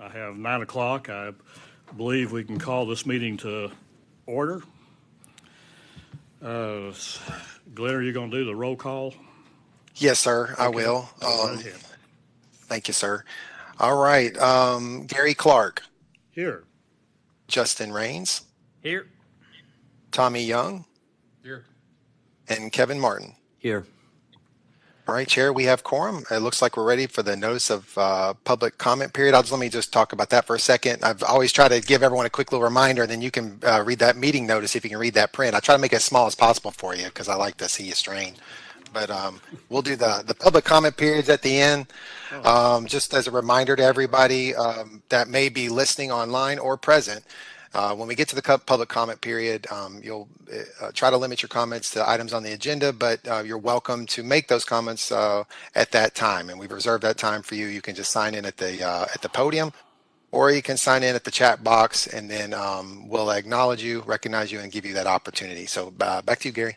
I have 9 o'clock. I believe we can call this meeting to order. Glenn, are you going to do the roll call? Yes, sir, I Okay, will. go right ahead. Thank you, sir. All right. Gary Clark, Here. Justin Raines, Here. Tommy Young, Here. and Kevin Martin. Here. All right, Chair, we have quorum. It looks like we're ready for the notice of public comment period. Let me just talk about that for a second. I've always tried to give everyone a quick little reminder, and then you can read that meeting notice if you can read that print. I try to make it as small as possible for you because I like to see you strain. But we'll do the public comment periods at the end. Just as a reminder to everybody that may be listening online or present, when we get to the public comment period, you'll try to limit your comments to items on the agenda, but you're welcome to make those comments at that time. And we've reserved that time for you. You can just sign in at the podium, or you can sign in at the chat box, and then we'll acknowledge you, recognize you, and give you that opportunity. So back to you, Gary.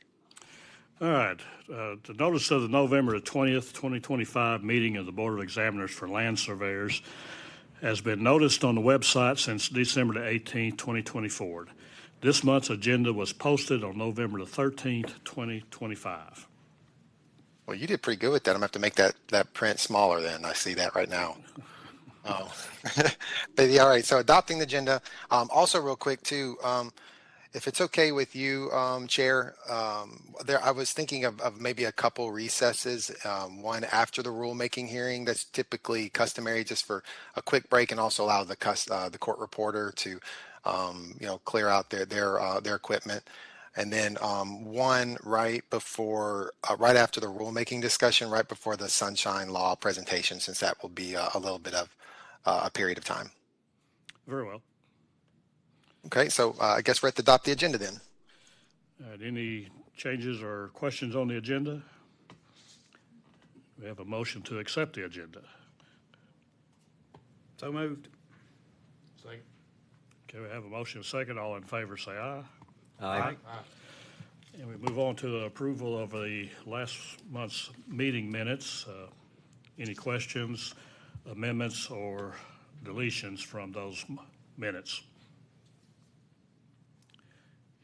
All right. The notice of the November 20th, 2025 meeting of the Board of Examiners for Land Surveyors has been noticed on the website since December the 18th, 2024. This month's agenda was posted on November the 13th, 2025. Well, you did pretty good with that. I'm going to have to make that print smaller then. I see that right now. Oh, but yeah, all right. So adopting the agenda. Also real quick too, if it's okay with you, Chair, I was thinking of maybe a couple recesses, one after the rulemaking hearing that's typically customary just for a quick break, and also allow the court reporter to clear out their equipment. And then one right after the rulemaking discussion, right before the Sunshine Law presentation, since that will be a little bit of a period of time. Very well. Okay, so I guess we're at the adopt the agenda then. Any changes or questions on the agenda? We have a motion to accept the agenda. So moved. Second. Okay, we have a motion and a second. All in favor say aye. Aye. And we move on to the approval of the last month's meeting minutes. Any questions, amendments, or deletions from those minutes?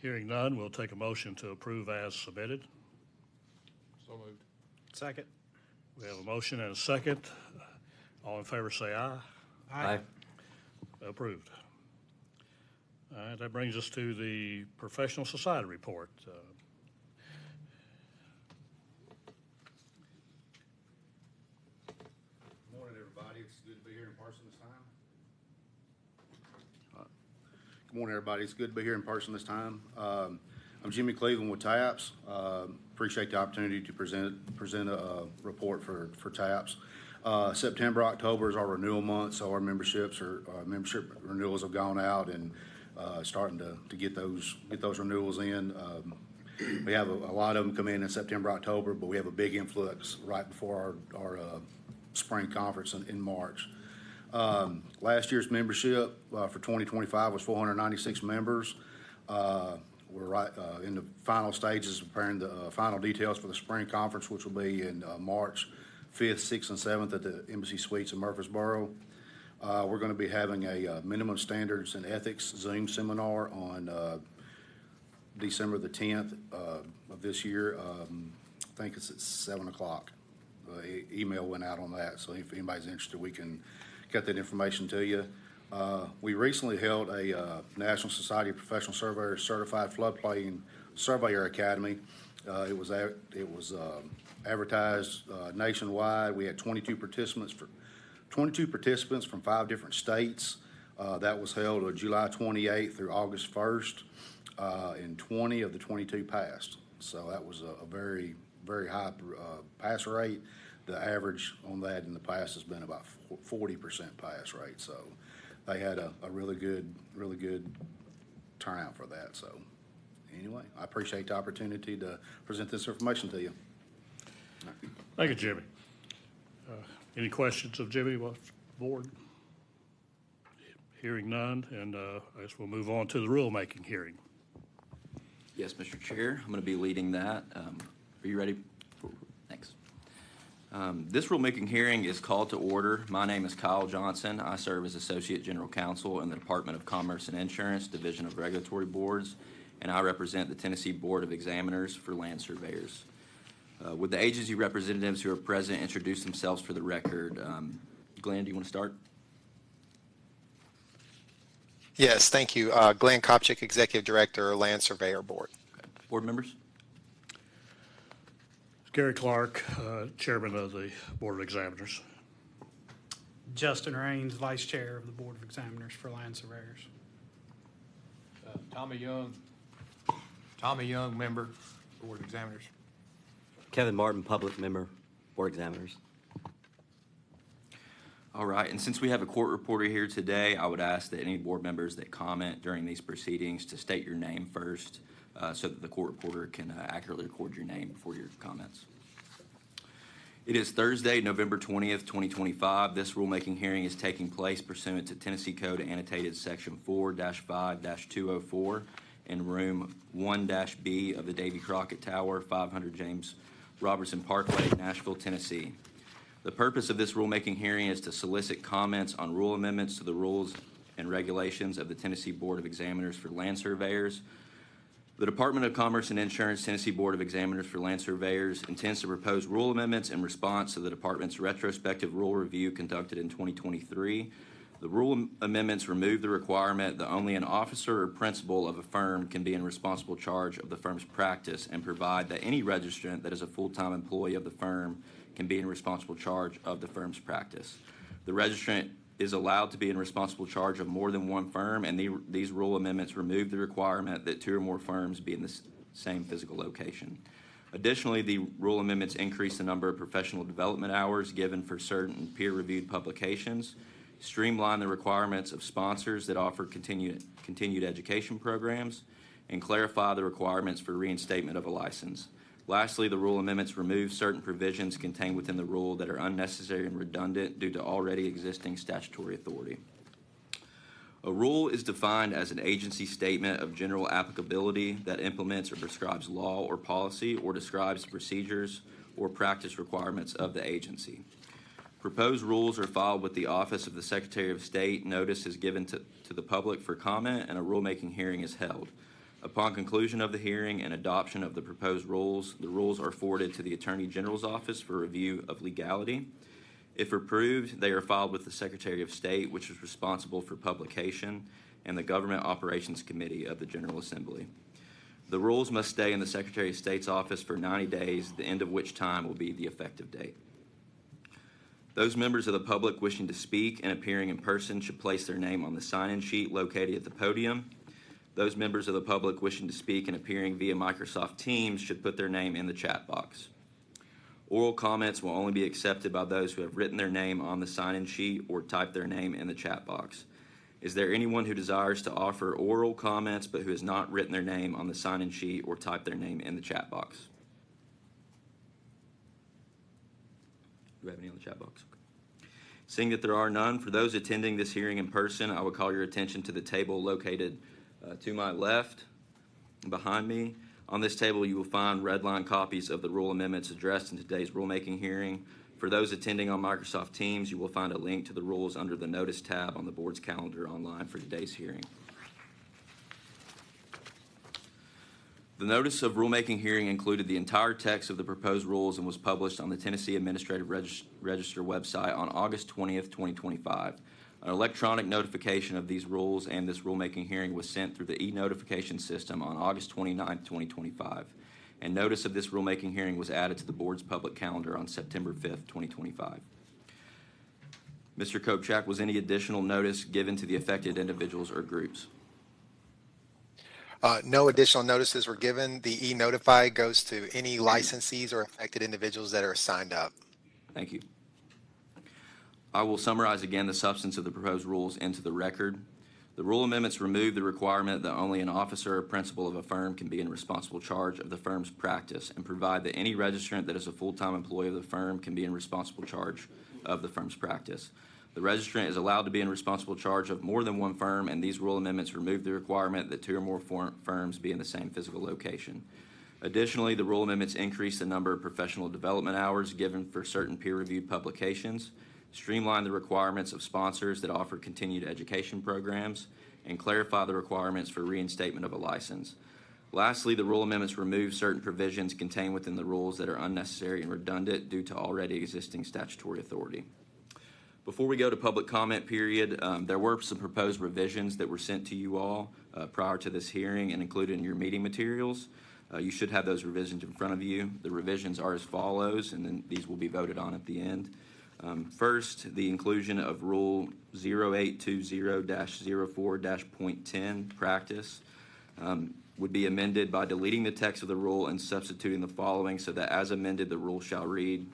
Hearing none, we'll take a motion to approve as submitted. So moved. Second. We have a motion and a second. All in favor say aye. Aye. Approved. All right, that brings us to the professional society report. Good morning, everybody. It's good to be here in person this time. Good morning, everybody. It's good to be here in person this time. I'm Jimmy Cleveland with TAPS. Appreciate the opportunity to present a report for TAPS. September, October is our renewal month, so our membership renewals have gone out and starting to get those renewals in. We have a lot of them come in September, October, but we have a big influx right before our spring conference in March. Last year's membership for 2025 was 496 members. We're right in the final stages of preparing the final details for the spring conference, which will be in March 5th, 6th, and 7th at the Embassy Suites in Murfreesboro. We're going to be having a minimum standards and ethics Zoom seminar on December the 10th of this year. I think it's at 7 o'clock. Email went out on that, so if anybody's interested, we can get that information to you. We recently held a National Society of Professional Surveyors Certified Floodplain Surveyor Academy. It was advertised nationwide. We had 22 participants from 5 different states. That was held on July 28th through August 1st, and 20 of the 22 passed. So that was a very, very high pass rate. The average on that in the past has been about 40% pass rate. So they had a really good turnout for that. So anyway, I appreciate the opportunity to present this information to you. Thank you, Jimmy. Any questions of Jimmy, board? Hearing none, and I guess we'll move on to the rulemaking hearing. Yes, Mr. Chair, I'm going to be leading that. Are you ready? Thanks. This rulemaking hearing is called to order. My name is Kyle Johnson. I serve as Associate General Counsel in the Department of Commerce and Insurance, Division of Regulatory Boards, and I represent the Tennessee Board of Examiners for Land Surveyors. Would the agency representatives who are present introduce themselves for the record? Glenn, do you want to start? Yes, thank you. Glenn Kopchick, Executive Director, Land Surveyor Board. Okay. Board members? Gary Clark, Chairman of the Board of Examiners. Justin Raines, Vice Chair of the Board of Examiners for Land Surveyors. Tommy Young, member, Board of Examiners. Kevin Martin, Public Member, Board Examiners. All right, and since we have a court reporter here today, I would ask that any board members that comment during these proceedings to state your name first so that the court reporter can accurately record your name before your comments. It is Thursday, November 20th, 2025. This rulemaking hearing is taking place pursuant to Tennessee Code Annotated Section 4-5-204 in Room 1-B of the Davy Crockett Tower, 500 James Robertson Parkway, Nashville, Tennessee. The purpose of this rulemaking hearing is to solicit comments on rule amendments to the rules and regulations of the Tennessee Board of Examiners for Land Surveyors. The Department of Commerce and Insurance Tennessee Board of Examiners for Land Surveyors intends to propose rule amendments in response to the department's retrospective rule review conducted in 2023. The rule amendments remove the requirement that only an officer or principal of a firm can be in responsible charge of the firm's practice and provide that any registrant that is a full-time employee of the firm can be in responsible charge of the firm's practice. The registrant is allowed to be in responsible charge of more than one firm, and these rule amendments remove the requirement that two or more firms be in the same physical location. Additionally, the rule amendments increase the number of professional development hours given for certain peer-reviewed publications, streamline the requirements of sponsors that offer continued education programs, and clarify the requirements for reinstatement of a license. Lastly, the rule amendments remove certain provisions contained within the rule that are unnecessary and redundant due to already existing statutory authority. A rule is defined as an agency statement of general applicability that implements or prescribes law or policy or describes procedures or practice requirements of the agency. Proposed rules are filed with the Office of the Secretary of State. Notice is given to the public for comment, and a rulemaking hearing is held. Upon conclusion of the hearing and adoption of the proposed rules, the rules are forwarded to the Attorney General's office for review of legality. If approved, they are filed with the Secretary of State, which is responsible for publication, and the Government Operations Committee of the General Assembly. The rules must stay in the Secretary of State's office for 90 days, the end of which time will be the effective date. Those members of the public wishing to speak and appearing in person should place their name on the sign-in sheet located at the podium. Those members of the public wishing to speak and appearing via Microsoft Teams should put their name in the chat box. Oral comments will only be accepted by those who have written their name on the sign-in sheet or typed their name in the chat box. Is there anyone who desires to offer oral comments but who has not written their name on the sign-in sheet or typed their name in the chat box? Do we have any on the chat box? Okay. Seeing that there are none, for those attending this hearing in person, I would call your attention to the table located to my left and behind me. On this table, you will find red-line copies of the rule amendments addressed in today's rulemaking hearing. For those attending on Microsoft Teams, you will find a link to the rules under the Notice tab on the board's calendar online for today's hearing. The notice of rulemaking hearing included the entire text of the proposed rules and was published on the Tennessee Administrative Register website on August 20th, 2025. An electronic notification of these rules and this rulemaking hearing was sent through the e-notification system on August 29th, 2025. And notice of this rulemaking hearing was added to the board's public calendar on September 5th, 2025. Mr. Kopchak, was any additional notice given to the affected individuals or groups? No additional notices were given. The e-notify goes to any licensees or affected individuals that are signed up. Thank you. I will summarize again the substance of the proposed rules into the record. The rule amendments remove the requirement that only an officer or principal of a firm can be in responsible charge of the firm's practice and provide that any registrant that is a full-time employee of the firm can be in responsible charge of the firm's practice. The registrant is allowed to be in responsible charge of more than one firm, and these rule amendments remove the requirement that two or more firms be in the same physical location. Additionally, the rule amendments increase the number of professional development hours given for certain peer-reviewed publications, streamline the requirements of sponsors that offer continued education programs, and clarify the requirements for reinstatement of a license. Lastly, the rule amendments remove certain provisions contained within the rules that are unnecessary and redundant due to already existing statutory authority. Before we go to public comment period, there were some proposed revisions that were sent to you all prior to this hearing and included in your meeting materials. You should have those revisions in front of you. The revisions are as follows, and then these will be voted on at the end. First, the inclusion of Rule 0820-04-.10 practice would be amended by deleting the text of the rule and substituting the following so that as amended, the rule shall read,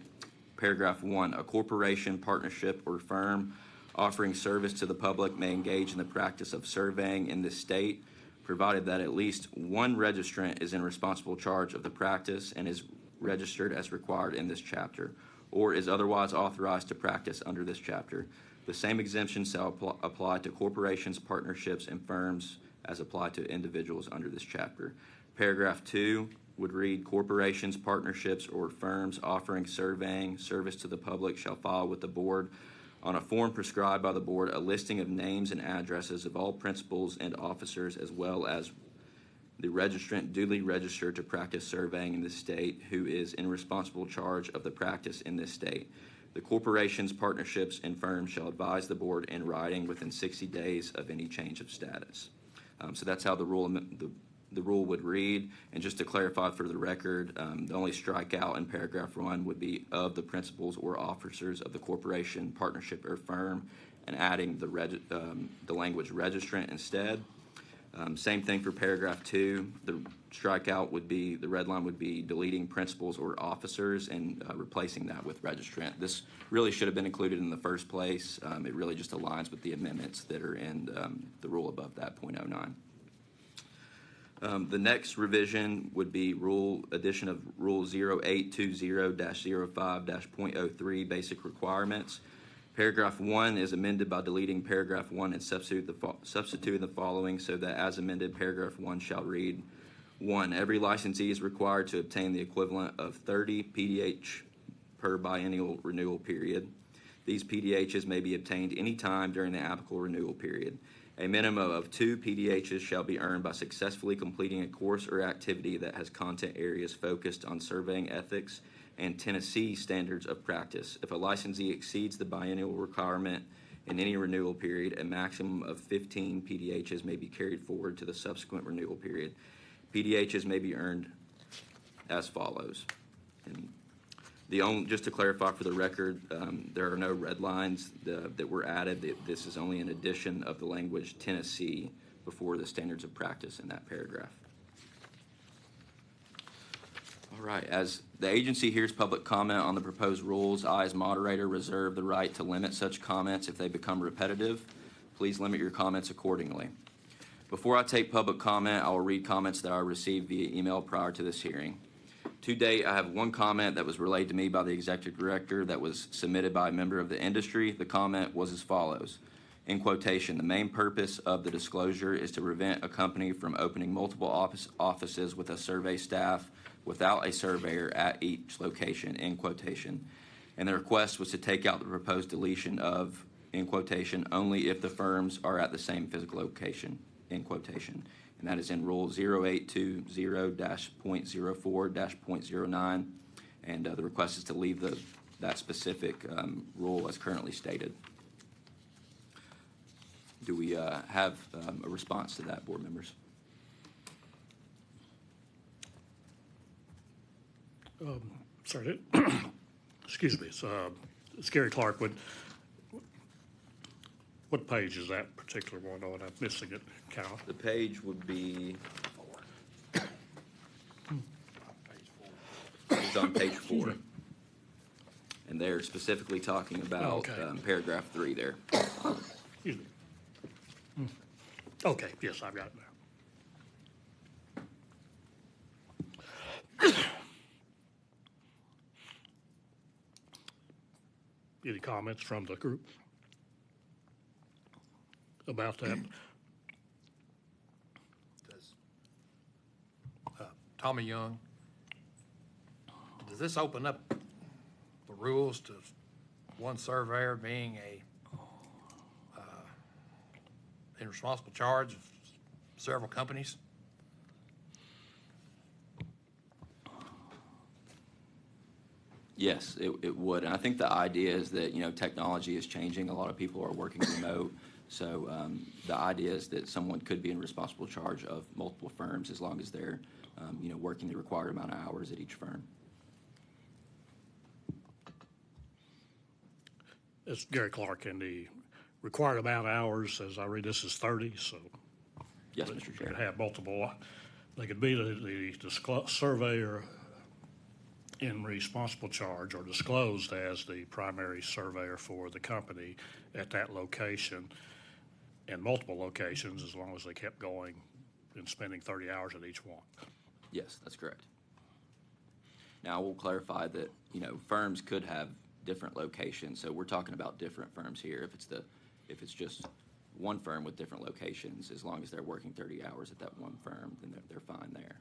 paragraph 1, a corporation, partnership, or firm offering service to the public may engage in the practice of surveying in this state, provided that at least one registrant is in responsible charge of the practice and is registered as required in this chapter, or is otherwise authorized to practice under this chapter. The same exemption shall apply to corporations, partnerships, and firms as applied to individuals under this chapter. Paragraph 2 would read, corporations, partnerships, or firms offering surveying service to the public shall file with the board on a form prescribed by the board a listing of names and addresses of all principals and officers as well as the registrant duly registered to practice surveying in this state who is in responsible charge of the practice in this state. The corporations, partnerships, and firms shall advise the board in writing within 60 days of any change of status. So that's how the rule would read. And just to clarify for the record, the only strikeout in paragraph 1 would be of the principals or officers of the corporation, partnership, or firm, and adding the language registrant instead. Same thing for paragraph 2. The strikeout would be, the red line would be deleting principals or officers and replacing that with registrant. This really should have been included in the first place. It really just aligns with the amendments that are in the rule above that, 0.09. The next revision would be addition of Rule 0820-05-.03 basic requirements. Paragraph 1 is amended by deleting paragraph 1 and substituting the following so that as amended, paragraph 1 shall read, 1, every licensee is required to obtain the equivalent of 30 PDH per biennial renewal period. These PDHs may be obtained any time during the applicable renewal period. A minimum of 2 PDHs shall be earned by successfully completing a course or activity that has content areas focused on surveying ethics and Tennessee standards of practice. If a licensee exceeds the biennial requirement in any renewal period, a maximum of 15 PDHs may be carried forward to the subsequent renewal period. PDHs may be earned as follows. And just to clarify for the record, there are no red lines that were added. This is only an addition of the language Tennessee before the standards of practice in that paragraph. All right, as the agency hears public comment on the proposed rules, I, as moderator, reserve the right to limit such comments if they become repetitive. Please limit your comments accordingly. Before I take public comment, I will read comments that I received via email prior to this hearing. To date, I have one comment that was relayed to me by the executive director that was submitted by a member of the industry. The comment was as follows, in quotation, the main purpose of the disclosure is to prevent a company from opening multiple offices with a survey staff without a surveyor at each location, end quotation. And the request was to take out the proposed deletion of, end quotation, only if the firms are at the same physical location, end quotation. And that is in Rule 0820-.04-.09. And the request is to leave that specific rule as currently stated. Do we have a response to that, board members? Sorry, excuse me, it's Gary Clark. What page is that particular one on? I'm missing it, Cal. The page would be, it's on page 4. And they're specifically talking about paragraph 3 there. Excuse me. Okay, yes, I've got it now. Any comments from the group about that? Tommy Young, does this open up the rules to one surveyor being in responsible charge of several companies? Yes, it would. And I think the idea is that, technology is changing. A lot of people are working remote. So the idea is that someone could be in responsible charge of multiple firms as long as they're, working the required amount of hours at each firm. It's Gary Clark, and the required amount of hours, as I read this, is 30, so. Yes, Mr. They Chair. could have multiple, they could be the surveyor in responsible charge or disclosed as the primary surveyor for the company at that location and multiple locations, as long as they kept going and spending 30 hours at each one. Yes, that's correct. Now, I will clarify that, firms could have different locations. So we're talking about different firms here. If it's just one firm with different locations, as long as they're working 30 hours at that one firm, then they're fine there.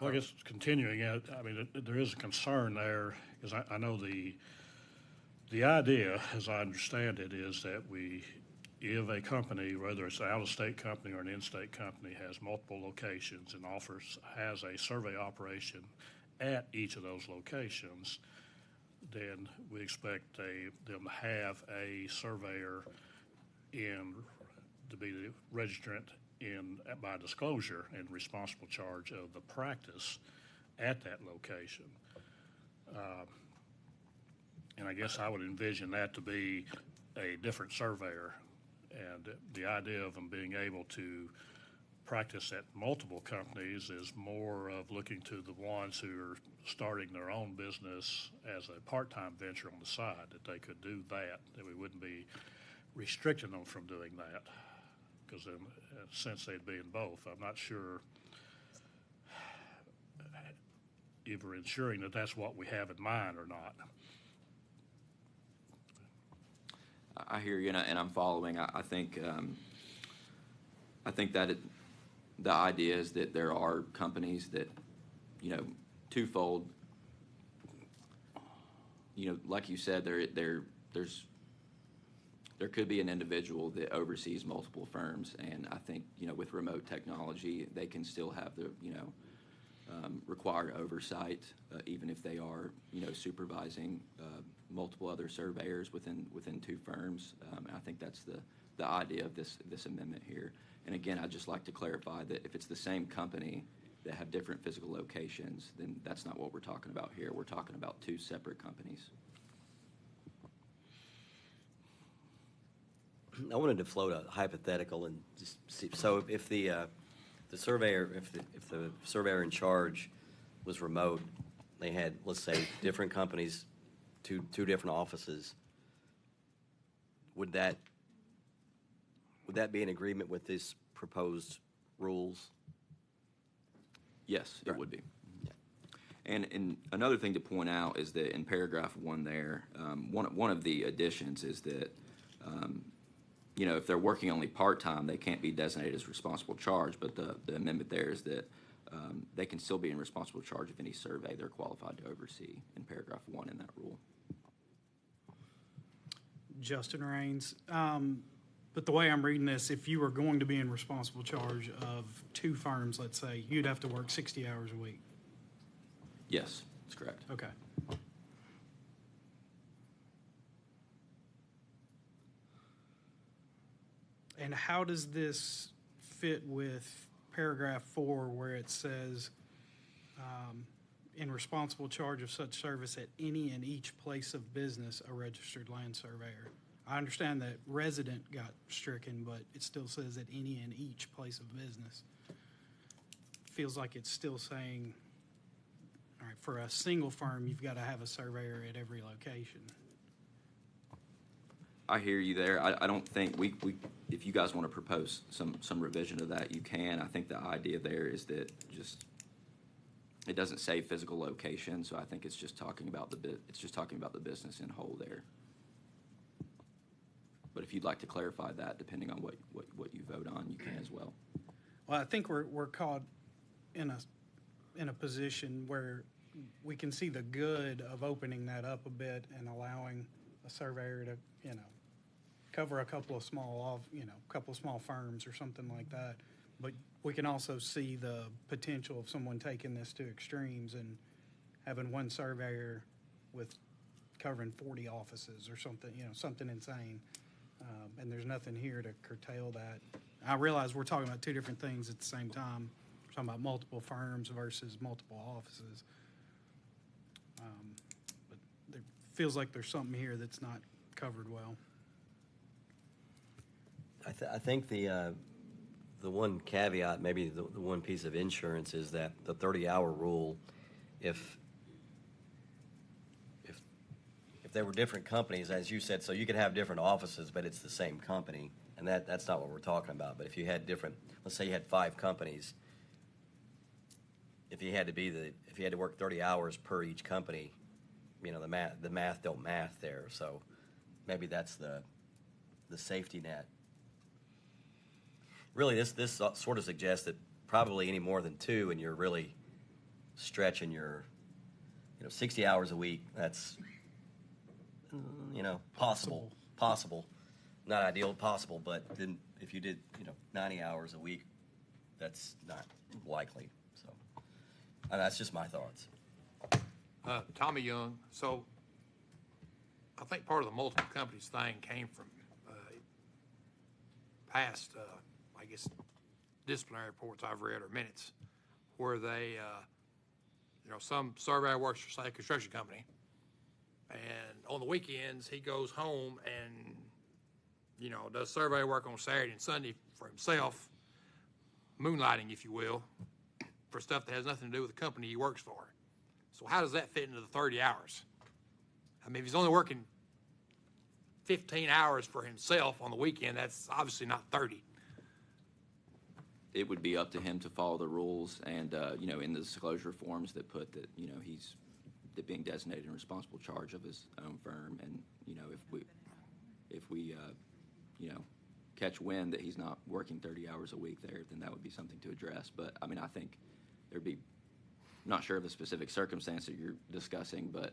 Well, I guess continuing it, I mean, there is a concern there, because I know the idea, as I understand it, is that if a company, whether it's an out-of-state company or an in-state company, has multiple locations and has a survey operation at each of those locations, then we expect them to have a surveyor to be the registrant by disclosure and responsible charge of the practice at that location. And I guess I would envision that to be a different surveyor. And the idea of them being able to practice at multiple companies is more of looking to the ones who are starting their own business as a part-time venture on the side, that they could do that we wouldn't be restricting them from doing that. Because in a sense they'd be in both. I'm not sure if we're ensuring that that's what we have in mind or not. I hear you, and I'm following. I think that the idea is that there are companies that, twofold. Like you said, there could be an individual that oversees multiple firms, and I think, with remote technology, they can still have the, required oversight, even if they are, supervising multiple other surveyors within two firms. I think that's the idea of this amendment here. And again, I'd just like to clarify that if it's the same company that have different physical locations, then that's not what we're talking about here. We're talking about two separate companies. I wanted to float a hypothetical and just see. So if the surveyor, if the surveyor in charge was remote, they had, let's say, different companies, two different offices, would that be in agreement with this proposed rules? Yes, it Right. would be. And another thing to point out is that in paragraph 1 there, one of the additions is that, if they're working only part-time, they can't be designated as responsible charge, but the amendment there is that they can still be in responsible charge of any survey they're qualified to oversee in paragraph 1 in that rule. Justin Raines. But the way I'm reading this, if you were going to be in responsible charge of two firms, let's say, you'd have to work 60 hours a week. Yes, that's correct. Okay. And how does this fit with paragraph 4 where it says, in responsible charge of such service at any and each place of business, a registered land surveyor? I understand that resident got stricken, but it still says at any and each place of business. Feels like it's still saying, all right, for a single firm, you've got to have a surveyor at every location. I hear you there. I don't think we if you guys want to propose some revision of that, you can. I think the idea there is that it doesn't say physical location, so I think it's just talking about the business in whole there. But if you'd like to clarify that, depending on what you vote on, you can as well. Well, I think we're caught in a position where we can see the good of opening that up a bit and allowing a surveyor to, cover a couple of couple of small firms or something like that. But we can also see the potential of someone taking this to extremes and having one surveyor with covering 40 offices or something, something insane. And there's nothing here to curtail that. I realize we're talking about two different things at the same time. We're talking about multiple firms versus multiple offices. But it feels like there's something here that's not covered well. I think the one caveat, maybe the one piece of insurance is that the 30-hour rule, if there were different companies, as you said, so you could have different offices, but it's the same company, and that's not what we're talking about. But if you had different, let's say you had 5 companies, if you had to work 30 hours per each company, the math don't math there. So maybe that's the safety net. Really, this sort of suggests that probably any more than 2, and you're really stretching your, 60 hours a week. That's, possible, not ideal, possible. But then if you did, 90 hours a week, that's not likely. So that's just my thoughts. Tommy Young. So I think part of the multiple companies thing came from past, I guess, disciplinary reports I've read or minutes where they, some surveyor works for, say, a construction company, and on the weekends he goes home and, does survey work on Saturday and Sunday for himself, moonlighting, if you will, for stuff that has nothing to do with the company he works for. So how does that fit into the 30 hours? I mean, if he's only working 15 hours for himself on the weekend, that's obviously not 30. It would be up to him to follow the rules and, in the disclosure forms that put that, he's being designated in responsible charge of his own firm. And, if we catch wind that he's not working 30 hours a week there, then that would be something to address. But, I think there'd be, I'm not sure of the specific circumstance that you're discussing, but,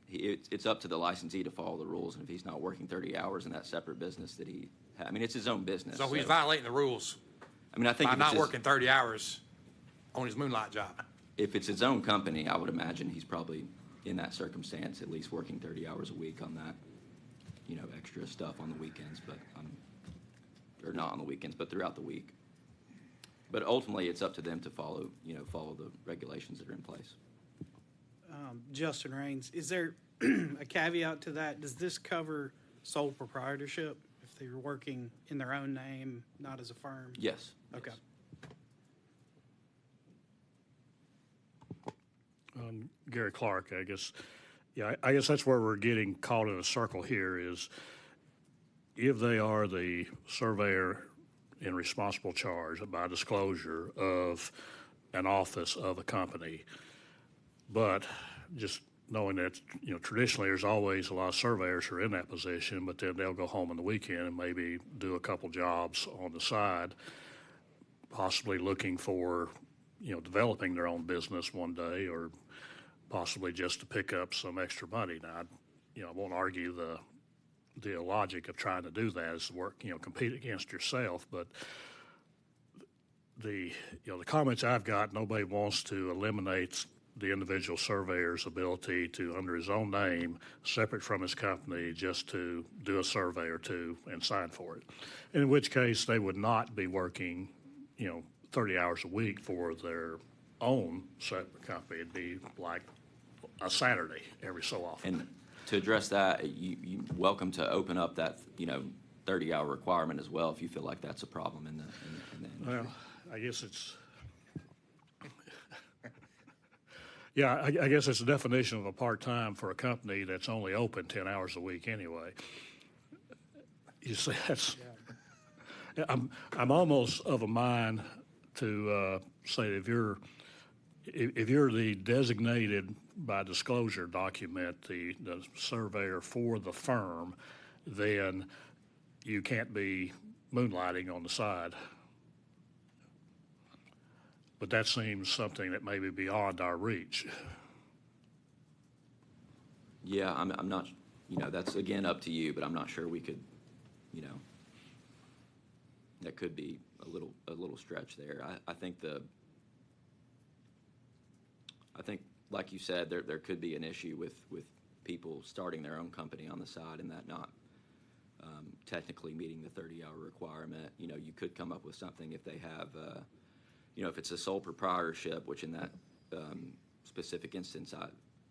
it's up to the licensee to follow the rules. And if he's not working 30 hours in that separate business that it's his own business. So he's violating the rules I think by if not it's working 30 hours on his moonlight job. if it's his own company, I would imagine he's probably in that circumstance, at least working 30 hours a week on that, extra stuff on the weekends, but or not on the weekends, but throughout the week. But ultimately, it's up to them to follow the regulations that are in place. Justin Raines, is there a caveat to that? Does this cover sole proprietorship if they're working in their own name, not as a firm? Yes. Okay. Yes. Gary Clark, I guess. Yeah, I guess that's where we're getting caught in a circle here is if they are the surveyor in responsible charge by disclosure of an office of a company, but just knowing that, traditionally there's always a lot of surveyors who are in that position, but then they'll go home on the weekend and maybe do a couple jobs on the side, possibly looking for, developing their own business one day or possibly just to pick up some extra money. Now, I won't argue the logic of trying to do that is to work, compete against yourself, but the comments I've got, nobody wants to eliminate the individual surveyor's ability to, under his own name, separate from his company, just to do a survey or two and sign for it. And in which case, they would not be working, 30 hours a week for their own separate company. It'd be like a Saturday every so often. And to address that, you welcome to open up that 30-hour requirement as well if you feel like that's a problem in the industry. Well, I guess it's. Yeah, I guess it's a definition of a part-time for a company that's only open 10 hours a week anyway. You see, that's. I'm almost of a mind to say if you're the designated by disclosure document the surveyor for the firm, then you can't be moonlighting on the side but that seems something that may be beyond our reach. Yeah, I'm not, that's again up to you, but I'm not sure we could, that could be a little stretch there. I think like you said, there could be an issue with people starting their own company on the side and that not technically meeting the 30-hour requirement. You could come up with something if they have, if it's a sole proprietorship, which in that specific instance, I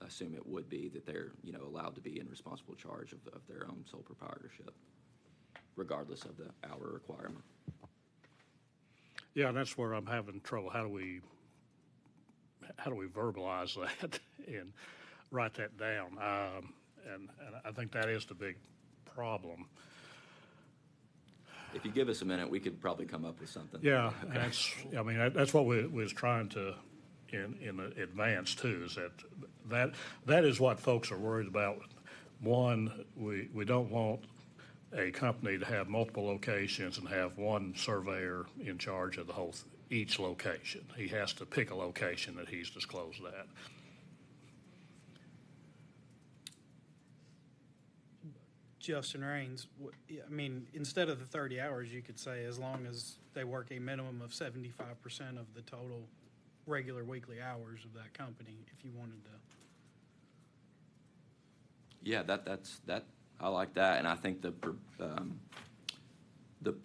assume it would be that they're, allowed to be in responsible charge of their own sole proprietorship, regardless of the hour requirement. Yeah, that's where I'm having trouble. How do we verbalize that and write that down? And I think that is the big problem. If you give us a minute, we could probably come up with something. Yeah, that's what we was trying to in advance too. Is that is what folks are worried about. One, we don't want a company to have multiple locations and have one surveyor in charge of each location. He has to pick a location that he's disclosed at. Justin Raines, instead of the 30 hours, you could say as long as they work a minimum of 75% of the total regular weekly hours of that company, if you wanted to. Yeah, that's I like that, and I think the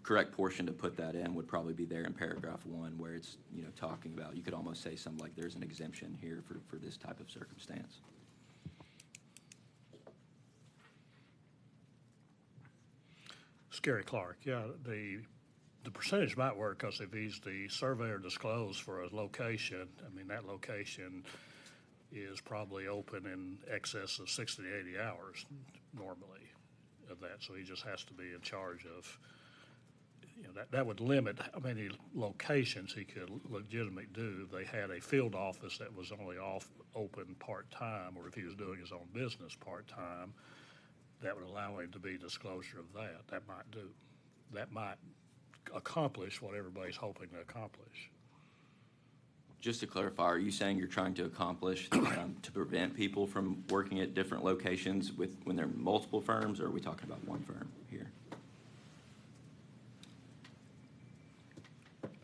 correct portion to put that in would probably be there in paragraph 1, where it's talking about. You could almost say something like, "There's an exemption here for this type of circumstance." Scary Clark, yeah, the percentage might work because if he's the surveyor disclosed for a location, that location is probably open in excess of 60 to 80 hours normally of that. So he just has to be in charge of, that would limit how many locations he could legitimately do. If they had a field office that was only open part-time, or if he was doing his own business part-time, that would allow him to be disclosure of that. That might accomplish what everybody's hoping to accomplish. Just to clarify, are you saying you're trying to accomplish to prevent people from working at different locations when there are multiple firms, or are we talking about one firm here?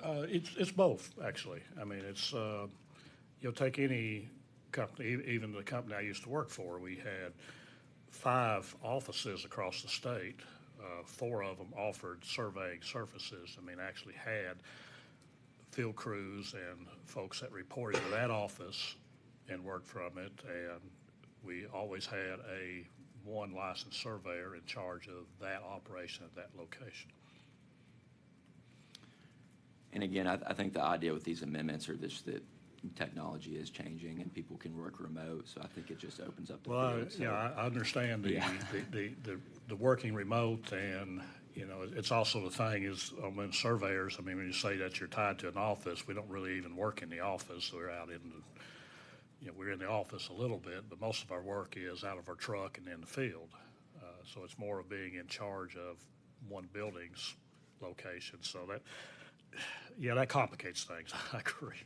It's both, actually. It's take any company, even the company I used to work for. We had 5 offices across the state. 4 of them offered surveying services. Actually had field crews and folks that reported to that office and worked from it. And we always had one licensed surveyor in charge of that operation at that location. And again, I think the idea with these amendments are just that technology is changing and people can work remote, so I think it just opens up the field. So. Yeah, I understand the working remote, and it's also the thing is when surveyors. When you say that you're tied to an office, we don't really even work in the office. We're out in we're in the office a little bit, but most of our work is out of our truck and in the field. So it's more of being in charge of one building's location. So that complicates things. I agree.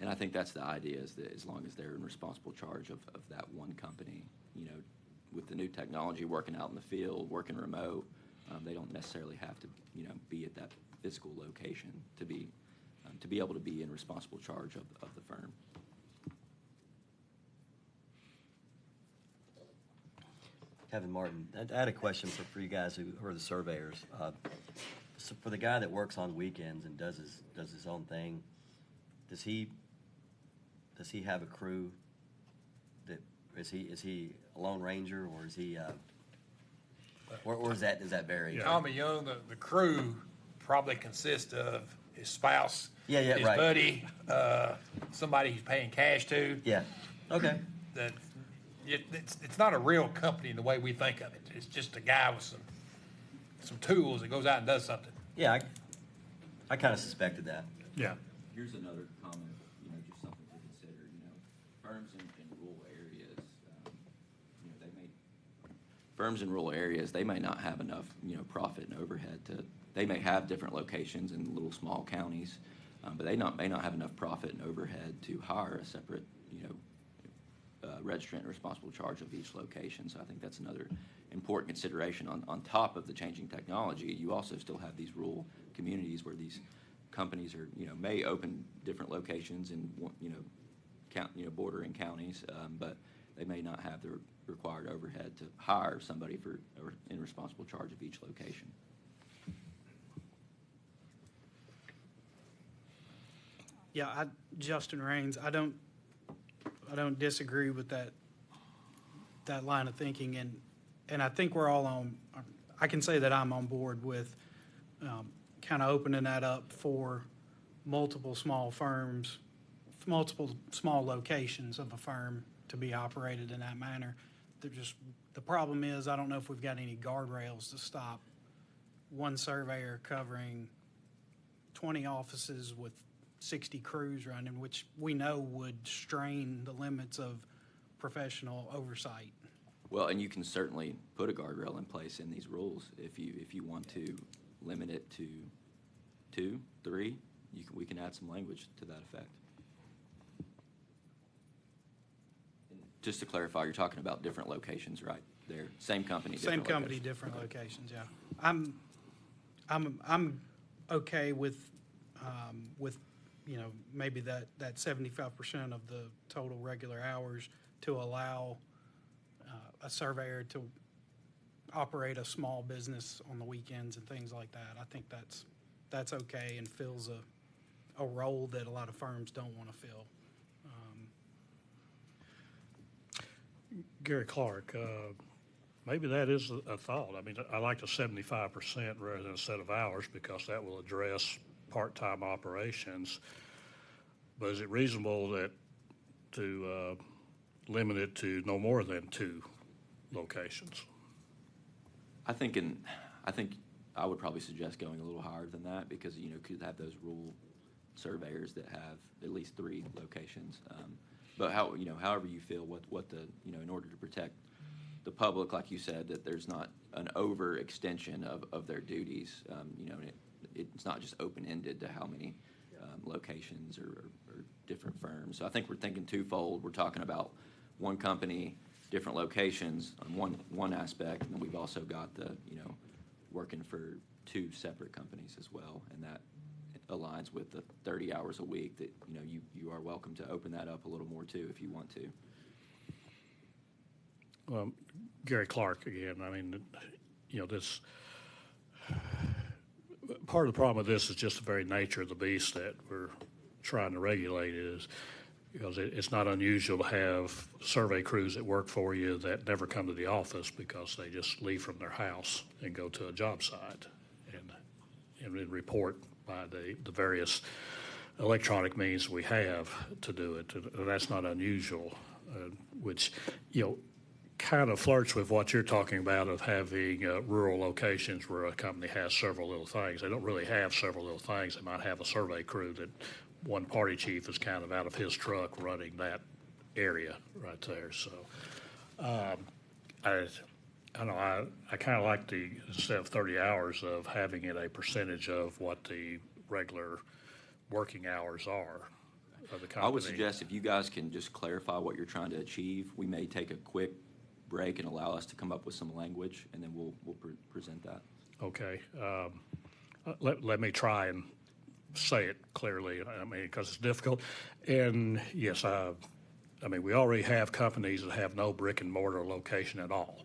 And I think that's the idea, is that as long as they're in responsible charge of that one company, with the new technology, working out in the field, working remote, they don't necessarily have to, be at that physical location to be able to be in responsible charge of the firm. Kevin Martin, I had a question for you guys who are the surveyors. So for the guy that works on weekends and does his own thing, does he have a crew? Is he a lone ranger, or is he or does that vary? Yeah. Tommy Young, the crew probably consists of his spouse, his right. buddy, somebody he's paying cash to. Yeah. Okay. It's not a real company in the way we think of it. It's just a guy with some tools that goes out and does something. Yeah, I kind of suspected that. Yeah. Here's another comment, just something to consider. Firms in rural areas, they may not have enough, profit and overhead they may have different locations in little small counties, But they may not have enough profit and overhead to hire a separate, registrant responsible charge of each location. So I think that's another important consideration. On top of the changing technology, you also still have these rural communities where these companies are, may open different locations in, bordering counties, but they may not have the required overhead to hire somebody in responsible charge of each location. Yeah, Justin Raines, I don't disagree with that line of thinking, and I think we're all on. I can say that I'm on board with kind of opening that up for multiple small firms, multiple small locations of a firm to be operated in that manner. The problem is, I don't know if we've got any guardrails to stop one surveyor covering 20 offices with 60 crews running, which we know would strain the limits of professional oversight. Well, and you can certainly put a guardrail in place in these rules if you want to limit it to 2, 3. We can add some language to that effect. Just to clarify, you're talking about different locations, right? They're same company, Same company, locations. different Okay. locations. Yeah, I'm okay with maybe that 75% of the total regular hours to allow a surveyor to operate a small business on the weekends and things like that. I think that's okay and fills a role that a lot of firms don't want to fill. Gary Clark, maybe that is a thought. I mean, I like the 75% rather than a set of hours because that will address part-time operations. But is it reasonable to limit it to no more than 2 locations? I think I would probably suggest going a little higher than that because could have those rural surveyors that have at least 3 locations. But however you feel, what the in order to protect the public, like you said, that there's not an overextension of their duties. It's not just open-ended to how many locations or different firms. So I think we're thinking twofold. We're talking about one company, different locations on one aspect, and then we've also got the working for 2 separate companies as well, and that aligns with the 30 hours a week that you are welcome to open that up a little more too if you want to. Well, Gary Clark again. I mean, this part of the problem with this is just the very nature of the beast that we're trying to regulate is because it's not unusual to have survey crews that work for you that never come to the office because they just leave from their house and go to a job site and then report by the various electronic means we have to do it. And that's not unusual, which, kind of flirts with what you're talking about of having rural locations where a company has several little things. They don't really have several little things. They might have a survey crew that one party chief is kind of out of his truck running that area right there. So I kind of like the instead of 30 hours of having it a percentage of what the regular working hours are of the company. I would suggest if you guys can just clarify what you're trying to achieve, we may take a quick break and allow us to come up with some language, and then we'll present that. Okay. Let me try and say it clearly. I mean, because it's difficult. And yes, I mean, we already have companies that have no brick and mortar location at all.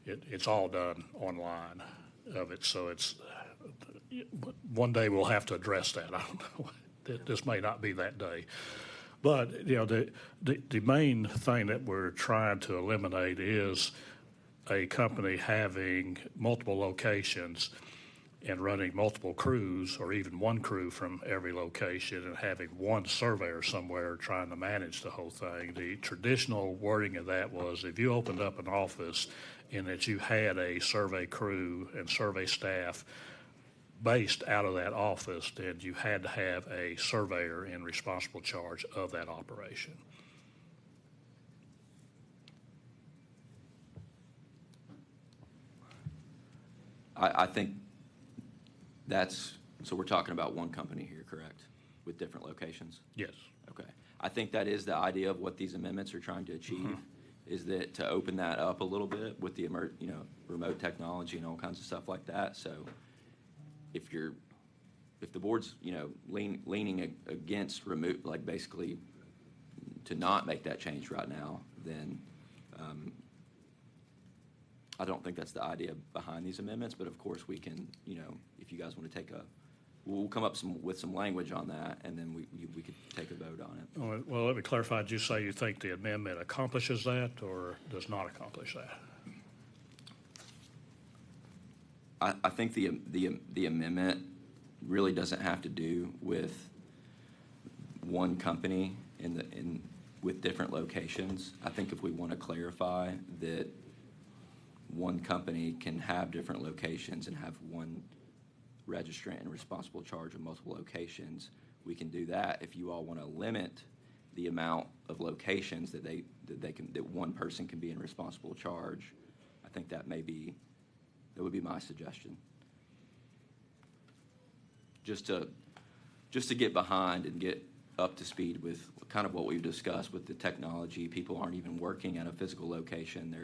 It's all done online of it. So it's one day we'll have to address that. I don't know. This may not be that day. But, the main thing that we're trying to eliminate is a company having multiple locations and running multiple crews or even one crew from every location and having one surveyor somewhere trying to manage the whole thing. The traditional wording of that was if you opened up an office and that you had a survey crew and survey staff based out of that office, then you had to have a surveyor in responsible charge of that operation. I think that's So we're talking about one company here, correct? With different locations? Yes. Okay. I think that is the idea of what these amendments are trying to achieve, is that to open that up a little bit with the remote technology and all kinds of stuff like that. So if the board's, leaning against like basically to not make that change right now, then I don't think that's the idea behind these amendments, but of course we can, if you guys want to we'll come up with some language on that, and then we could take a vote on it. All right, well, let me clarify. Did you say you think the amendment accomplishes that or does not accomplish that? I think the amendment really doesn't have to do with one company with different locations. I think if we want to clarify that one company can have different locations and have one registrant and responsible charge of multiple locations, we can do that. If you all want to limit the amount of locations that one person can be in responsible charge, I think that would be my suggestion. Just to get behind and get up to speed with kind of what we've discussed with the technology. People aren't even working at a physical location.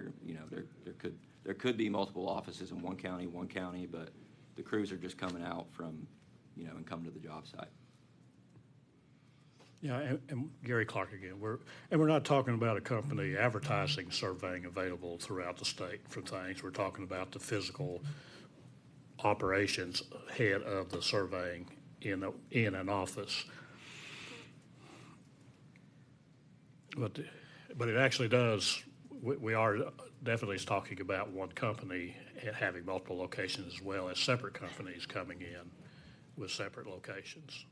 There could be multiple offices in one county, but the crews are just coming out from, and coming to the job site. Yeah, and Gary Clark again. We're not talking about a company advertising surveying available throughout the state for things. We're talking about the physical operations head of the surveying in an office. But it actually does. We are definitely talking about one company having multiple locations as well as separate companies coming in with separate locations.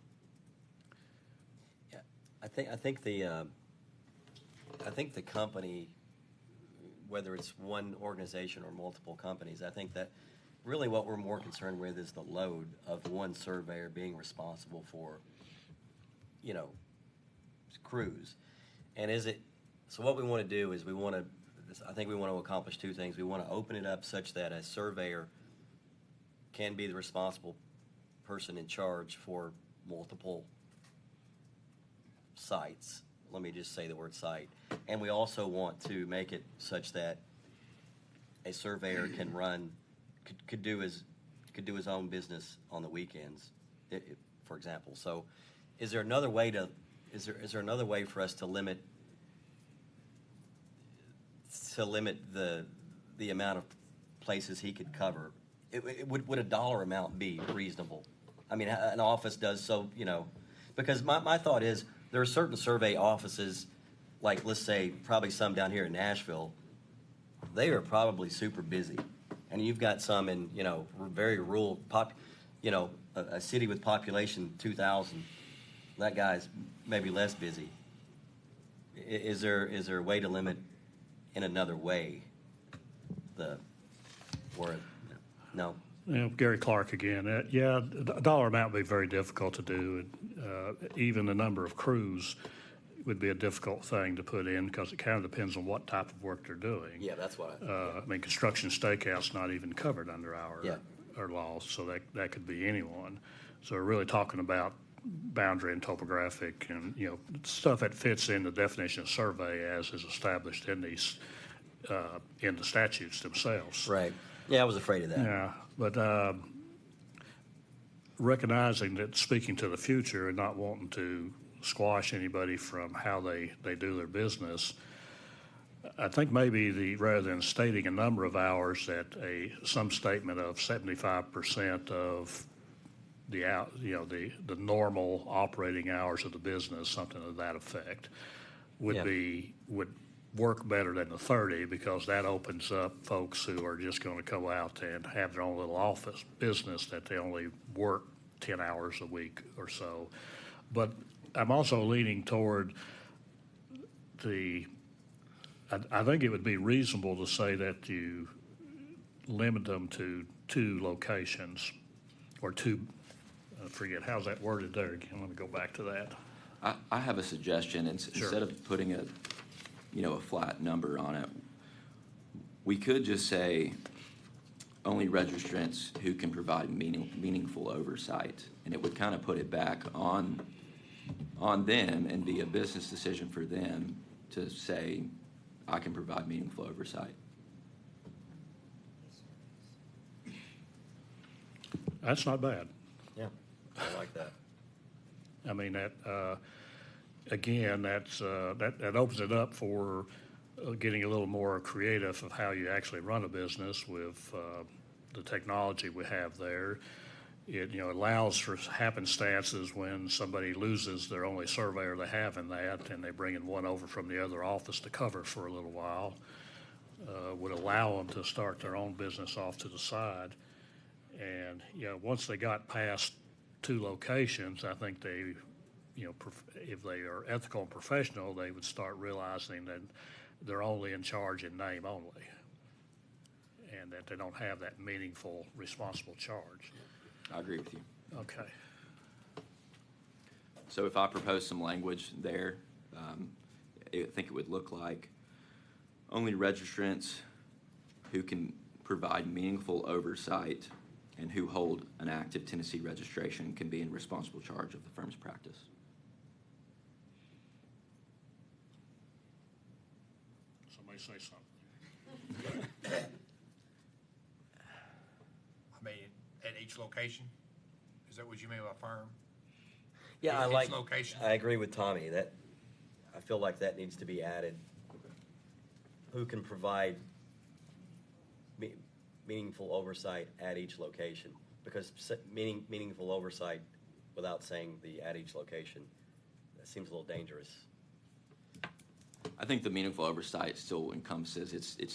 Yeah, I think the company, whether it's one organization or multiple companies, I think that really what we're more concerned with is the load of one surveyor being responsible for, crews. And so what we want to do is I think we want to accomplish two things. We want to open it up such that a surveyor can be the responsible person in charge for multiple sites. Let me just say the word site. And we also want to make it such that a surveyor could do his own business on the weekends, for example. So is there another way for us to limit the amount of places he could cover? Would a dollar amount be reasonable? I mean, an office does so, because my thought is there are certain survey offices, like let's say probably some down here in Nashville, they are probably super busy. And you've got some in, very rural, a city with population 2,000. That guy's maybe less busy. Is there a way to limit in another way no? Gary Clark again. A dollar amount would be very difficult to do. Even the number of crews would be a difficult thing to put in because it kind of depends on what type of work they're doing. Yeah, that's what construction stakeout's not even covered under our laws, so that could be anyone. So we're really talking about boundary and topographic and, stuff that fits in the definition of survey as is established in these, in the statutes themselves. Right. Yeah, I was afraid of that. Yeah, but recognizing that speaking to the future and not wanting to squash anybody from how they do their business, I think maybe rather than stating a number of hours, that some statement of 75% of the normal operating hours of the business, something to that effect, would work better than the 30, because that opens up folks who are just going to go out and have their own little office business that they only work 10 hours a week or so. But I'm also leaning toward I think it would be reasonable to say that you limit them to 2 locations or 2, I forget, how's that worded there again? Let me go back to that. I have a suggestion. Sure. Instead of putting a flat number on it, we could just say only registrants who can provide meaningful oversight. And it would kind of put it back on them and be a business decision for them to say, I can provide meaningful oversight. That's not bad. Yeah, I like that. I mean, again, that opens it up for getting a little more creative of how you actually run a business with the technology we have there. It allows for happenstances when somebody loses their only surveyor they have in that, and they bring in one over from the other office to cover for a little while. Would allow them to start their own business off to the side. And once they got past 2 locations, I think they, if they are ethical and professional, they would start realizing that they're only in charge in name only, and that they don't have that meaningful, responsible charge. I agree with you. Okay. So if I propose some language there, I think it would look like only registrants who can provide meaningful oversight and who hold an active Tennessee registration can be in responsible charge of the firm's practice. Somebody say something. I mean, at each location? Is that what you mean by firm? Yeah, Each location? I agree with Tommy that I feel like that needs to be added. Who can provide meaningful oversight at each location? Because meaningful oversight without saying the at each location, that seems a little dangerous. I think the meaningful oversight still encompasses, it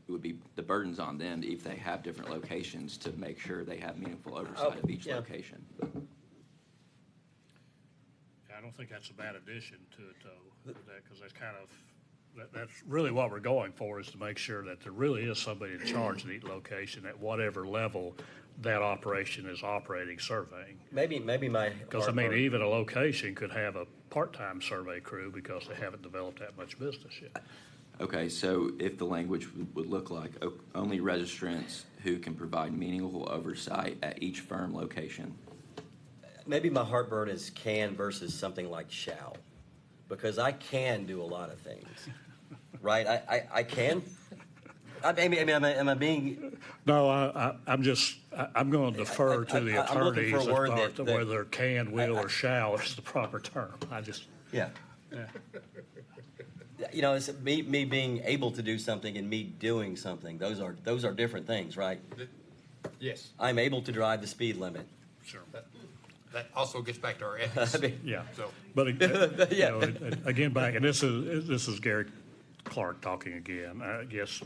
would be, the burden's on them if they have different locations to make sure they have meaningful oversight of each location. I don't think that's a bad addition to it, though, because that's kind of, that's really what we're going for, is to make sure that there really is somebody in charge of each location at whatever level that operation is operating, surveying. Maybe my Because, I mean, even a location could have a part-time survey crew because they haven't developed that much business yet. Okay, so if the language would look like only registrants who can provide meaningful oversight at each firm location. maybe my heartburn is can versus something like shall, because I can do a lot of things, right? I can. Am I being? No, I'm going to defer to the I'm looking attorneys for a word about that- whether can, will, or shall is the proper term. Yeah. Yeah. You know, it's me being able to do something and me doing something. Those are different things, right? Yes. I'm able to drive the speed limit. Sure. That also gets back to our ethics. Yeah. So, But Yeah. again, back, and this is Gary Clark talking again. I guess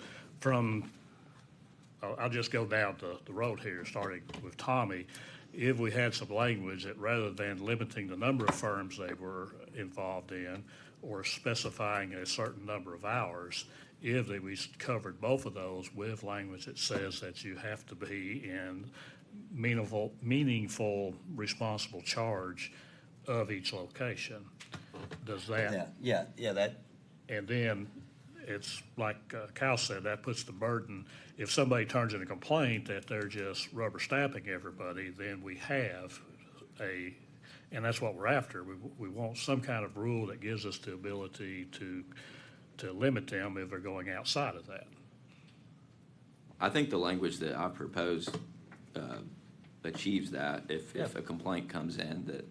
I'll just go down the road here, starting with Tommy. If we had some language that rather than limiting the number of firms they were involved in or specifying a certain number of hours, if we covered both of those with language that says that you have to be in meaningful, responsible charge of each location. Does that? Yeah. That. And then it's like Cal said, that puts the burden. If somebody turns in a complaint that they're just rubber stamping everybody, then we have and that's what we're after. We want some kind of rule that gives us the ability to limit them if they're going outside of that. I think the language that I proposed achieves that. If a complaint comes in that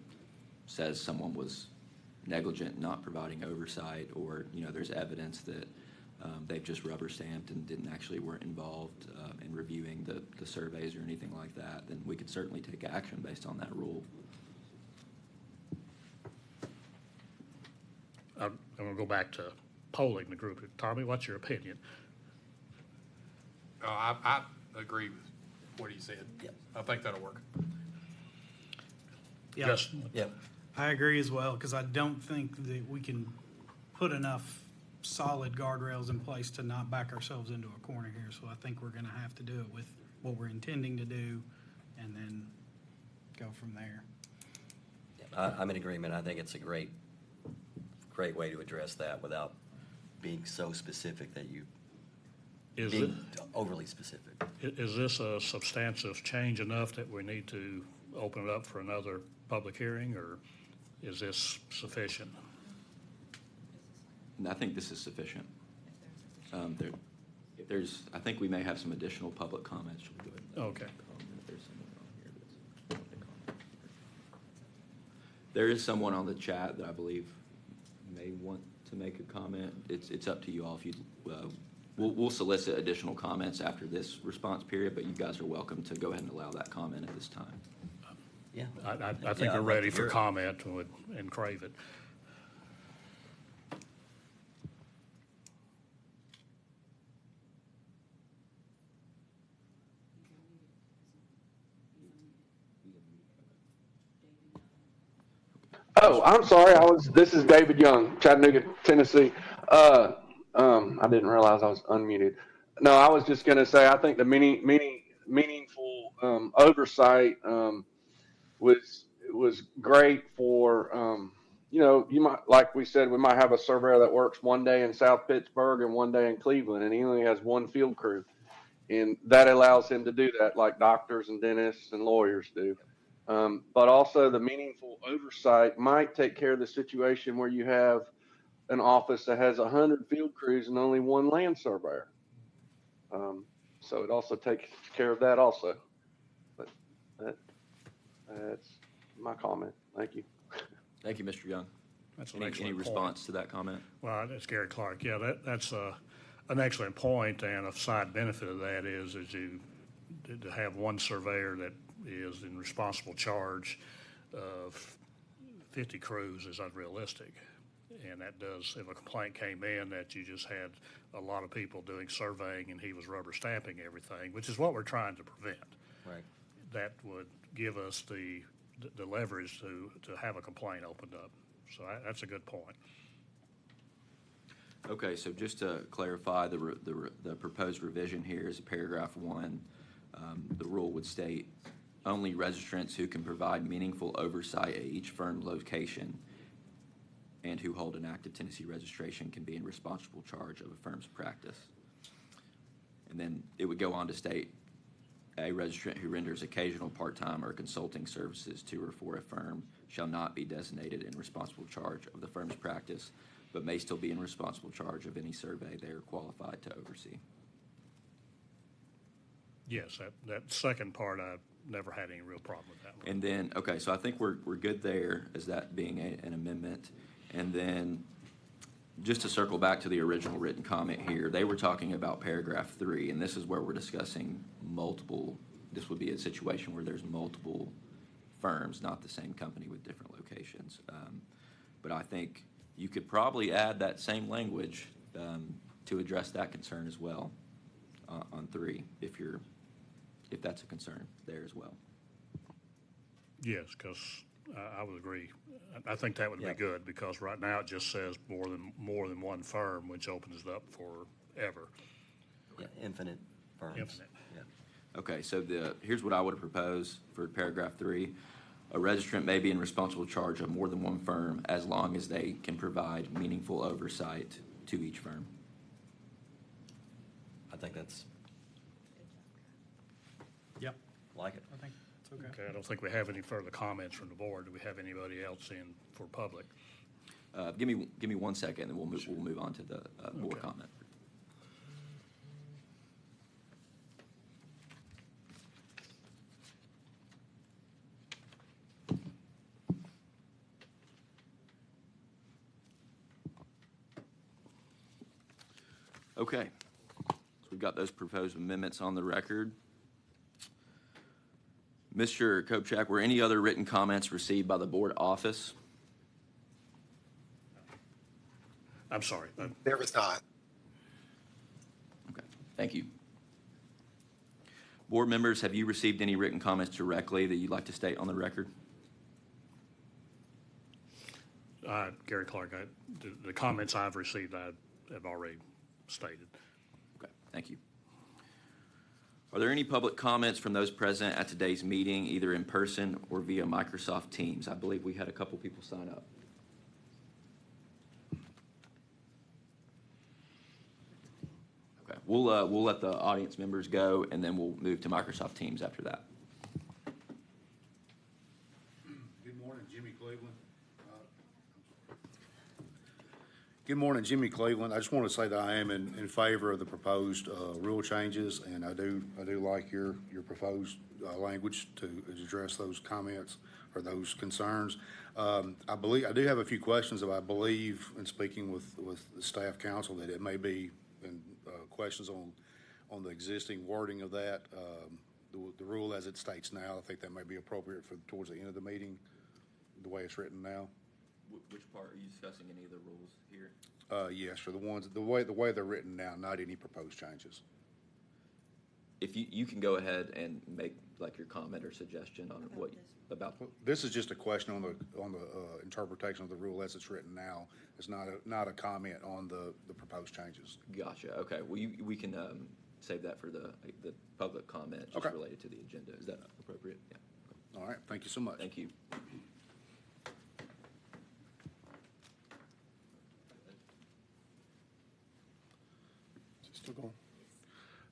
says someone was negligent, not providing oversight, or there's evidence that they've just rubber stamped and weren't involved in reviewing the surveys or anything like that, then we could certainly take action based on that rule. I'm going to go back to polling the group. Tommy, what's your opinion? I agree with what he said. Yep. I think that'll work. Yeah, Justin? Yep. I agree as well, because I don't think that we can put enough solid guardrails in place to not back ourselves into a corner here. So I think we're going to have to do it with what we're intending to do and then go from there. I'm in agreement. I think it's a great way to address that without being so specific that you Is being overly specific. Is this a substantive change enough that we need to open it up for another public hearing, or is this sufficient? And I think this is sufficient. If there's, I think we may have some additional public comments. Should we go ahead and- Okay. If there's someone on here that's wanting to comment. There is someone on the chat that I believe may want to make a comment. It's up to you all if you, we'll solicit additional comments after this response period, but you guys are welcome to go ahead and allow that comment at this time. Yeah. I think I'd we're like ready to for hear it. comment and crave it. Oh, I'm sorry. This is David Young, Chattanooga, Tennessee. I didn't realize I was unmuted. No, I was just going to say, I think the meaningful oversight was great for, you might, like we said, we might have a surveyor that works one day in South Pittsburgh and one day in Cleveland, and he only has one field crew. And that allows him to do that like doctors and dentists and lawyers do. But also the meaningful oversight might take care of the situation where you have an office that has 100 field crews and only one land surveyor. So it also takes care of that also. But that's my comment. Thank you. Thank you, Mr. Young. That's an Any excellent point. response to that comment? Well, that's Gary Clark. Yeah, that's an excellent point, and a side benefit of that is you to have one surveyor that is in responsible charge of 50 crews is unrealistic. And that does, if a complaint came in that you just had a lot of people doing surveying and he was rubber stamping everything, which is what we're trying to prevent. Right. That would give us the leverage to have a complaint opened up. So that's a good point. Okay, so just to clarify, the proposed revision here is paragraph 1. The rule would state, only registrants who can provide meaningful oversight at each firm location and who hold an active Tennessee registration can be in responsible charge of a firm's practice. And then it would go on to state, a registrant who renders occasional part-time or consulting services to or for a firm shall not be designated in responsible charge of the firm's practice, but may still be in responsible charge of any survey they are qualified to oversee. Yes, that second part, I've never had any real problem with that one. And then, okay, so I think we're good there as that being an amendment. And then, just to circle back to the original written comment here, they were talking about paragraph 3, and this is where we're discussing multiple, this would be a situation where there's multiple firms, not the same company with different locations. But I think you could probably add that same language to address that concern as well on 3, if that's a concern there as well. Yes, because I would agree. I think that would be good, because right now it just says more than one firm, which opens it up forever. Yeah, infinite firms. Infinite. Yeah. Okay, so here's what I would propose for paragraph 3. A registrant may be in responsible charge of more than one firm as long as they can provide meaningful oversight to each firm. I think that's, Yep, like it. I think it's okay. Okay, I don't think we have any further comments from the board. Do we have anybody else in for public? Give me 1 second, and we'll move on to the board Okay. comment. Okay, so we've got those proposed amendments on the record. Mr. Kopchak, were any other written comments received by the board office? I'm sorry. There was not. Okay, thank you. Board members, have you received any written comments directly that you'd like to state on the record? Gary Clark, the comments I've received, I have already stated. Okay, thank you. Are there any public comments from those present at today's meeting, either in person or via Microsoft Teams? I believe we had a couple people sign up. Okay. We'll let the audience members go, and then we'll move to Microsoft Teams after that. Good morning, Jimmy Cleveland. Good morning, Jimmy Cleveland. I just want to say that I am in favor of the proposed rule changes, and I do like your proposed language to address those comments or those concerns. I do have a few questions, but I believe, in speaking with the staff council, that it may be questions on the existing wording of that. The rule as it states now, I think that may be appropriate for towards the end of the meeting, the way it's written now. Which part are you discussing? Any of the rules here? Yes, for the way they're written now, not any proposed changes. If you can go ahead and make like your comment or suggestion on what about. This is just a question on the interpretation of the rule as it's written now. It's not a comment on the proposed changes. Gotcha. Okay. Well, we can save that for the public comment just Okay. related to the agenda. Is that appropriate? Yeah. All right. Thank you so much. Thank you. Still going.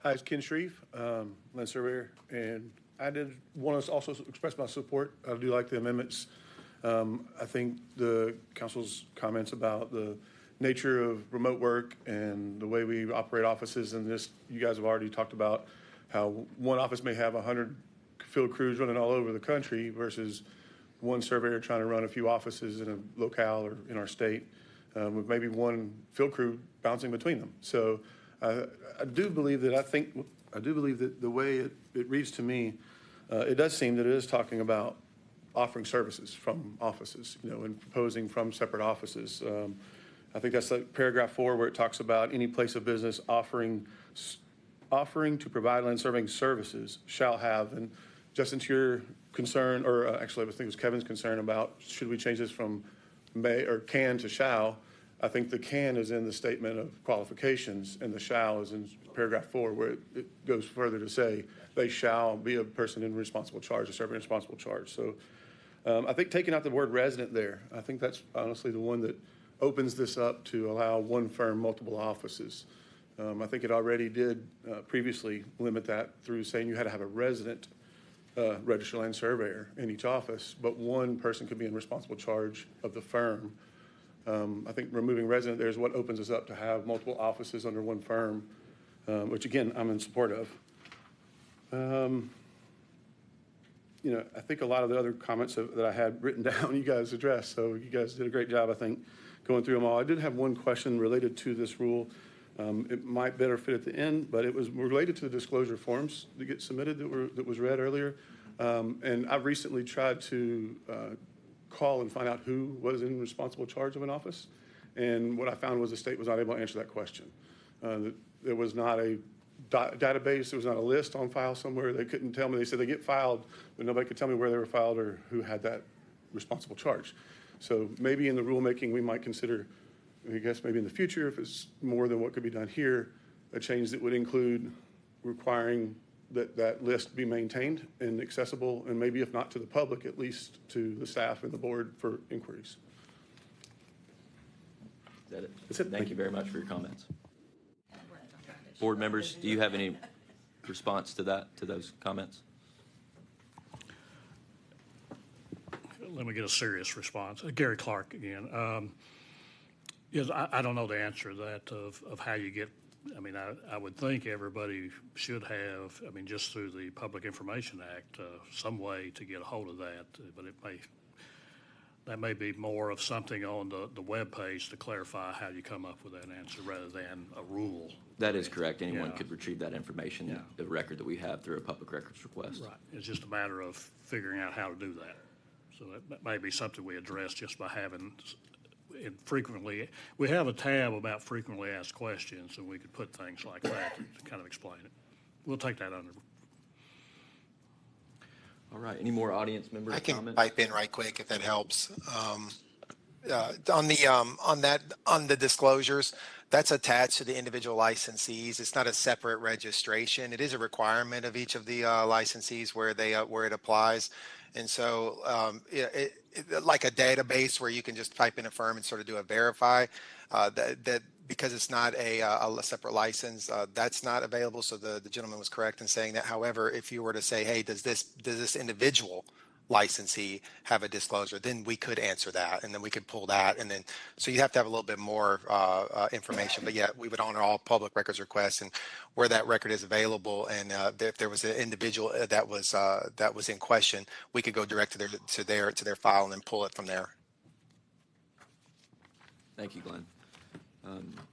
Hi, it's Ken Shreve, land surveyor, and I did want to also express my support. I do like the amendments. I think the council's comments about the nature of remote work and the way we operate offices, and this, you guys have already talked about how one office may have 100 field crews running all over the country versus one surveyor trying to run a few offices in a locale or in our state, with maybe one field crew bouncing between them. So I do believe that the way it reads to me, it does seem that it is talking about offering services from offices, and proposing from separate offices. I think that's like paragraph 4 where it talks about any place of business offering to provide land surveying services shall have. And Justin, to your concern, or actually I think it was Kevin's concern about should we change this from may or can to shall. I think the can is in the statement of qualifications, and the shall is in paragraph 4, where it goes further to say they shall be a person in responsible charge, a survey in responsible charge. So I think taking out the word resident there, I think that's honestly the one that opens this up to allow one firm, multiple offices. I think it already did previously limit that through saying you had to have a resident registered land surveyor in each office, but one person could be in responsible charge of the firm. I think removing resident there is what opens us up to have multiple offices under one firm, which again, I'm in support of. I think a lot of the other comments that I had written down, you guys addressed, so you guys did a great job, I think, going through them all. I did have one question related to this rule. It might better fit at the end, but it was related to the disclosure forms that get submitted that was read earlier. And I've recently tried to call and find out who was in responsible charge of an office. And what I found was the state was not able to answer that question. There was not a database, there was not a list on file somewhere. They couldn't tell me. They said they get filed, but nobody could tell me where they were filed or who had that responsible charge. So maybe in the rulemaking, we might consider, I guess maybe in the future, if it's more than what could be done here, a change that would include requiring that list be maintained and accessible, and maybe if not to the public, at least to the staff and the board for inquiries. Is that it? That's it. Thank you very much for your comments. Board members, do you have any response to those comments? Let me get a serious response. Gary Clark again. Yes, I don't know the answer to that of how you get. I mean, I would think everybody should have, just through the Public Information Act, some way to get a hold of that, but that may be more of something on the web page to clarify how you come up with that answer rather than a rule. That is correct. Anyone Yeah. could retrieve that information, Yeah. the record that we have through a public records request. Right. It's just a matter of figuring out how to do that. So that may be something we address just by having it frequently. We have a tab about frequently asked questions, and we could put things like that to kind of explain it. We'll take that under. All right. Any more audience members' I can comments? pipe in right quick if that helps. On the disclosures, that's attached to the individual licensees. It's not a separate registration. It is a requirement of each of the licensees where it applies. And so like a database where you can just type in a firm and sort of do a verify, that because it's not a separate license, that's not available. So the gentleman was correct in saying that. However, if you were to say, hey, does this individual licensee have a disclosure, then we could answer that, and then we could pull that, and then so you have to have a little bit more information. But yeah, we would honor all public records requests, and where that record is available, and if there was an individual that was in question, we could go direct to their file and then pull it from there. Thank you, Glenn.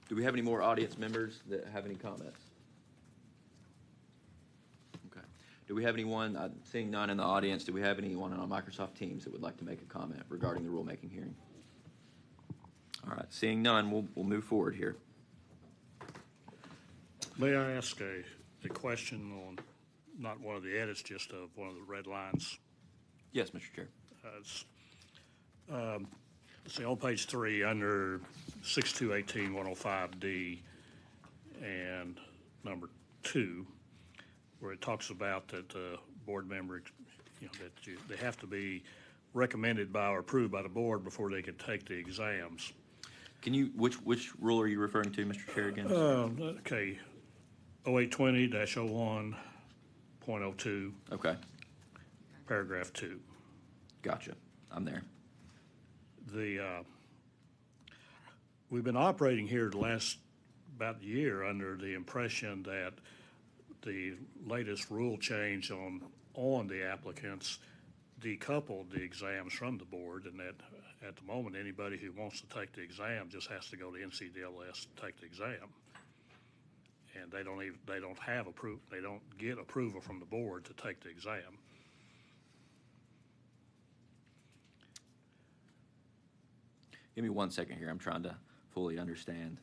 Do we have any more audience members that have any comments? Okay. Do we have anyone, seeing none in the audience, do we have anyone on Microsoft Teams that would like to make a comment regarding the rulemaking hearing? All right, seeing none, we'll move forward here. May I ask a question on not one of the edits, just one of the red lines? Yes, Mr. Chair. See, on page 3, under 6218-105D and number 2, where it talks about that board member, they have to be recommended by or approved by the board before they can take the exams. Can you, which rule are you referring to, Mr. Chair, again? Okay, 0820-01.02, Okay, paragraph 2. gotcha. I'm there. We've been operating here the last about a year under the impression that the latest rule change on the applicants decoupled the exams from the board, and that at the moment anybody who wants to take the exam just has to go to NCLS to take the exam, and they don't get approval from the board to take the exam. Give me 1 second here. I'm trying to fully understand.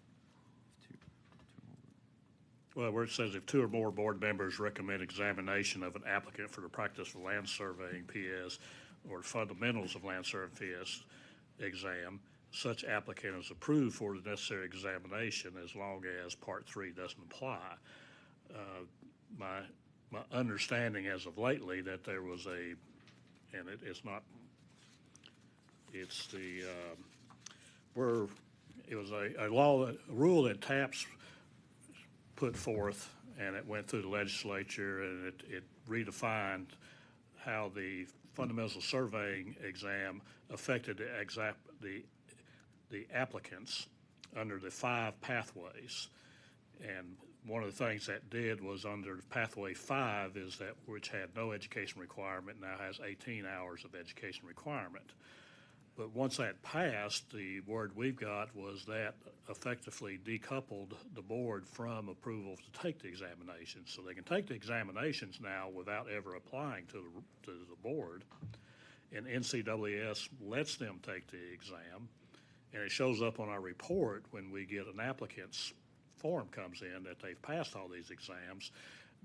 Well, where it says if 2 or more board members recommend examination of an applicant for the practice of land surveying PS or fundamentals of land surveying PS exam, such applicant is approved for the necessary examination as long as Part 3 doesn't apply. My understanding as of lately that there was it's a rule that TAPS put forth, and it went through the legislature, and it redefined how the fundamental surveying exam affected the applicants under the 5 pathways. And one of the things that did was under pathway 5 is that which had no education requirement now has 18 hours of education requirement. But once that passed, the word we've got was that effectively decoupled the board from approval to take the examinations. So they can take the examinations now without ever applying to the board. And NCWS lets them take the exam, and it shows up on our report when we get an applicant's form comes in that they've passed all these exams.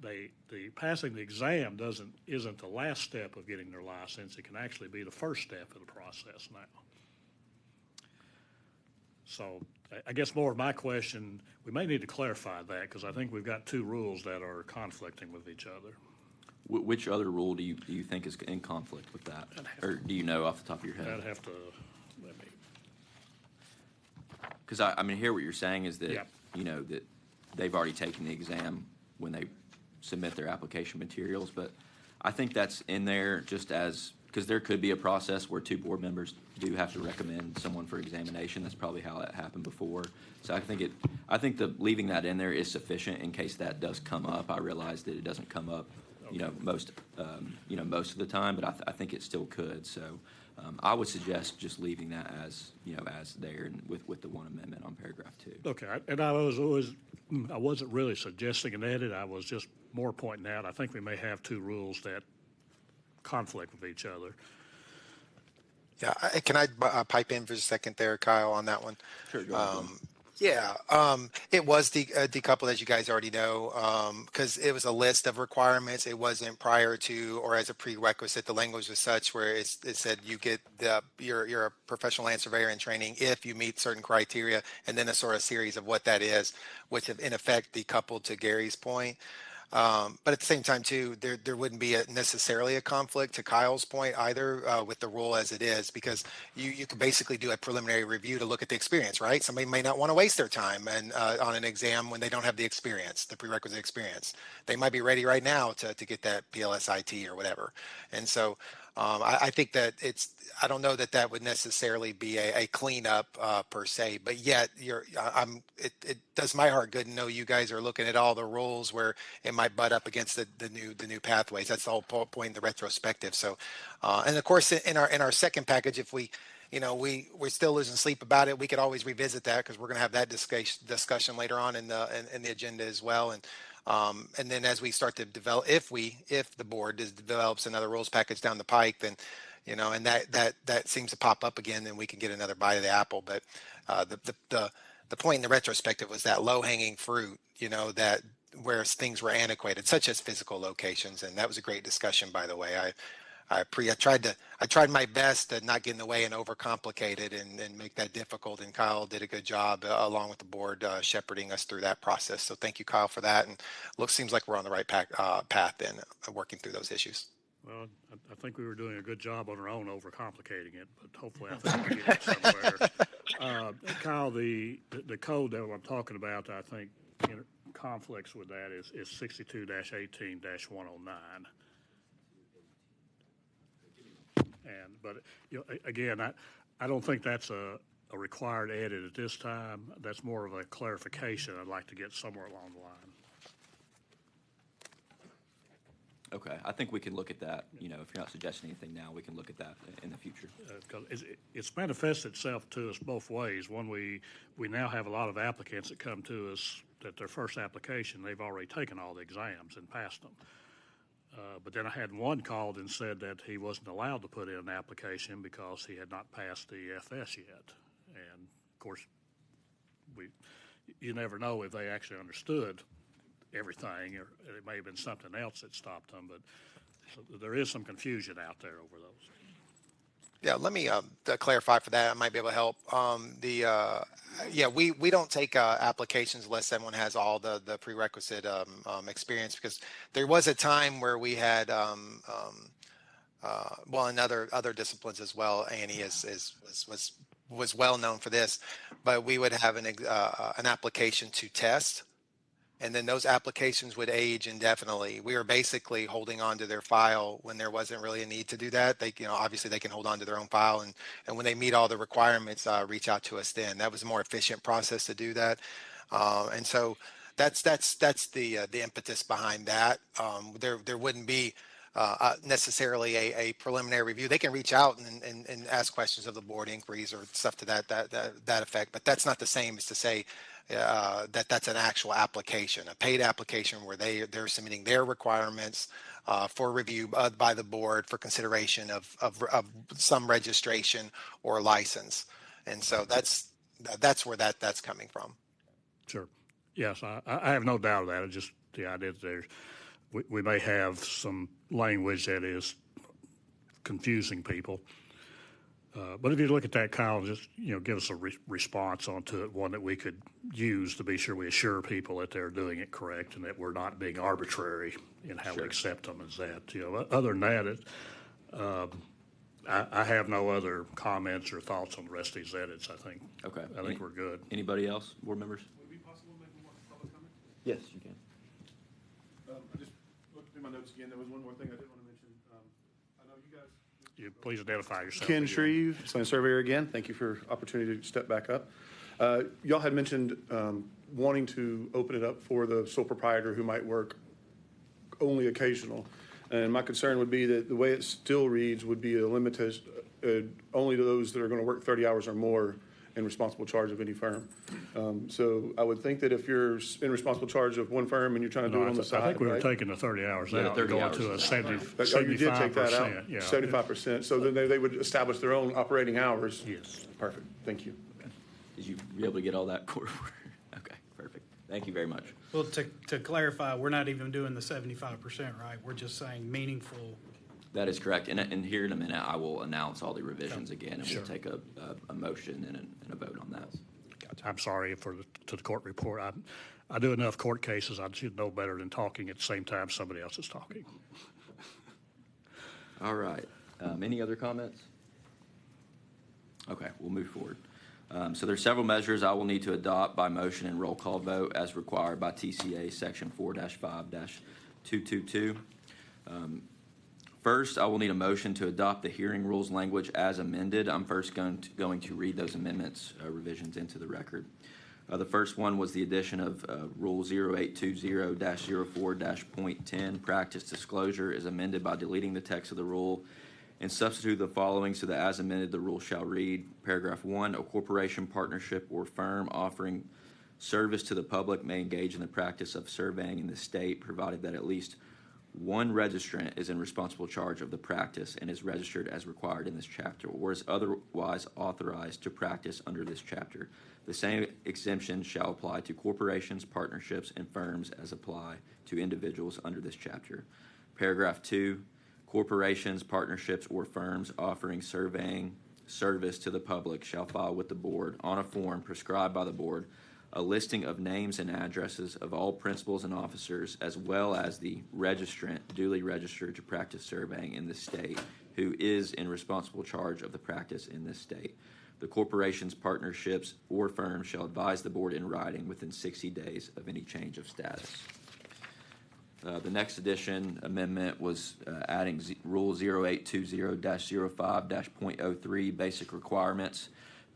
The passing the exam isn't the last step of getting their license. It can actually be the first step of the process now. So I guess more of my question, we may need to clarify that, because I think we've got 2 rules that are conflicting with each other. Which other rule do you think is in conflict with that? Or do you know off the top of your head? I'd have to, let me. Because I hear what you're saying is that, Yeah. That they've already taken the exam when they submit their application materials, but I think that's in there just as, because there could be a process where 2 board members do have to recommend someone for examination. That's probably how that happened before. So I think leaving that in there is sufficient in case that does come up. I realize that it doesn't come up, most of the time, but I think it still could. So I would suggest just leaving that as there, and with the one amendment on paragraph 2. Okay, and I wasn't really suggesting an edit. I was just more pointing out, I think we may have 2 rules that conflict with each other. Yeah, can I pipe in for a second there, Kyle, on that one? Sure, go ahead. Yeah, it was decoupled, as you guys already know, because it was a list of requirements. It wasn't prior to or as a prerequisite. The language was such where it said you get you're a professional land surveyor in training if you meet certain criteria, and then a sort of series of what that is, which have in effect decoupled, to Gary's point. But at the same time, too, there wouldn't be necessarily a conflict to Kyle's point either with the rule as it is, because you could basically do a preliminary review to look at the experience, right? Somebody may not want to waste their time and on an exam when they don't have the experience, the prerequisite experience. They might be ready right now to get that PLSIT or whatever. And so I think that I don't know that that would necessarily be a cleanup per se, but yet it does my heart good to know you guys are looking at all the rules where it might butt up against the new pathways. That's the whole point in the retrospective. So, and of course, in our second package, if we're still losing sleep about it, we could always revisit that because we're going to have that discussion later on in the agenda as well. And then as we start to develop, if the board develops another rules package down the pike, then, and that seems to pop up again, then we can get another bite of the apple. But the point in the retrospective was that low hanging fruit, that where things were antiquated, such as physical locations. And that was a great discussion, by the way. I tried my best to not get in the way and overcomplicate it and make that difficult. And Kyle did a good job along with the board shepherding us through that process. So thank you, Kyle, for that. And seems like we're on the right path then, working through those issues. Well, I think we were doing a good job on our own overcomplicating it, but hopefully I think we get it somewhere. Kyle, the code that I'm talking about, I think conflicts with that is 62-18-109. But again, I don't think that's a required edit at this time. That's more of a clarification I'd like to get somewhere along the line. Okay, I think we can look at that. If you're not suggesting anything now, we can look at that in the future. Because it's manifested itself to us both ways. One, we now have a lot of applicants that come to us that their first application, they've already taken all the exams and passed them. But then I had one called and said that he wasn't allowed to put in an application because he had not passed the FS yet. And of course, you never know if they actually understood everything, or it may have been something else that stopped them. But so there is some confusion out there over those. Yeah, let me clarify for that. I might be able to help. We don't take applications unless someone has all the prerequisite experience, because there was a time where we had, in other disciplines as well, A&E was well known for this, but we would have an application to test. And then those applications would age indefinitely. We were basically holding on to their file when there wasn't really a need to do that. They, obviously they can hold on to their own file, and when they meet all the requirements, reach out to us then. That was a more efficient process to do that. And so that's the impetus behind that. There wouldn't be necessarily a preliminary review. They can reach out and ask questions of the board, inquiries or stuff to that effect, but that's not the same as to say that's an actual application, a paid application where they're submitting their requirements for review by the board for consideration of some registration or license. And so that's where that's coming from. Sure. Yes, I have no doubt of that. It's just the idea that we may have some language that is confusing people. But if you look at that, Kyle, just give us a response onto it, one that we could use to be sure we assure people that they're doing it correct and that we're not being arbitrary in how we accept them as that. Other than that, I have no other comments or thoughts on the rest of these edits. I think we're good. Anybody else, board members? Would it be possible to make one more public comment? Yes, you can. I just looked through my notes again. There was one more thing I did want to mention. I know you guys. Please identify yourself. Ken again. Shreve, Land Surveyor again. Thank you for opportunity to step back up. Y'all had mentioned wanting to open it up for the sole proprietor who might work only occasional. And my concern would be that the way it still reads would be a limitation only to those that are going to work 30 hours or more in responsible charge of any firm. So I would think that if you're in responsible charge of one firm and you're trying to do it on the side, I think we were right? taking the 30 hours Yeah, out 30 and going hours to a is 75%. Oh, you did take that out? Yeah. 75%. So then they would establish their own operating hours? Yes. Perfect. Thank you. Did you be able to get all that? Okay, perfect. Thank you very much. Well, to clarify, we're not even doing the 75%, right? We're just saying meaningful. That is correct. And here in a minute, I will announce all the revisions again, and we'll take a motion and a vote on that. I'm sorry to the court report. I do enough court cases, I should know better than talking at the same time somebody else is talking. All right. Any other comments? Okay, we'll move forward. So there's several measures I will need to adopt by motion and roll call vote as required by TCA Section 4-5-222. First, I will need a motion to adopt the hearing rules language as amended. I'm first going to read those amendments, revisions into the record. The first one was the addition of Rule 0820-04-.10, practice disclosure is amended by deleting the text of the rule and substitute the following so that as amended, the rule shall read, paragraph 1, a corporation, partnership, or firm offering service to the public may engage in the practice of surveying in the state, provided that at least one registrant is in responsible charge of the practice and is registered as required in this chapter or is otherwise authorized to practice under this chapter. The same exemption shall apply to corporations, partnerships, and firms as apply to individuals under this chapter. Paragraph 2, corporations, partnerships, or firms offering surveying service to the public shall file with the board on a form prescribed by the board a listing of names and addresses of all principals and officers, as well as the registrant duly registered to practice surveying in the state who is in responsible charge of the practice in this state. The corporations, partnerships, or firms shall advise the board in writing within 60 days of any change of status. The next amendment was adding Rule 0820-05-.03, basic requirements.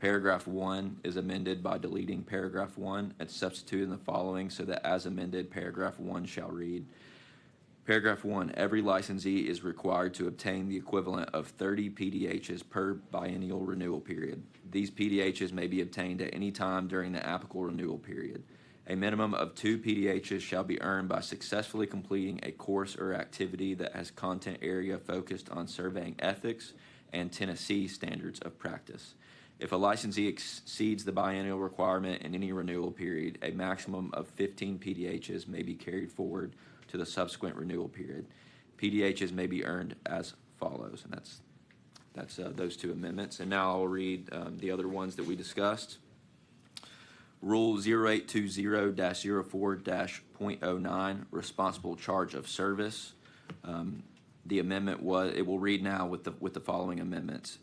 Paragraph 1 is amended by deleting paragraph 1 and substituting the following so that as amended, paragraph 1 shall read, paragraph 1, every licensee is required to obtain the equivalent of 30 PDHs per biennial renewal period. These PDHs may be obtained at any time during the applicable renewal period. A minimum of 2 PDHs shall be earned by successfully completing a course or activity that has content area focused on surveying ethics and Tennessee standards of practice. If a licensee exceeds the biennial requirement in any renewal period, a maximum of 15 PDHs may be carried forward to the subsequent renewal period. PDHs may be earned as follows, and that's those two amendments. And now I'll read the other ones that we discussed. Rule 0820-04-.09, responsible charge of service. The amendment it will read now with the following amendments.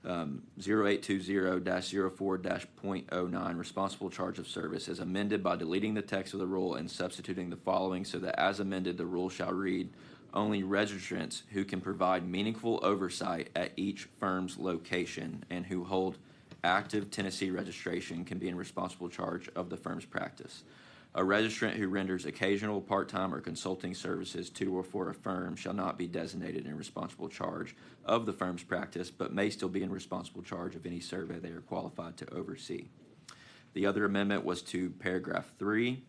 0820-04-.09, responsible charge of service, is amended by deleting the text of the rule and substituting the following so that as amended, the rule shall read, only registrants who can provide meaningful oversight at each firm's location and who hold active Tennessee registration can be in responsible charge of the firm's practice. A registrant who renders occasional, part-time, or consulting services to or for a firm shall not be designated in responsible charge of the firm's practice, but may still be in responsible charge of any survey they are qualified to oversee. The other amendment was to paragraph 3.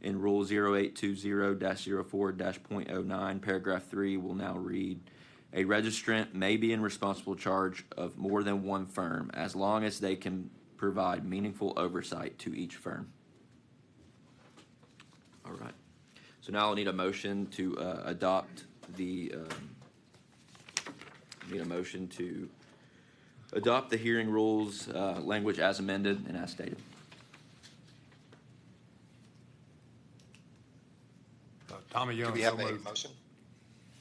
In Rule 0820-04-.09, paragraph 3 will now read, a registrant may be in responsible charge of more than one firm as long as they can provide meaningful oversight to each firm. All right. So now I'll need a motion to adopt the hearing rules language as amended and as stated. Tommy Young. Do we have a motion?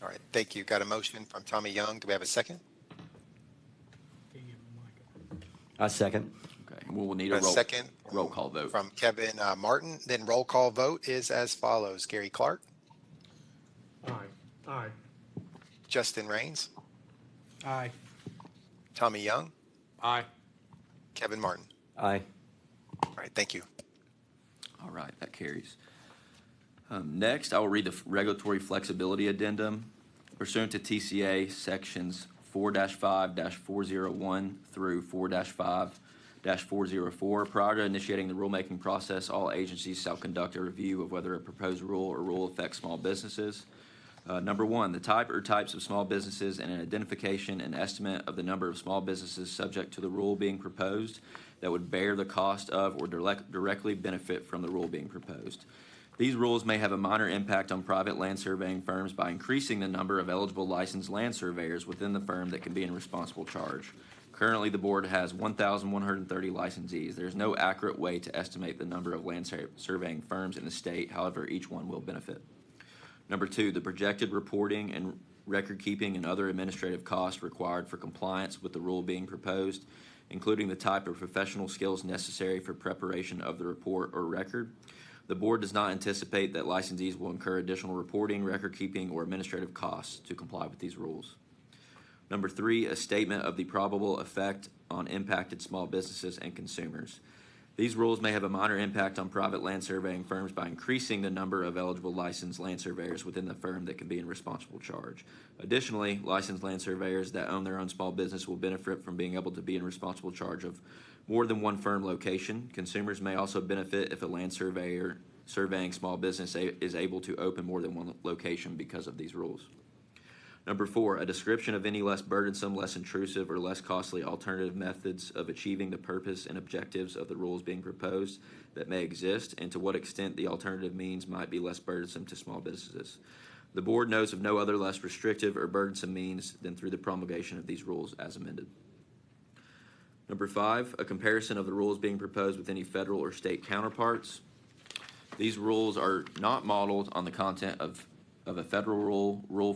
All right, thank you. Got a motion from Tommy Young. Do we have a second? I second. Okay. We'll need a second roll call vote. From Kevin Martin. Then roll call vote is as follows. Gary Clark. Aye. Aye. Justin Raines. Aye. Tommy Young. Aye. Kevin Martin. Aye. All right, thank you. All right, that carries. Next, I will read the regulatory flexibility addendum. Pursuant to TCA sections 4-5-401 through 4-5-404, prior to initiating the rulemaking process, all agencies shall conduct a review of whether a proposed rule or rule affects small businesses. Number 1, the type or types of small businesses and an identification and estimate of the number of small businesses subject to the rule being proposed that would bear the cost of or directly benefit from the rule being proposed. These rules may have a minor impact on private land surveying firms by increasing the number of eligible licensed land surveyors within the firm that can be in responsible charge. Currently, the board has 1,130 licensees. There is no accurate way to estimate the number of land surveying firms in the state. However, each one will benefit. Number two, the projected reporting and record keeping and other administrative costs required for compliance with the rule being proposed, including the type of professional skills necessary for preparation of the report or record. The board does not anticipate that licensees will incur additional reporting, record keeping, or administrative costs to comply with these rules. Number three, a statement of the probable effect on impacted small businesses and consumers. These rules may have a minor impact on private land surveying firms by increasing the number of eligible licensed land surveyors within the firm that can be in responsible charge. Additionally, licensed land surveyors that own their own small business will benefit from being able to be in responsible charge of more than one firm location. Consumers may also benefit if a land surveyor surveying small business is able to open more than one location because of these rules. Number four, a description of any less burdensome, less intrusive, or less costly alternative methods of achieving the purpose and objectives of the rules being proposed that may exist, and to what extent the alternative means might be less burdensome to small businesses. The board knows of no other less restrictive or burdensome means than through the promulgation of these rules as amended. Number five, a comparison of the rules being proposed with any federal or state counterparts. These rules are not modeled on the content of a federal rule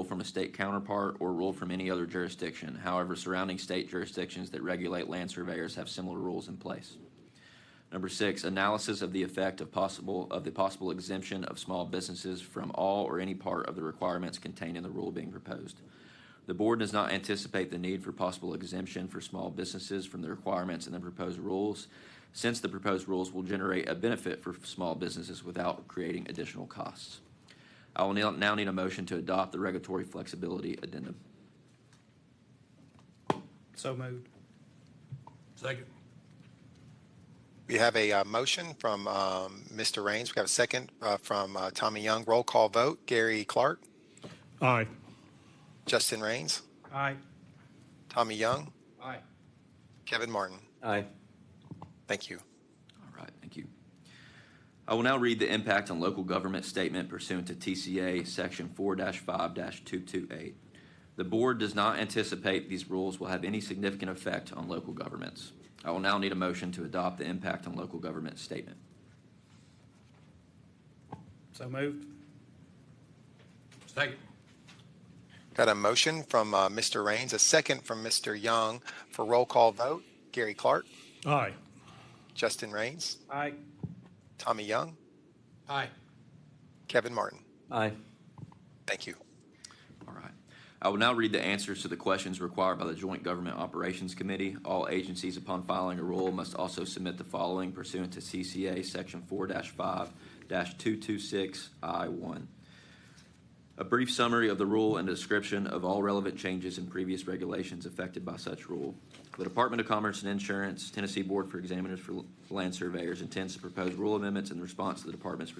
from a state counterpart, or rule from any other jurisdiction. However, surrounding state jurisdictions that regulate land surveyors have similar rules in place. Number six, analysis of the effect of the possible exemption of small businesses from all or any part of the requirements contained in the rule being proposed. The board does not anticipate the need for possible exemption for small businesses from the requirements in the proposed rules, since the proposed rules will generate a benefit for small businesses without creating additional costs. I will now need a motion to adopt the regulatory flexibility addendum. So moved. Second. We have a motion from Mr. Raines. We have a second from Tommy Young. Roll call vote. Gary Clark, Aye. Justin Raines, Aye. Tommy Young, Aye. Kevin Martin. Aye. Thank you. All right, thank you. I will now read the impact on local government statement pursuant to TCA Section 4-5-228. The board does not anticipate these rules will have any significant effect on local governments. I will now need a motion to adopt the impact on local government statement. So moved. Second. Got a motion from Mr. Raines, a second from Mr. Young for roll call vote. Gary Clark, Aye. Justin Raines, Aye. Tommy Young, Aye. Kevin Martin. Aye. Thank you. All right. I will now read the answers to the questions required by the Joint Government Operations Committee. All agencies, upon filing a rule, must also submit the following pursuant to CCA Section 4-5-226I1. A brief summary of the rule and a description of all relevant changes in previous regulations affected by such rule. The Department of Commerce and Insurance, Tennessee Board for Examiners for Land Surveyors, intends to propose rule amendments in response to the department's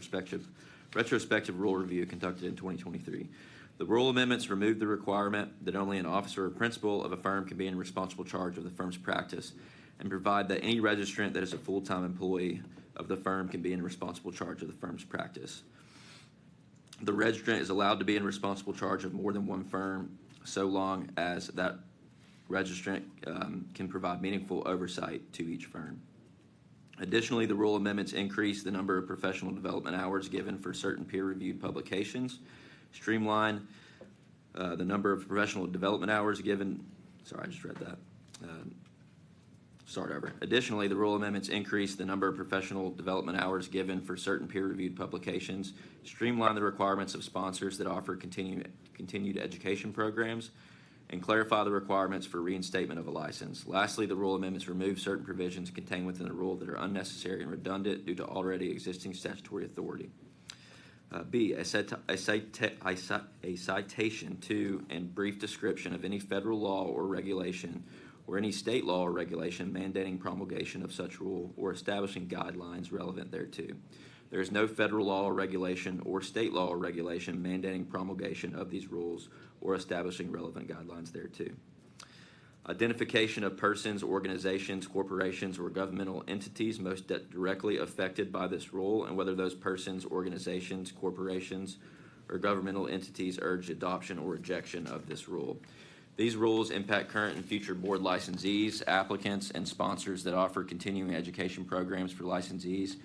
retrospective rule review conducted in 2023. The rule amendments remove the requirement that only an officer or principal of a firm can be in responsible charge of the firm's practice, and provide that any registrant that is a full-time employee of the firm can be in responsible charge of the firm's practice. The registrant is allowed to be in responsible charge of more than one firm so long as that registrant can provide meaningful oversight to each firm. Additionally, the rule amendments increase the number of professional development hours given for certain peer-reviewed publications, streamline the number of professional development hours given. Sorry, I just read that. Start over. Additionally, the rule amendments increase the number of professional development hours given for certain peer-reviewed publications, streamline the requirements of sponsors that offer continued education programs, and clarify the requirements for reinstatement of a license. Lastly, the rule amendments remove certain provisions contained within the rule that are unnecessary and redundant due to already existing statutory authority. B, a citation to and brief description of any federal law or regulation or any state law or regulation mandating promulgation of such rule or establishing guidelines relevant thereto. There is no federal law or regulation or state law or regulation mandating promulgation of these rules or establishing relevant guidelines thereto. Identification of persons, organizations, corporations, or governmental entities most directly affected by this rule, and whether those persons, organizations, corporations, or governmental entities urge adoption or rejection of this rule. These rules impact current and future board licensees, applicants, and sponsors that offer continuing education programs for licensees.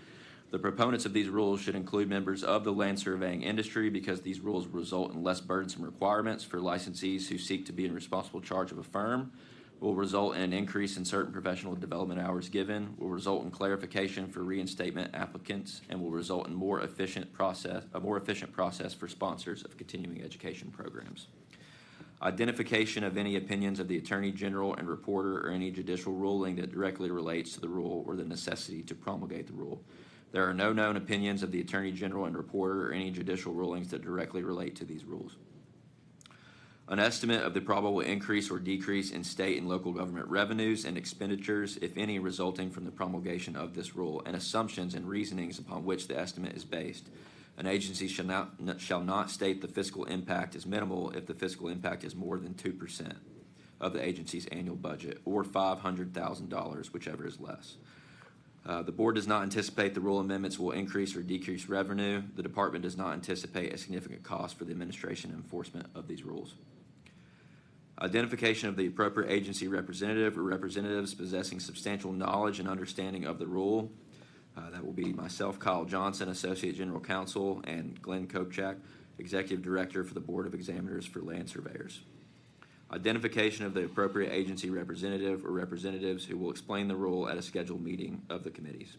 The proponents of these rules should include members of the land surveying industry because these rules result in less burdensome requirements for licensees who seek to be in responsible charge of a firm, will result in an increase in certain professional development hours given, will result in clarification for reinstatement applicants, and will result in a more efficient process for sponsors of continuing education programs. Identification of any opinions of the Attorney General and reporter or any judicial ruling that directly relates to the rule or the necessity to promulgate the rule. There are no known opinions of the Attorney General and reporter or any judicial rulings that directly relate to these rules. An estimate of the probable increase or decrease in state and local government revenues and expenditures, if any, resulting from the promulgation of this rule, and assumptions and reasonings upon which the estimate is based. An agency shall not state the fiscal impact is minimal if the fiscal impact is more than 2% of the agency's annual budget, or $500,000, whichever is less. The board does not anticipate the rule amendments will increase or decrease revenue. The department does not anticipate a significant cost for the administration and enforcement of these rules. Identification of the appropriate agency representative or representatives possessing substantial knowledge and understanding of the rule. That will be myself, Kyle Johnson, Associate General Counsel, and Glenn Kopchak, Executive Director for the Board of Examiners for Land Surveyors. Identification of the appropriate agency representative or representatives who will explain the rule at a scheduled meeting of the committees.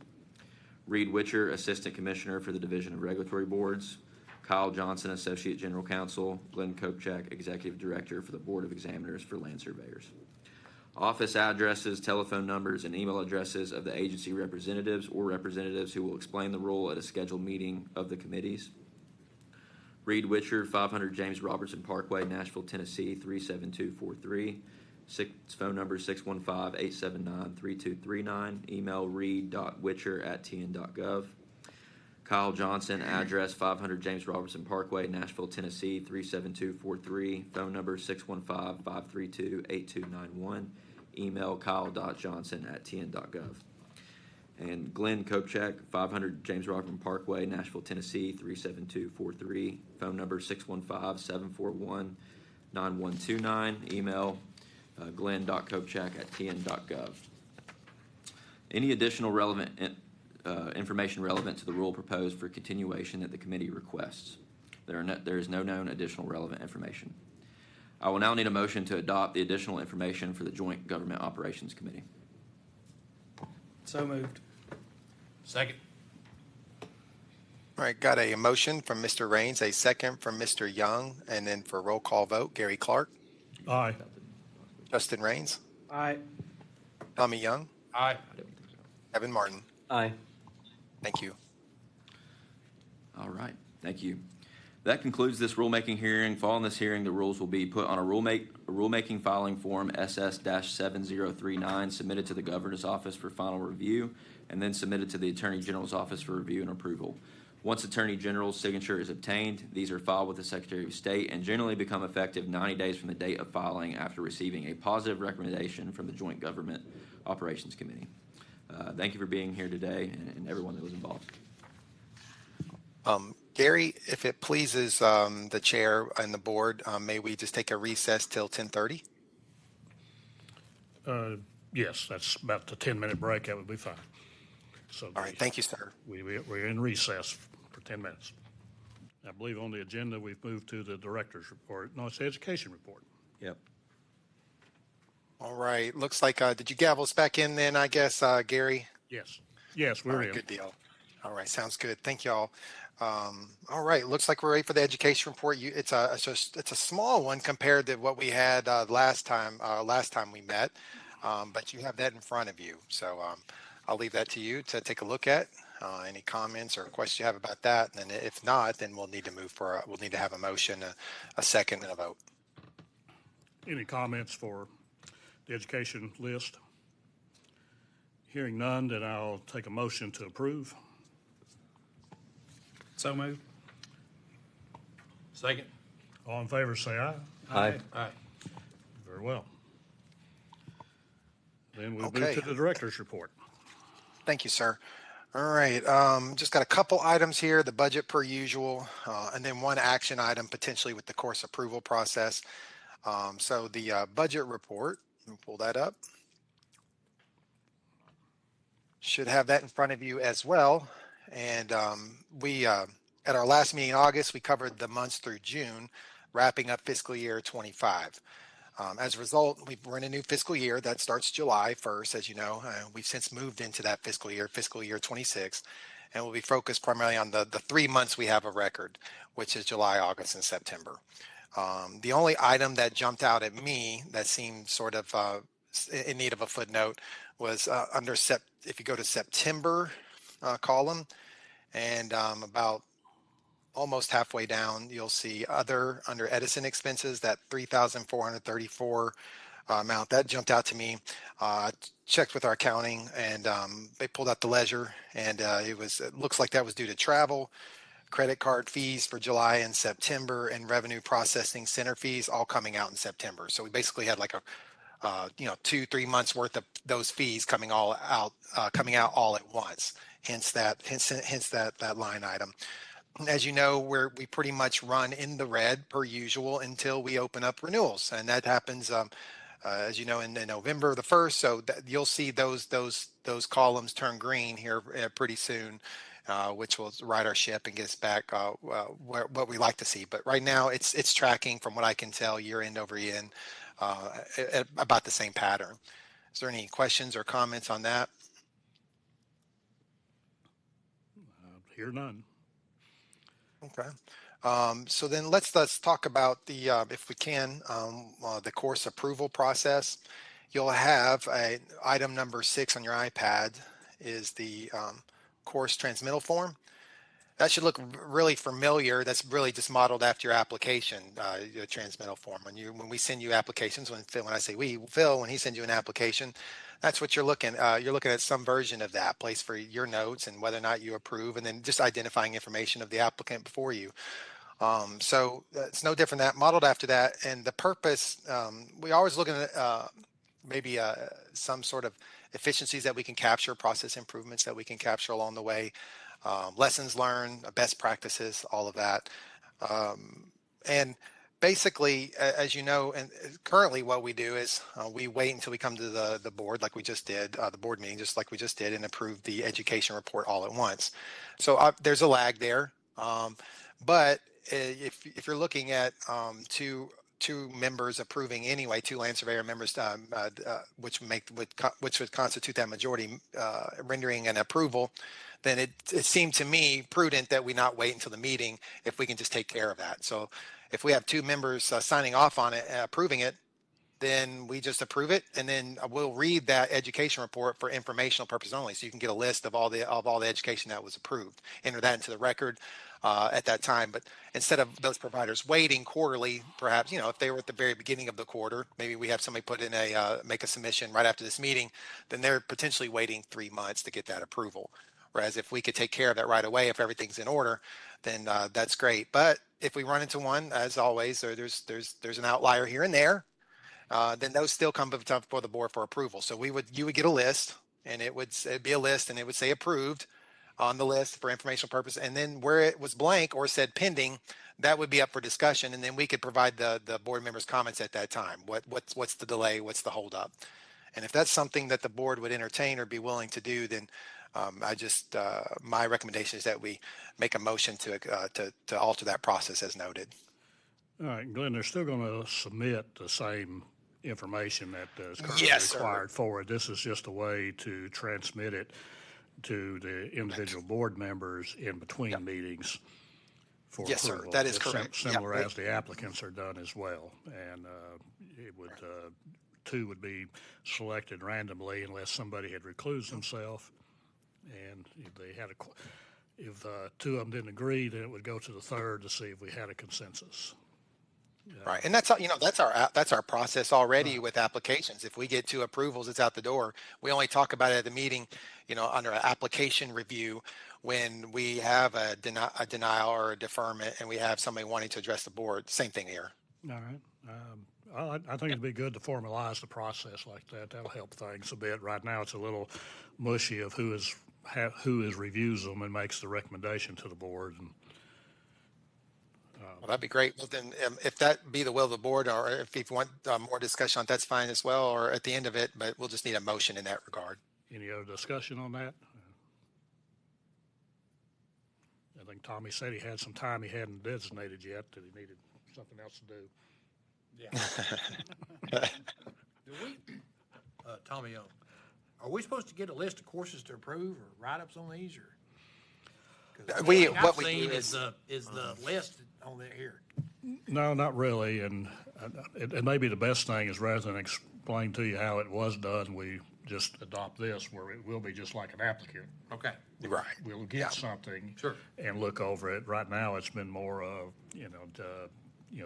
Reed Witcher, Assistant Commissioner for the Division of Regulatory Boards. Kyle Johnson, Associate General Counsel. Glenn Kopchak, Executive Director for the Board of Examiners for Land Surveyors. Office addresses, telephone numbers, and email addresses of the agency representatives or representatives who will explain the rule at a scheduled meeting of the committees. Reed Witcher, 500 James Robertson Parkway, Nashville, Tennessee, 37243. Phone number 615-879-3239. Email reed.witcher@tn.gov. Kyle Johnson, address 500 James Robertson Parkway, Nashville, Tennessee, 37243. Phone number 615-532-8291. Email kyle.johnson@tn.gov. And Glenn Kopchak, 500 James Robertson Parkway, Nashville, Tennessee, 37243. Phone number 615-741-9129. Email glenn.kopchak@tn.gov. Any additional relevant information relevant to the rule proposed for continuation that the committee requests. There is no known additional relevant information. I will now need a motion to adopt the additional information for the Joint Government Operations Committee. So moved. Second. All right, got a motion from Mr. Raines, a second from Mr. Young, and then for roll call vote, Gary Clark, Aye. Justin Raines, Aye. Tommy Young, Aye. Evan Martin. Aye. Thank you. All right, thank you. That concludes this rulemaking hearing. Following this hearing, the rules will be put on a rulemaking filing form SS-7039 submitted to the Governor's Office for final review and then submitted to the Attorney General's Office for review and approval. Once Attorney General's signature is obtained, these are filed with the Secretary of State and generally become effective 90 days from the date of filing after receiving a positive recommendation from the Joint Government Operations Committee. Thank you for being here today and everyone that was involved. Gary, if it pleases the chair and the board, may we just take a recess till 10:30? Yes, that's about the 10-minute break. That would be fine. So All right, thank you, sir. We're in recess for 10 minutes. I believe on the agenda, we've moved to the director's report. No, it's the education report. Yep. All right, looks like, did you gavel us back in then, I guess, Gary? Yes. Yes, All we're right, in. good deal. All right, sounds good. Thank y'all. All right, looks like we're ready for the education report. It's a small one compared to what we had last time we met, but you have that in front of you. So I'll leave that to you to take a look at. Any comments or questions you have about that, and then if not, then we'll need to we'll need to have a motion, a second, and a vote. Any comments for the education list? Hearing none, then I'll take a motion to approve. So moved. Second. All in favor, say aye. Aye. Aye. Very well. Then we'll Okay. move to the director's report. Thank you, sir. All right, just got a couple items here, the budget per usual, and then one action item potentially with the course approval process. So the budget report, let me pull that up. Should have that in front of you as well. And we, at our last meeting in August, we covered the months through June, wrapping up fiscal year 25. As a result, we're in a new fiscal year that starts July 1st, as you know. We've since moved into that fiscal year 26, and we'll be focused primarily on the 3 months we have a record, which is July, August, and September. The only item that jumped out at me that seemed sort of in need of a footnote was if you go to September column and about almost halfway down, you'll see other under Edison expenses, that 3,434 amount that jumped out to me. Checked with our accounting and they pulled out the ledger and it looks like that was due to travel, credit card fees for July and September, and revenue processing center fees all coming out in September. So we basically had like a 2-3 months worth of those fees coming out all at once. Hence that line item. As you know, we pretty much run in the red per usual until we open up renewals, and that happens, as you know, in November the 1st. So you'll see those columns turn green here pretty soon, which will right our ship and get us back what we like to see. But right now, it's tracking, from what I can tell, year end over year end, at about the same pattern. Is there any questions or comments on that? Hear none. Okay. So then let's talk about the, if we can, the course approval process. You'll have item number 6 on your iPad is the course transmittal form. That should look really familiar. That's really just modeled after your application, your transmittal form. When we send you applications, when I say Phil, when he sends you an application, that's what you're looking. You're looking at some version of that place for your notes and whether or not you approve, and then just identifying information of the applicant before you. So it's no different than that, modeled after that. And the purpose, we always looking at maybe some sort of efficiencies that we can capture, process improvements that we can capture along the way. Lessons learned, best practices, all of that. And basically, as you know, and currently what we do is we wait until we come to the board like we just did, the board meeting just like we just did, and approve the education report all at once. So there's a lag there. But if you're looking at two members approving anyway, 2 land surveyor members, which would constitute that majority rendering an approval, then it seemed to me prudent that we not wait until the meeting if we can just take care of that. So if we have 2 members signing off on it, approving it, then we just approve it, and then we'll read that education report for informational purposes only, so you can get a list of all the education that was approved. Enter that into the record at that time. But instead of those providers waiting quarterly, perhaps, if they were at the very beginning of the quarter, maybe we have somebody put in make a submission right after this meeting, then they're potentially waiting 3 months to get that approval. Whereas if we could take care of that right away, if everything's in order, then that's great. But if we run into one, as always, there's an outlier here and there, then those still come before the board for approval. So you would get a list, and it'd be a list, and it would say approved on the list for informational purpose. And then where it was blank or said pending, that would be up for discussion, and then we could provide the board members' comments at that time. What's the delay? What's the holdup? And if that's something that the board would entertain or be willing to do, then my recommendation is that we make a motion to alter that process as noted. All right, Glenn, they're still going to submit the same information that is currently Yes, required for it. This is just a way to transmit it to the individual board members in between meetings for Yes, sir. approval. That is It's correct. Similar Yeah. as the applicants are done as well. And it would 2 would be selected randomly unless somebody had reclused themselves. And if they had if 2 of them didn't agree, then it would go to the 3rd to see if we had a consensus. Right, and that's our process already with applications. If we get 2 approvals, it's out the door. We only talk about it at the meeting, under an application review when we have a denial or a deferment, and we have somebody wanting to address the board. Same thing here. All right. I think it'd be good to formalize the process like that. That'll help things a bit. Right now, it's a little mushy of who reviews them and makes the recommendation to the board. And Well, that'd be great. Well, then, if that be the will of the board, or if you want more discussion on it, that's fine as well, or at the end of it, but we'll just need a motion in that regard. Any other discussion on that? I think Tommy said he had some time he hadn't designated yet, that he needed something else to do. Yeah. Do we, Tommy, are we supposed to get a list of courses to approve or write-ups on these, or? 'Cause the only thing what I've we seen do is the list on there here. No, not really, and it may be the best thing is rather than explain to you how it was done, we just adopt this where it will be just like an applicant. Okay. Right. We'll get something. Sure. And look over it. Right now, it's been more of,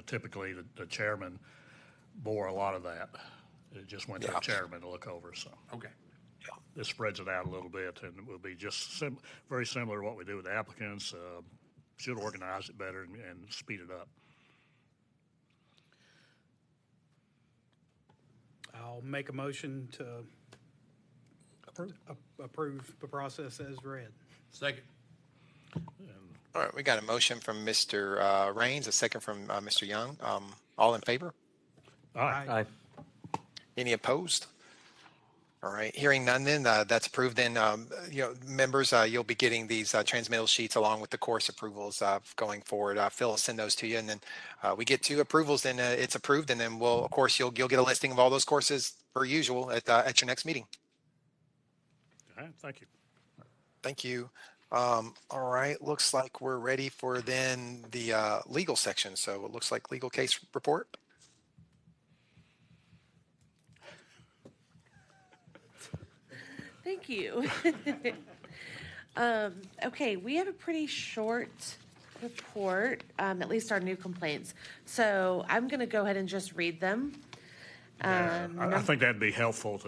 typically the chairman bore a lot of that. It just went to the chairman to look over, so. Okay. This spreads it out a little bit, and it will be just very similar to what we do with the applicants. Should organize it better and speed it up. I'll make a motion to approve the process as read. Second. All right, we got a motion from Mr. Raines, a second from Mr. Young. All in favor? Aye. Any opposed? All right, hearing none then, that's approved. Then, members, you'll be getting these transmittal sheets along with the course approvals going forward. Phil will send those to you, and then we get 2 approvals, then it's approved, and then of course, you'll get a listing of all those courses per usual at your next meeting. All right, thank you. Thank you. All right, looks like we're ready for then the legal section. So it looks like legal case report. Thank you. Okay, we have a pretty short report, at least our new complaints. So I'm going to go ahead and just read them. I think that'd be helpful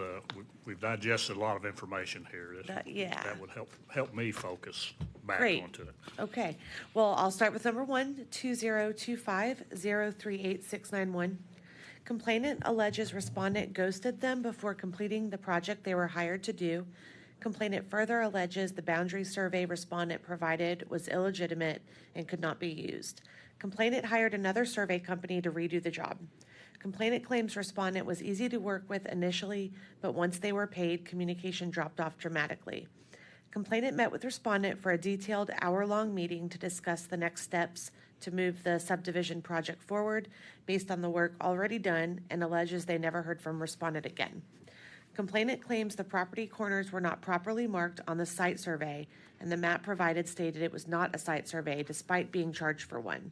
we've digested a lot of information here. Yeah. That would help me focus back Great. onto it. Okay. Well, I'll start with number 1, 2025-038-691. Complainant alleges respondent ghosted them before completing the project they were hired to do. Complainant further alleges the boundary survey respondent provided was illegitimate and could not be used. Complainant hired another survey company to redo the job. Complainant claims respondent was easy to work with initially, but once they were paid, communication dropped off dramatically. Complainant met with respondent for a detailed hour-long meeting to discuss the next steps to move the subdivision project forward based on the work already done, and alleges they never heard from respondent again. Complainant claims the property corners were not properly marked on the site survey, and the map provided stated it was not a site survey despite being charged for one.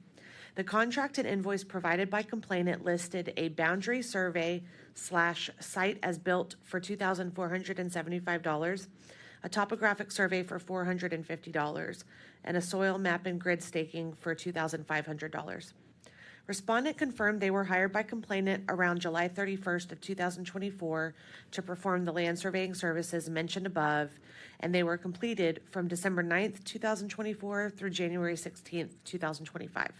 The contract and invoice provided by complainant listed a boundary survey / site as built for $2,475, a topographic survey for $450, and a soil map and grid staking for $2,500. Respondent confirmed they were hired by complainant around July 31st of 2024 to perform the land surveying services mentioned above, and they were completed from December 9th, 2024 through January 16th, 2025.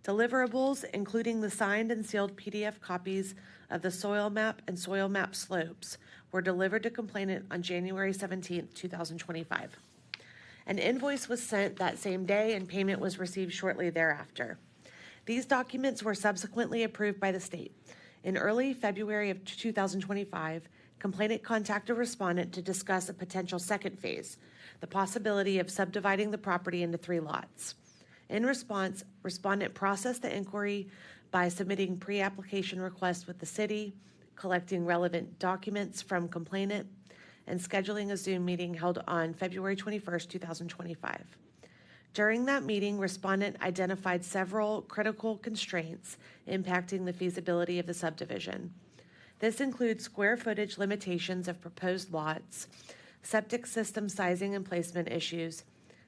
Deliverables, including the signed and sealed PDF copies of the soil map and soil map slopes, were delivered to complainant on January 17th, 2025. An invoice was sent that same day and payment was received shortly thereafter. These documents were subsequently approved by the state. In early February of 2025, complainant contacted respondent to discuss a potential second phase, the possibility of subdividing the property into 3 lots. In response, respondent processed the inquiry by submitting pre-application requests with the city, collecting relevant documents from complainant, and scheduling a Zoom meeting held on February 21st, 2025. During that meeting, respondent identified several critical constraints impacting the feasibility of the subdivision. This includes square footage limitations of proposed lots, septic system sizing and placement issues,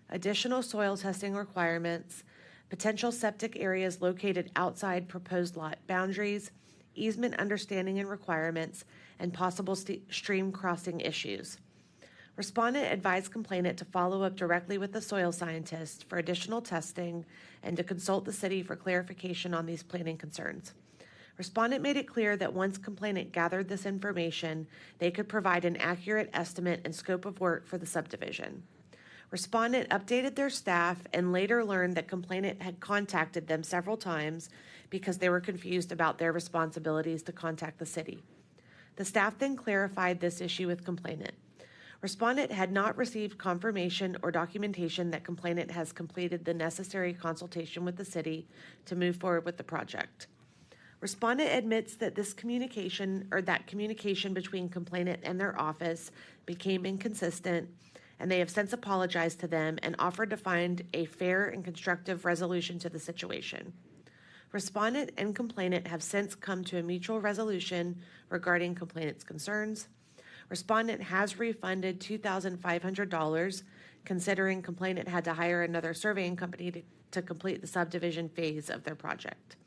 additional soil testing requirements, potential septic areas located outside proposed lot boundaries, easement understanding and requirements, and possible stream crossing issues. Respondent advised complainant to follow up directly with the soil scientist for additional testing and to consult the city for clarification on these planning concerns. Respondent made it clear that once complainant gathered this information, they could provide an accurate estimate and scope of work for the subdivision. Respondent updated their staff and later learned that complainant had contacted them several times because they were confused about their responsibilities to contact the city. The staff then clarified this issue with complainant. Respondent had not received confirmation or documentation that complainant has completed the necessary consultation with the city to move forward with the project. Respondent admits that this communication or that communication between complainant and their office became inconsistent, and they have since apologized to them and offered to find a fair and constructive resolution to the situation. Respondent and complainant have since come to a mutual resolution regarding complainant's concerns. Respondent has refunded $2,500, considering complainant had to hire another surveying company to complete the subdivision phase of their project.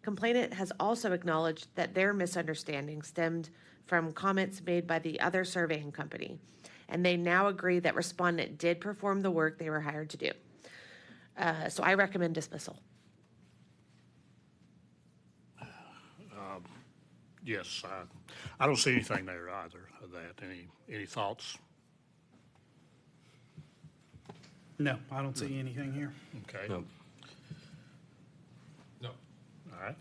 Complainant has also acknowledged that their misunderstanding stemmed from comments made by the other surveying company, and they now agree that respondent did perform the work they were hired to do. So I recommend dismissal. Yes, I don't see anything there either of that. Any thoughts? No, I don't see anything here. Okay. No. No. All right.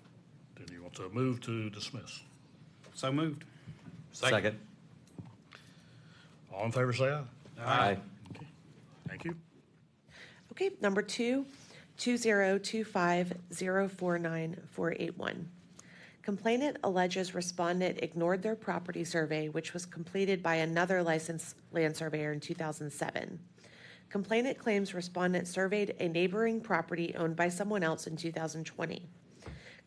Then you want to move to dismiss. So moved. Second. All in favor, say aye. Aye. Okay. Thank you. Okay, number 2, 2025049481. Complainant alleges respondent ignored their property survey, which was completed by another licensed land surveyor in 2007. Complainant claims respondent surveyed a neighboring property owned by someone else in 2020.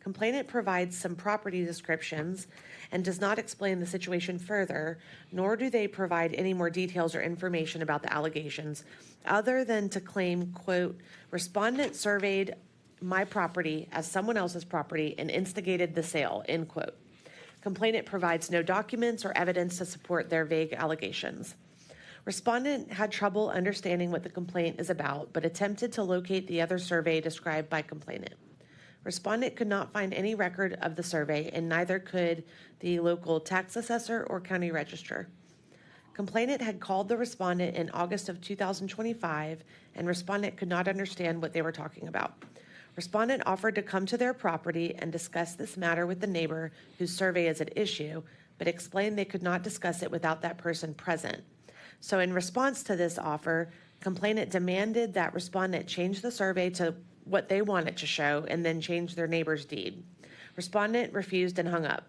Complainant provides some property descriptions and does not explain the situation further, nor do they provide any more details or information about the allegations, other than to claim, quote, respondent surveyed my property as someone else's property and instigated the sale, end quote. Complainant provides no documents or evidence to support their vague allegations. Respondent had trouble understanding what the complaint is about, but attempted to locate the other survey described by complainant. Respondent could not find any record of the survey, and neither could the local tax assessor or county registrar. Complainant had called the respondent in August of 2025, and respondent could not understand what they were talking about. Respondent offered to come to their property and discuss this matter with the neighbor whose survey is at issue, but explained they could not discuss it without that person present. So in response to this offer, complainant demanded that respondent change the survey to what they want it to show and then change their neighbor's deed. Respondent refused and hung up.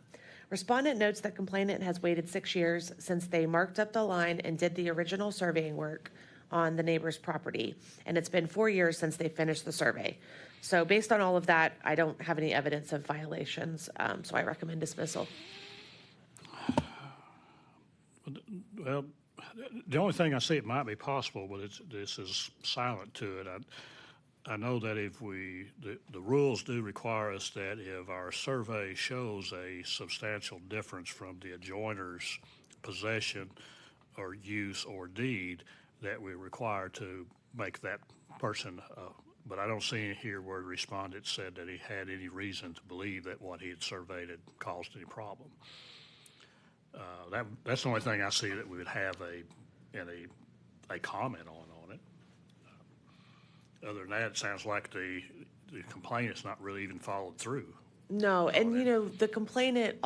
Respondent notes that complainant has waited 6 years since they marked up the line and did the original surveying work on the neighbor's property, and it's been 4 years since they finished the survey. So based on all of that, I don't have any evidence of violations, so I recommend dismissal. Well, the only thing I see it might be possible, but this is silent to it. I know that if the rules do require us that if our survey shows a substantial difference from the adjoiner's possession or use or deed, that we're required to make that person, but I don't see here where the respondent said that he had any reason to believe that what he had surveyed had caused any problem. That's the only thing I see that we would have a comment on it. Other than that, it sounds like the complaint is not really even followed through. No, and you know, the complainant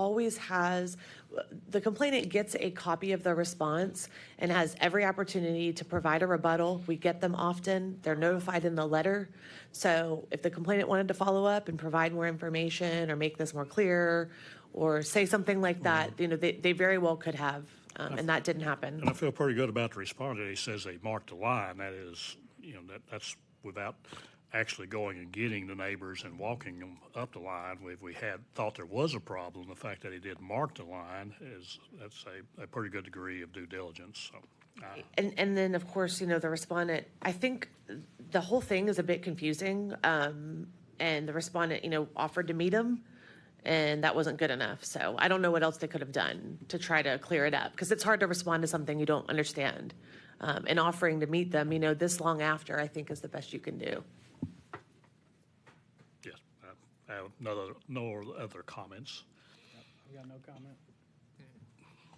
gets a copy of the response and has every opportunity to provide a rebuttal. We get them often. They're notified in the letter. So if the complainant wanted to follow up and provide more information or make this more clear or say something like that, you know, they very well could have, and that didn't happen. And I feel pretty good about the respondent. He says they marked the line. That is, you know, that's without actually going and getting the neighbors and walking them up the line. If we had thought there was a problem, the fact that he did mark the line that's a pretty good degree of due diligence. So, and then of course, you know, the respondent, I think the whole thing is a bit confusing. And the respondent, you know, offered to meet him, and that wasn't good enough. So I don't know what else they could have done to try to clear it up, because it's hard to respond to something you don't understand. And offering to meet them, you know, this long after, I think is the best you can do. yes, I have no other comments. I got no comment.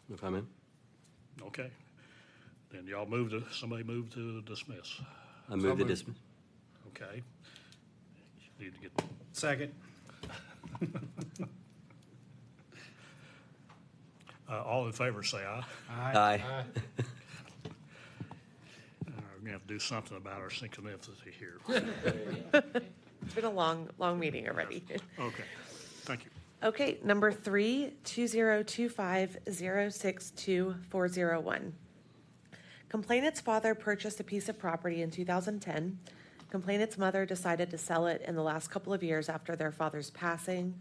No comment? Okay. Then somebody move to dismiss. I move to dismiss. Okay. Need to get, Second. all in favor, say aye. Aye. We're gonna have to do something about our synchronicity here. It's been a long, long meeting already. Okay, thank you. Okay, number 3, 2025-062-401. Complainant's father purchased a piece of property in 2010. Complainant's mother decided to sell it in the last couple of years after their father's passing.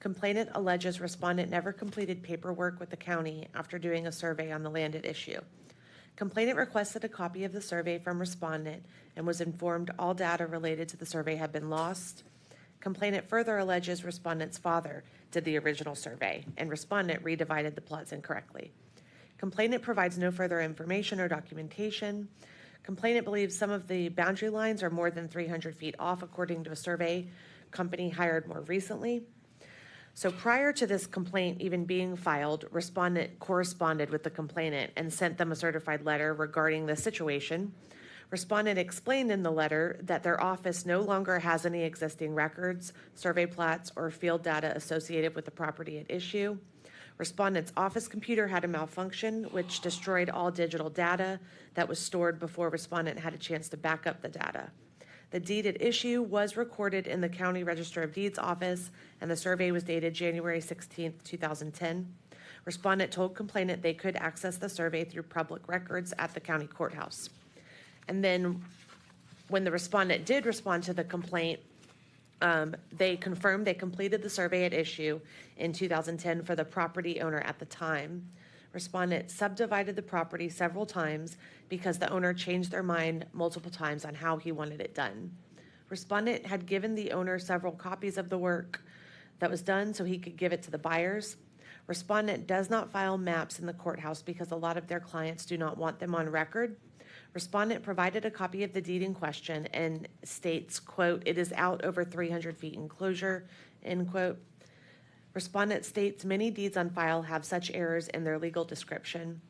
Complainant alleges respondent never completed paperwork with the county after doing a survey on the land at issue. Complainant requested a copy of the survey from respondent and was informed all data related to the survey had been lost. Complainant further alleges respondent's father did the original survey and respondent redivided the plots incorrectly. Complainant provides no further information or documentation. Complainant believes some of the boundary lines are more than 300 feet off according to a survey company hired more recently. So prior to this complaint even being filed, respondent corresponded with the complainant and sent them a certified letter regarding the situation. Respondent explained in the letter that their office no longer has any existing records, survey plats, or field data associated with the property at issue. Respondent's office computer had a malfunction, which destroyed all digital data that was stored before respondent had a chance to back up the data. The deed at issue was recorded in the County Register of Deeds office, and the survey was dated January 16th, 2010. Respondent told complainant they could access the survey through public records at the county courthouse. And then when the respondent did respond to the complaint, they confirmed they completed the survey at issue in 2010 for the property owner at the time. Respondent subdivided the property several times because the owner changed their mind multiple times on how he wanted it done. Respondent had given the owner several copies of the work that was done so he could give it to the buyers. Respondent does not file maps in the courthouse because a lot of their clients do not want them on record. Respondent provided a copy of the deed in question and states, quote, "It is out over 300 feet enclosure," end quote. Respondent states many deeds on file have such errors in their legal description.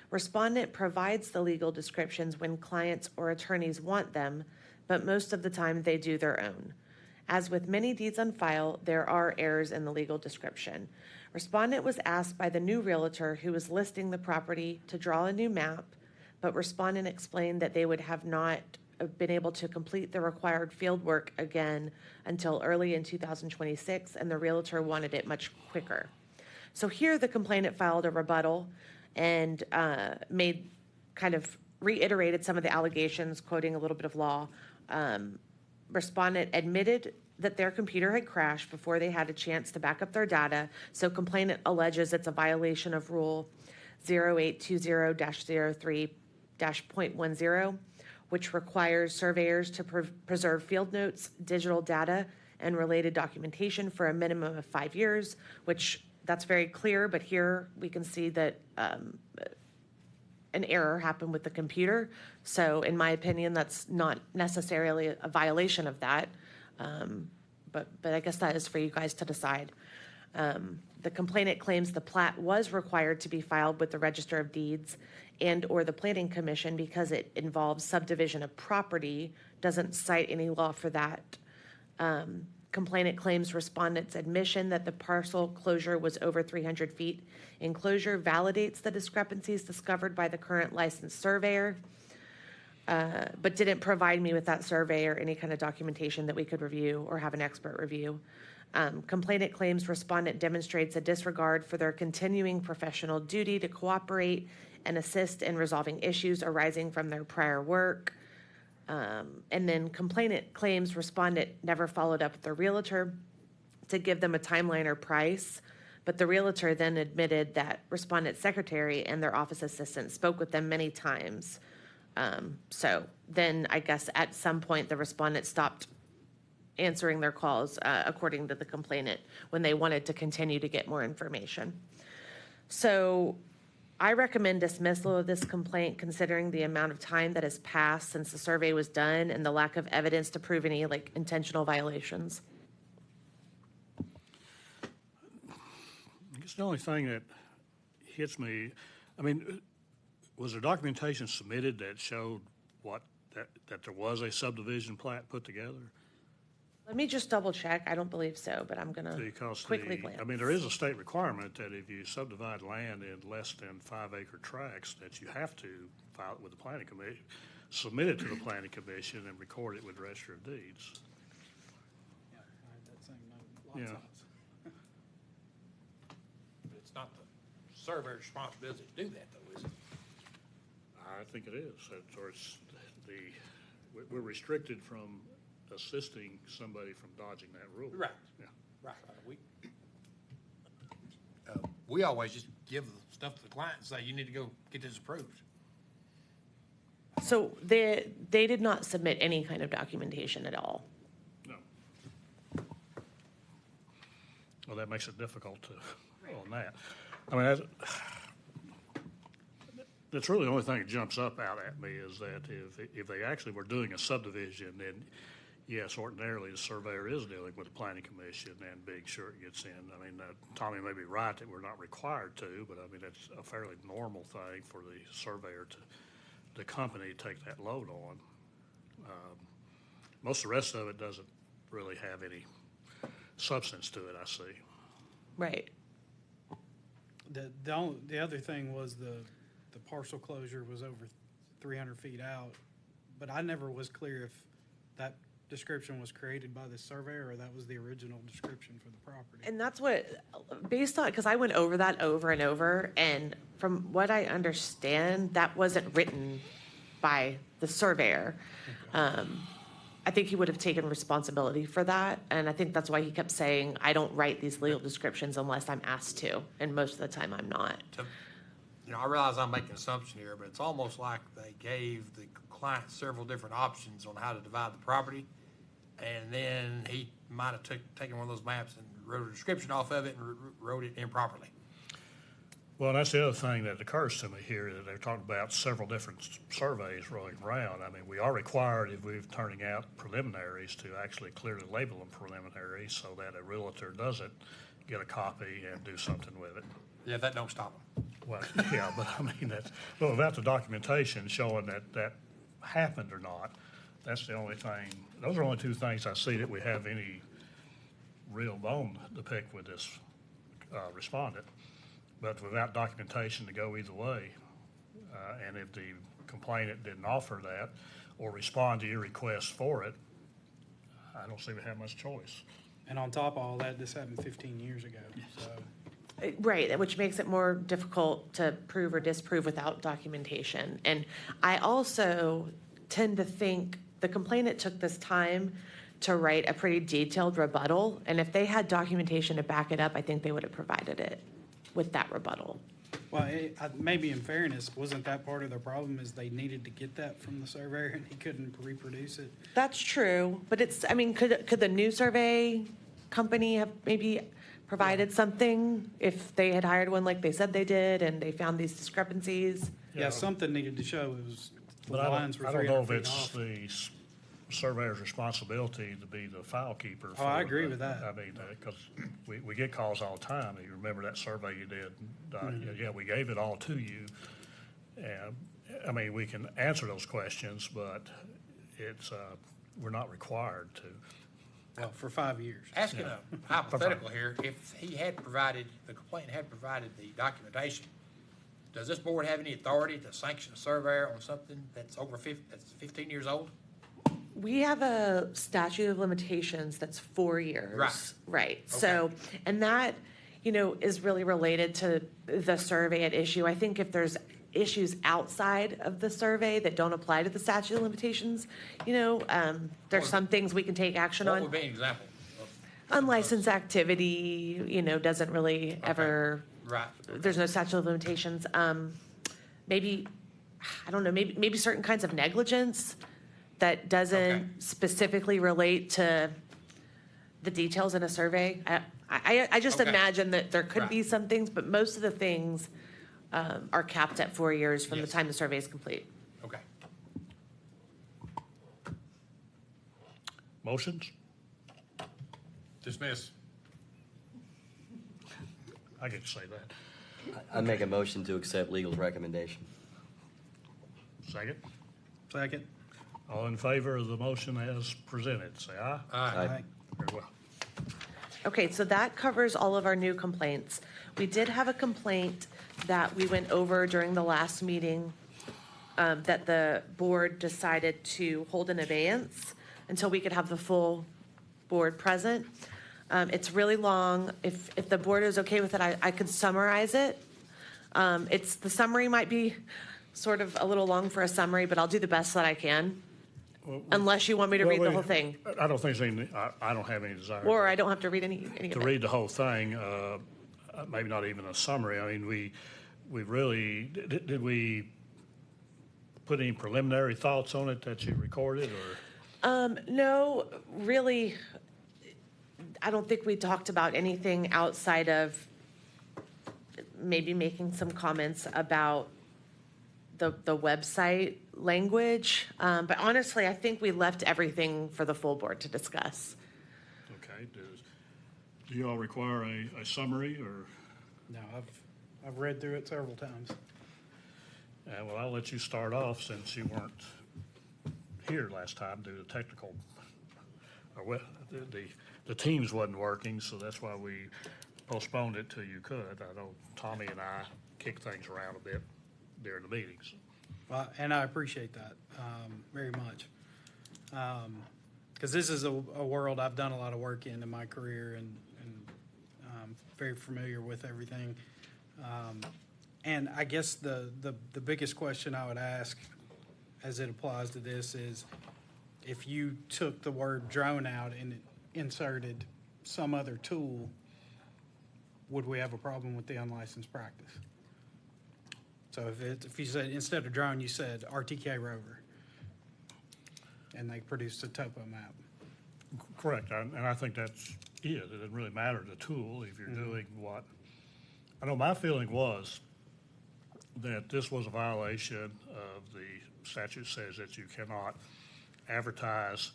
Respondent provides the legal descriptions when clients or attorneys want them, but most of the time they do their own. As with many deeds on file, there are errors in the legal description. Respondent was asked by the new realtor who was listing the property to draw a new map, but respondent explained that they would have not been able to complete the required field work again until early in 2026, and the realtor wanted it much quicker. So here the complainant filed a rebuttal and reiterated some of the allegations, quoting a little bit of law. Respondent admitted that their computer had crashed before they had a chance to back up their data, so complainant alleges it's a violation of Rule 0820-03-.10, which requires surveyors to preserve field notes, digital data, and related documentation for a minimum of 5 years, which that's very clear, but here we can see that an error happened with the computer. So in my opinion, that's not necessarily a violation of that, but I guess that is for you guys to decide. The complainant claims the plat was required to be filed with the Register of Deeds and or the Planning Commission because it involves subdivision of property, doesn't cite any law for that. Complainant claims respondent's admission that the parcel closure was over 300 feet. Enclosure validates the discrepancies discovered by the current licensed surveyor, but didn't provide me with that survey or any kind of documentation that we could review or have an expert review. Complainant claims respondent demonstrates a disregard for their continuing professional duty to cooperate and assist in resolving issues arising from their prior work. And then complainant claims respondent never followed up with the realtor to give them a timeline or price, but the realtor then admitted that respondent's secretary and their office assistant spoke with them many times. So then I guess at some point the respondent stopped answering their calls, according to the complainant, when they wanted to continue to get more information. So I recommend dismissal of this complaint considering the amount of time that has passed since the survey was done and the lack of evidence to prove any intentional violations. I guess the only thing that hits me, I mean, was there documentation submitted that showed that there was a subdivision plat put together? Let me just double check. I don't believe so, but I'm gonna Because quickly glance. I mean, there is a state requirement that if you subdivide land in less than 5 acre tracts, that you have to file it with the planning commission, submit it to the planning commission and record it with the register of deeds. Yeah, I had that same note, Yeah. lot size. But it's not the surveyor's responsibility to do that, though, is it? I think it is. Or it's we're restricted from assisting somebody from dodging that rule. Right. Yeah. Right. We always just give the stuff to the client and say, you need to go get this approved. So they did not submit any kind of documentation at all. No. Well, that makes it difficult on that. I mean, that's really the only thing that jumps up out at me is that if they actually were doing a subdivision, then yes, ordinarily the surveyor is dealing with the planning commission and being sure it gets in. I mean, Tommy may be right that we're not required to, but I mean, that's a fairly normal thing for the surveyor the company to take that load on. Most of the rest of it doesn't really have any substance to it, I see. Right. The other thing was the parcel closure was over 300 feet out, but I never was clear if that description was created by the surveyor or that was the original description for the property. And that's what, based on, because I went over that over and over, and from what I understand, that wasn't written by the surveyor. I think he would have taken responsibility for that, and I think that's why he kept saying, I don't write these legal descriptions unless I'm asked to, and most of the time I'm not. You know, I realize I'm making an assumption here, but it's almost like they gave the client several different options on how to divide the property. And then he might have taken one of those maps and wrote a description off of it and wrote it improperly. Well, that's the other thing that occurs to me here, that they're talking about several different surveys rolling around. I mean, we are required, if we're turning out preliminaries, to actually clearly label them preliminary so that a realtor doesn't get a copy and do something with it. Yeah, that don't stop them. Well, yeah, but I mean, well, without the documentation showing that happened or not, that's the only thing, those are only two things I see that we have any real bone to pick with this respondent. But without documentation to go either way, and if the complainant didn't offer that or respond to your request for it, I don't see we have much choice. And on top of all that, this happened 15 years ago, so. Right, which makes it more difficult to prove or disprove without documentation. And I also tend to think the complainant took this time to write a pretty detailed rebuttal, and if they had documentation to back it up, I think they would have provided it with that rebuttal. Well, maybe in fairness, wasn't that part of the problem is they needed to get that from the surveyor and he couldn't reproduce it? That's true, but it's, I mean, could the new survey company have maybe provided something if they had hired one like they said they did and they found these discrepancies? Yeah, something needed to show it was, the But I lines were don't know 300 if feet it's off. the surveyor's responsibility to be the file keeper. Oh, I for agree the- with that. I mean, because we get calls all the time. You remember that survey you did? Yeah, we gave it all to you. And, I mean, we can answer those questions, but it's, we're not required to. Well, for 5 years. Asking a hypothetical here, if he had provided, the complainant had provided the documentation, does this board have any authority to sanction a surveyor on something that's that's 15 years old? We have a statute of limitations that's 4 years. Right. Right, so, and that, is really related to the survey at issue. I think if there's issues outside of the survey that don't apply to the statute of limitations, there's some things we can take action What on. would be an example of? Unlicensed activity, doesn't really ever, Right. there's no statute of limitations. Maybe, I don't know, maybe certain kinds of negligence that doesn't Okay. specifically relate to the details in a survey. I just Okay. imagine that there could be Right. some things, but most of the things are capped at 4 years from the Yes. time the survey is complete. Okay. Motions? Dismiss. I get to say that. I make a motion to accept legal's recommendation. Second? Second. All in favor of the motion as presented, say aye. Aye. Very well. Okay, so that covers all of our new complaints. We did have a complaint that we went over during the last meeting, that the board decided to hold in abeyance until we could have the full board present. It's really long. If the board is okay with it, I could summarize it. The summary might be sort of a little long for a summary, but I'll do the best that I can, unless you want me to read the whole thing. I don't think, I don't have any desire. Or I don't have to read any of To it. read the whole thing, maybe not even a summary. I mean, we really, did we put any preliminary thoughts on it that you recorded, or? No, really, I don't think we talked about anything outside of maybe making some comments about the website language. But honestly, I think we left everything for the full board to discuss. Okay, do you all require a summary, or? No, I've read through it several times. Well, I'll let you start off since you weren't here last time due to technical, the Teams wasn't working, so that's why we postponed it till you could. I know Tommy and I kicked things around a bit during the meetings. Well, and I appreciate that very much. Because this is a world I've done a lot of work in my career, and very familiar with everything. And I guess the biggest question I would ask as it applies to this is, if you took the word drone out and inserted some other tool, would we have a problem with the unlicensed practice? So if you said, instead of drone, you said RTK rover, and they produced a topo map. Correct, and I think that's it. It doesn't really matter the tool if you're doing what. I know my feeling was that this was a violation of the statute. Says that you cannot advertise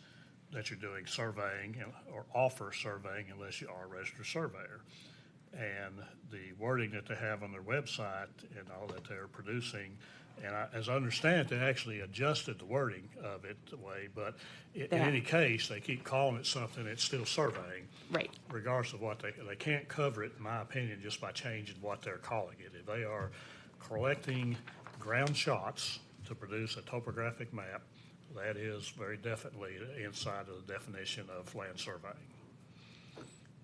that you're doing surveying or offer surveying unless you are a registered surveyor. And the wording that they have on their website and all that they're producing, and as I understand it, they actually adjusted the wording of it the way, but in any case, they keep calling it something, it's still surveying. Right. Regardless of what they can't cover it, in my opinion, just by changing what they're calling it. If they are collecting ground shots to produce a topographic map, that is very definitely inside of the definition of land surveying.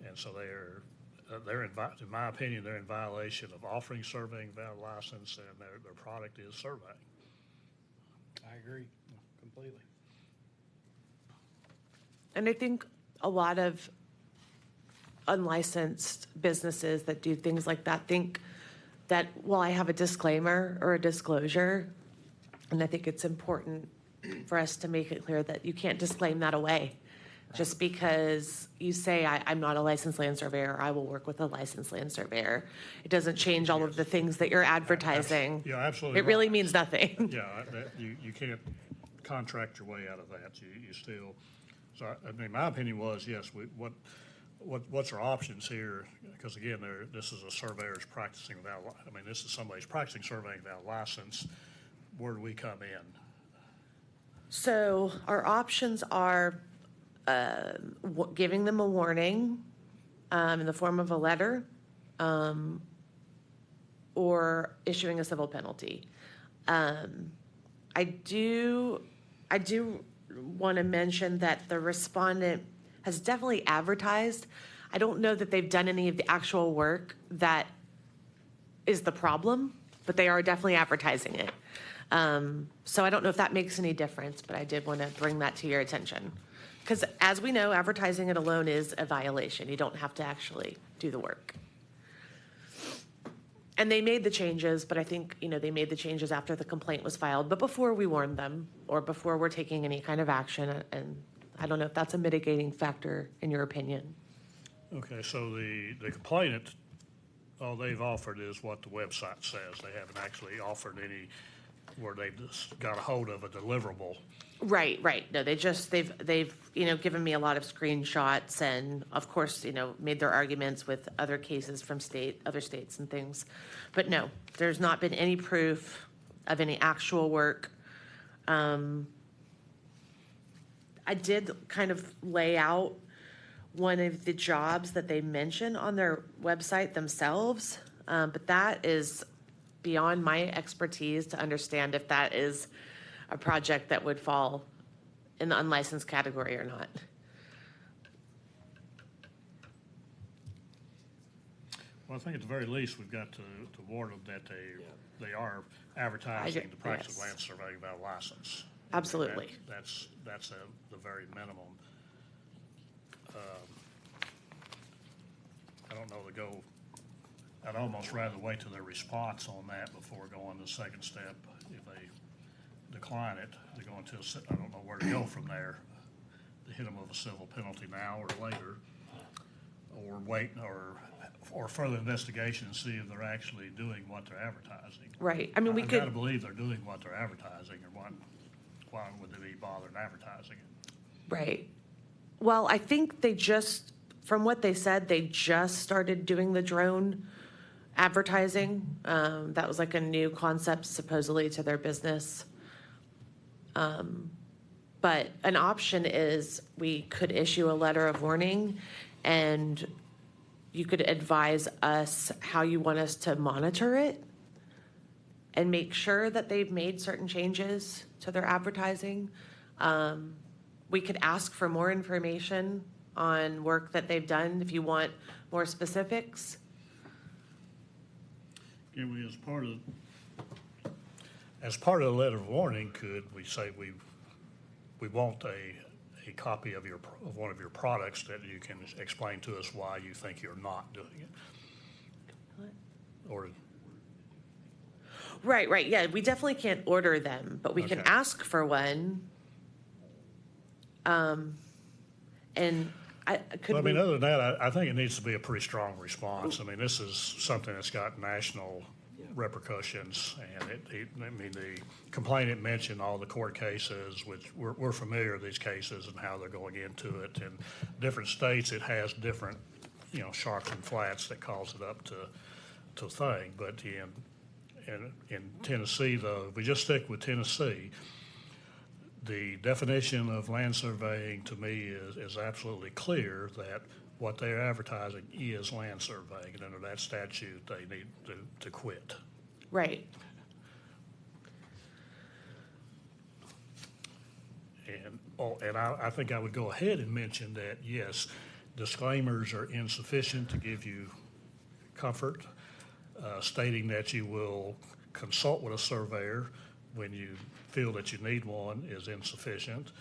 And so in my opinion, they're in violation of offering surveying without a license, and their product is surveying. I agree completely. And I think a lot of unlicensed businesses that do things like that think that, well, I have a disclaimer or a disclosure, and I think it's important for us to make it clear that you can't disclaim that away. Just because you say, I'm not a licensed land surveyor, I will work with a licensed land surveyor. It doesn't change all of the things that you're advertising. Yeah, absolutely. It really right. means nothing. Yeah, you can't contract your way out of that. You still, so I mean, my opinion was, yes, what's our options here? Because again, this is a surveyor's practicing without, I mean, this is somebody's practicing surveying without a license. Where do we come in? So our options are giving them a warning in the form of a letter, or issuing a civil penalty. I do want to mention that the respondent has definitely advertised. I don't know that they've done any of the actual work that is the problem, but they are definitely advertising it. So I don't know if that makes any difference, but I did want to bring that to your attention. Because as we know, advertising it alone is a violation. You don't have to actually do the work. And they made the changes, but I think, they made the changes after the complaint was filed, but before we warned them or before we're taking any kind of action. And I don't know if that's a mitigating factor in your opinion. Okay, so the complainant, all they've offered is what the website says. They haven't actually offered any where they've just got a hold of a deliverable. Right. No, they've given me a lot of screenshots and of course, made their arguments with other cases from other states and things. But no, there's not been any proof of any actual work I did kind of lay out one of the jobs that they mention on their website themselves, but that is beyond my expertise to understand if that is a project that would fall in the unlicensed category or not. Well, I think at the very least, we've got to warn them that they are advertising the practice of yes. land surveying without a license. Absolutely. That's the very minimum. I don't know to go, I'd almost rather wait till their response on that before going to the second step. If they decline it, they go into I don't know where to go from there. To hit them with a civil penalty now or later, or wait, or further investigation and see if they're actually doing what they're advertising. Right. I mean, we I've could. got to believe they're doing what they're advertising, or why would they be bothered advertising it? Right. Well, I think from what they said, they just started doing the drone advertising. That was like a new concept supposedly to their business. But an option is we could issue a letter of warning, and you could advise us how you want us to monitor it and make sure that they've made certain changes to their advertising. We could ask for more information on work that they've done if you want more specifics. Can we, as part of the letter of warning, could we say we want a copy of one of your products that you can explain to us why you think you're not doing it? Or Right, yeah, we definitely can't order them, but we can Okay. ask for one. And Well, I mean, other than that, I think it needs to be a pretty strong response. I mean, this is something that's got national repercussions, and the complainant mentioned all the court cases, which we're familiar with these cases and how they're going into it. And different states, it has different, sharps and flats that calls it up to thing. But in Tennessee, though, if we just stick with Tennessee, the definition of land surveying to me is absolutely clear that what they're advertising is land surveying, and under that statute, they need to quit. Right. And I think I would go ahead and mention that, yes, disclaimers are insufficient to give you comfort. Stating that you will consult with a surveyor when you feel that you need one is insufficient,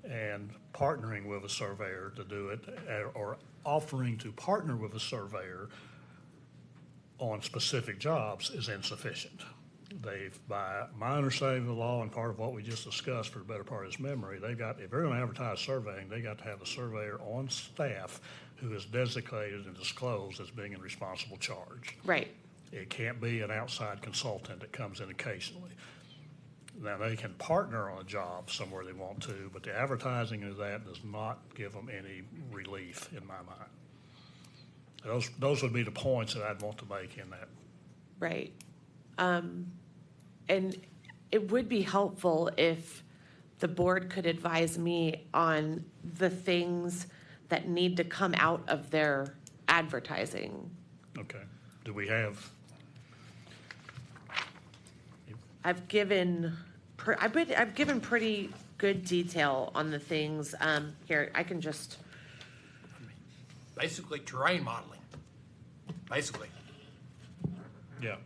and partnering with a surveyor to do it, or offering to partner with a surveyor on specific jobs is insufficient. By my understanding of the law and part of what we just discussed for the better part of his memory, if they're going to advertise surveying, they got to have a surveyor on staff who is designated and disclosed as being in responsible charge. Right. It can't be an outside consultant that comes in occasionally. Now, they can partner on a job somewhere they want to, but the advertising of that does not give them any relief in my mind. Those would be the points that I'd want to make in that. Right. And it would be helpful if the board could advise me on the things that need to come out of their advertising. Okay. Do we have? I've given pretty good detail on the things. Here, I can just. Basically terrain modeling, basically. Yeah.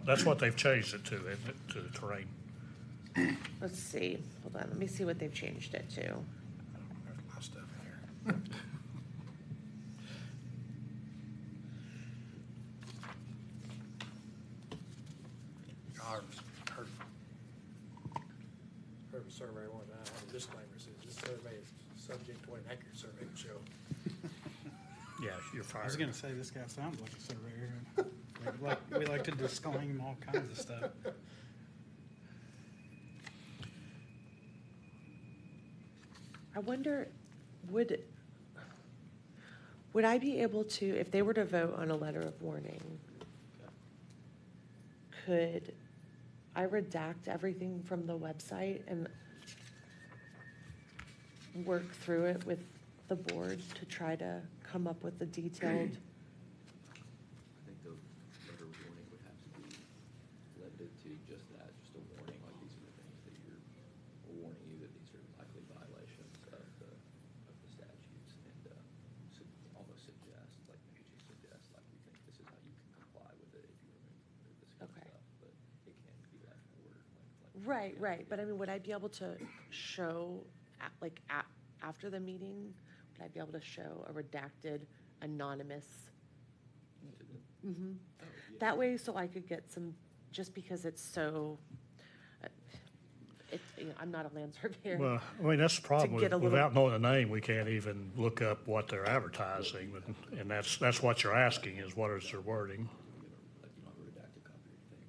That's what they've changed it to, isn't it, to the terrain? Let's see. Hold on. Let me see what they've changed it to. There's a lot of stuff in here. Heard of a survey one time, had a disclaimer, says this survey is subject to what an accurate survey would show. Yeah, you're fired. I was gonna say, this guy sounds like a surveyor. We like to disclaim all kinds of stuff. I wonder, would I be able to, if they were to vote on a letter of warning, could I redact everything from the website and work through it with the board to try to come up with a detailed. I think the letter of warning would have to be limited to just that, just a warning, like these are the things that we're warning you that these are likely violations of the statutes, and almost suggest, like maybe just suggest, like we think this is how you can comply with it if you remove this kind of Okay. stuff, but it can be left ordered, like. Right, but I mean, would I be able to show, after the meeting, would I be able to show a redacted, anonymous? Mhm. That way, so I could get some, just because it's so, I'm not a land surveyor. Well, I mean, that's the problem. get a little- Without knowing the name, we can't even look up what they're advertising. And that's what you're asking is what is their wording? Like you don't have a redacted copy or anything.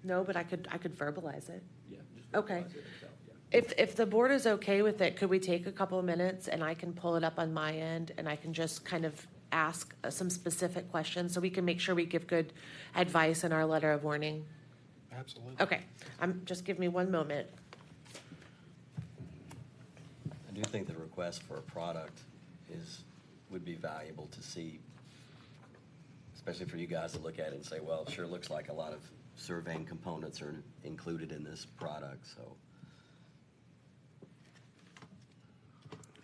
No, but I could verbalize it. Yeah, just Okay. verbalize it itself, yeah. If the board is okay with it, could we take a couple of minutes and I can pull it up on my end and I can just kind of ask some specific questions so we can make sure we give good advice in our letter of warning? Absolutely. Okay, just give me one moment. I do think the request for a product would be valuable to see, especially for you guys to look at it and say, well, it sure looks like a lot of surveying components are included in this product, so.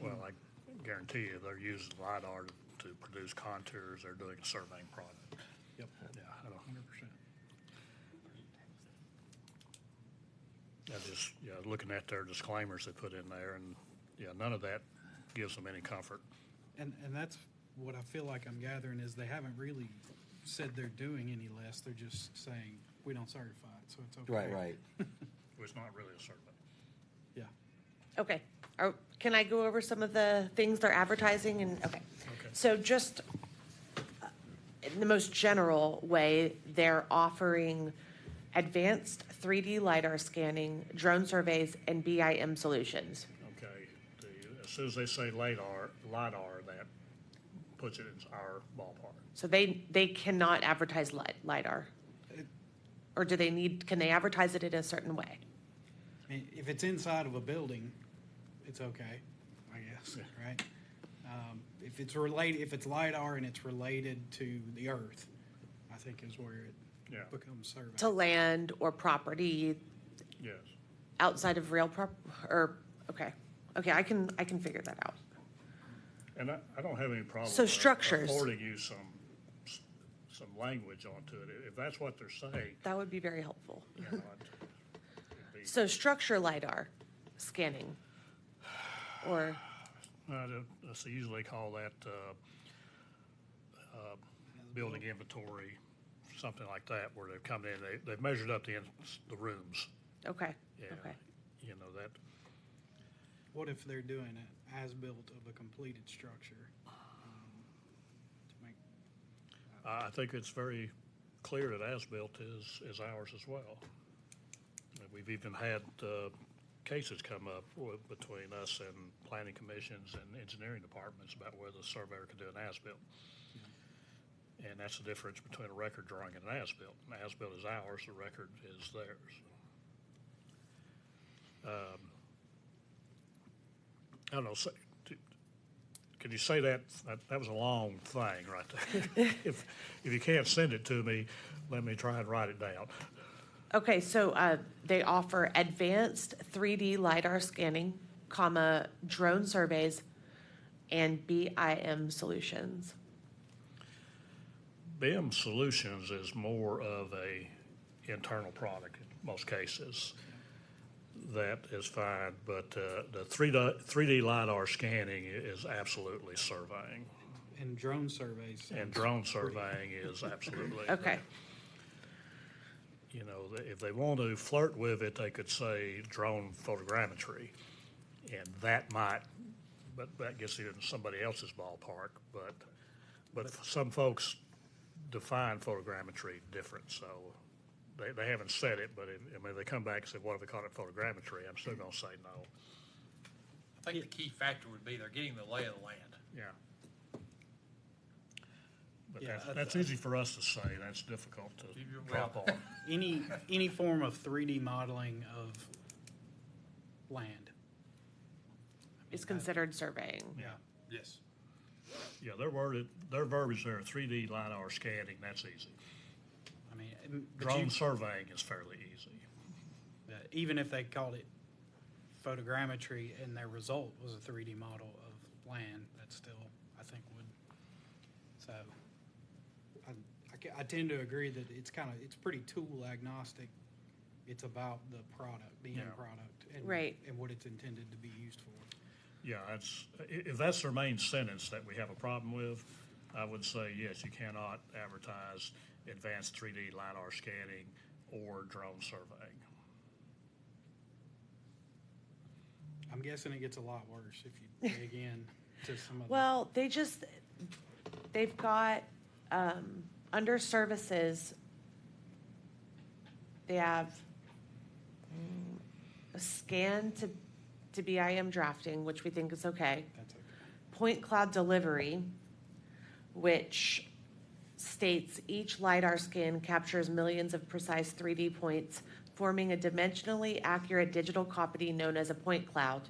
Well, I guarantee you they're using LiDAR to produce contours. They're doing a surveying product. Yep. Yeah, I don't. 100%. I just, looking at their disclaimers they put in there, and, none of that gives them any comfort. And that's what I feel like I'm gathering is they haven't really said they're doing any less. They're just saying, we don't certify it, so it's okay. Right. It's not really a survey. Yeah. Okay, can I go over some of the things they're advertising and, okay. So just in the most general way, they're offering advanced 3D LiDAR scanning, drone surveys, and BIM solutions. Okay, as soon as they say LiDAR, that puts it in our ballpark. So they cannot advertise LiDAR? Or can they advertise it in a certain way? I mean, if it's inside of a building, it's okay, I guess, right? If it's LiDAR and it's related to the earth, I think is where it becomes survey. To land or property Yes. outside of okay, I can figure that out. And I don't have any problem. So structures. Affording you some language onto it, if that's what they're saying. That would be very helpful. It'd be- So structure LiDAR scanning, or, They usually call that building inventory, something like that, where they've come in, they've measured up the rooms. okay, Yeah, okay. That. What if they're doing an as-built of a completed structure? To make, I think it's very clear that as-built is ours as well. We've even had cases come up between us and planning commissions and engineering departments about whether the surveyor could do an as-built. And that's the difference between a record drawing and an as-built. An as-built is ours, the record is theirs. I don't know, can you say that? That was a long thing right there. If you can't send it to me, let me try and write it down. Okay, so they offer advanced 3D LiDAR scanning, drone surveys, and BIM solutions. BIM Solutions is more of a internal product in most cases. That is fine, but the 3D LiDAR scanning is absolutely surveying. and drone surveys. And drone surveying is absolutely. Okay, If they want to flirt with it, they could say drone photogrammetry. And that might, but that gets you into somebody else's ballpark. But some folks define photogrammetry different, so they haven't said it, but if they come back and say, what if we call it photogrammetry? I'm still gonna say no. I think the key factor would be they're getting the lay of the land. Yeah. But Yeah, that's easy for us to say, that's difficult to drop on. Any form of 3D modeling of land. Is considered surveying. Yeah. Yes. Yeah, their verbiage there, 3D LiDAR scanning, that's easy. I mean, but Drone surveying is fairly easy. even if they called it photogrammetry and their result was a 3D model of land, that still, I think, would, so. I tend to agree that it's pretty tool agnostic. It's about the product, the end Yeah. product. Right. And what it's intended to be used for. Yeah, if that's their main sentence that we have a problem with, I would say, yes, you cannot advertise advanced 3D LiDAR scanning or drone surveying. I'm guessing it gets a lot worse if you dig in to some of the. Well, they've got, under services, they have a scan to BIM drafting, which we think is okay. That's okay. Point cloud delivery, which states each LiDAR scan captures millions of precise 3D points, forming a dimensionally accurate digital copy known as a point cloud.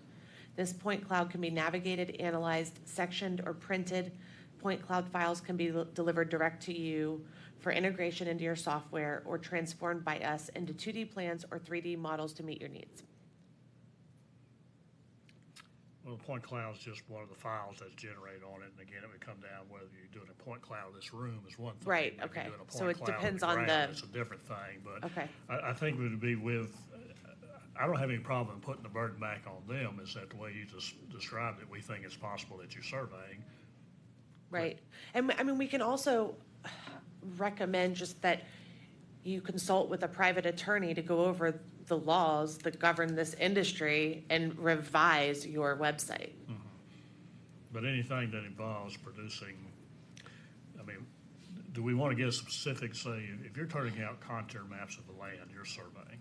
This point cloud can be navigated, analyzed, sectioned, or printed. Point cloud files can be delivered direct to you for integration into your software or transformed by us into 2D plans or 3D models to meet your needs. Well, the point cloud is just one of the files that's generated on it, and again, it would come down whether you're doing a point cloud of this room is one thing. Right, If you're okay. doing a So point it cloud of depends the on ground, the- It's a different thing, but Okay. I think it would be I don't have any problem putting the burden back on them. Is that the way you just described it? We think it's possible that you're surveying. Right. And I mean, we can also recommend just that you consult with a private attorney to go over the laws that govern this industry and revise your website. But anything that involves producing, I mean, do we want to get specific, say, if you're turning out contour maps of the land, you're surveying?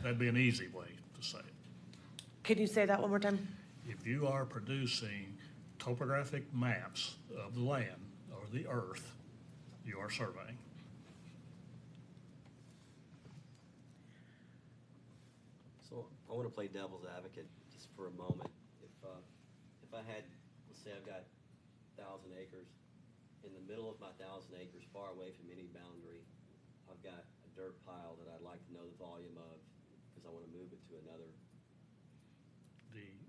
That'd be an easy way to say it. Can you say that one more time? If you are producing topographic maps of the land or the earth, you are surveying. So I want to play devil's advocate just for a moment. If I had, let's say I've got 1,000 acres, in the middle of my 1,000 acres, far away from any boundary, I've got a dirt pile that I'd like to know the volume of because I want to move it to another.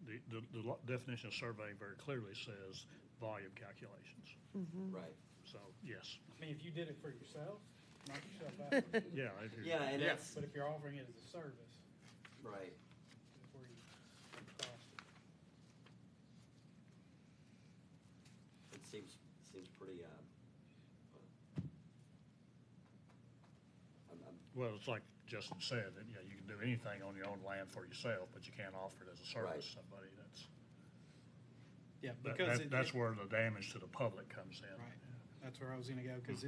The definition of surveying very clearly says volume calculations. Right. So, yes. I mean, if you did it for yourself, knock yourself out. Yeah. Yeah, and that's But if you're offering it as a service, right. that's where you cross it. It seems pretty. Well, it's like Justin said, that, you can do anything on your own land for yourself, but you can't offer it as a service Right. to somebody. Yeah, That- because that's where the damage to the public comes in. Right, that's where I was gonna go, because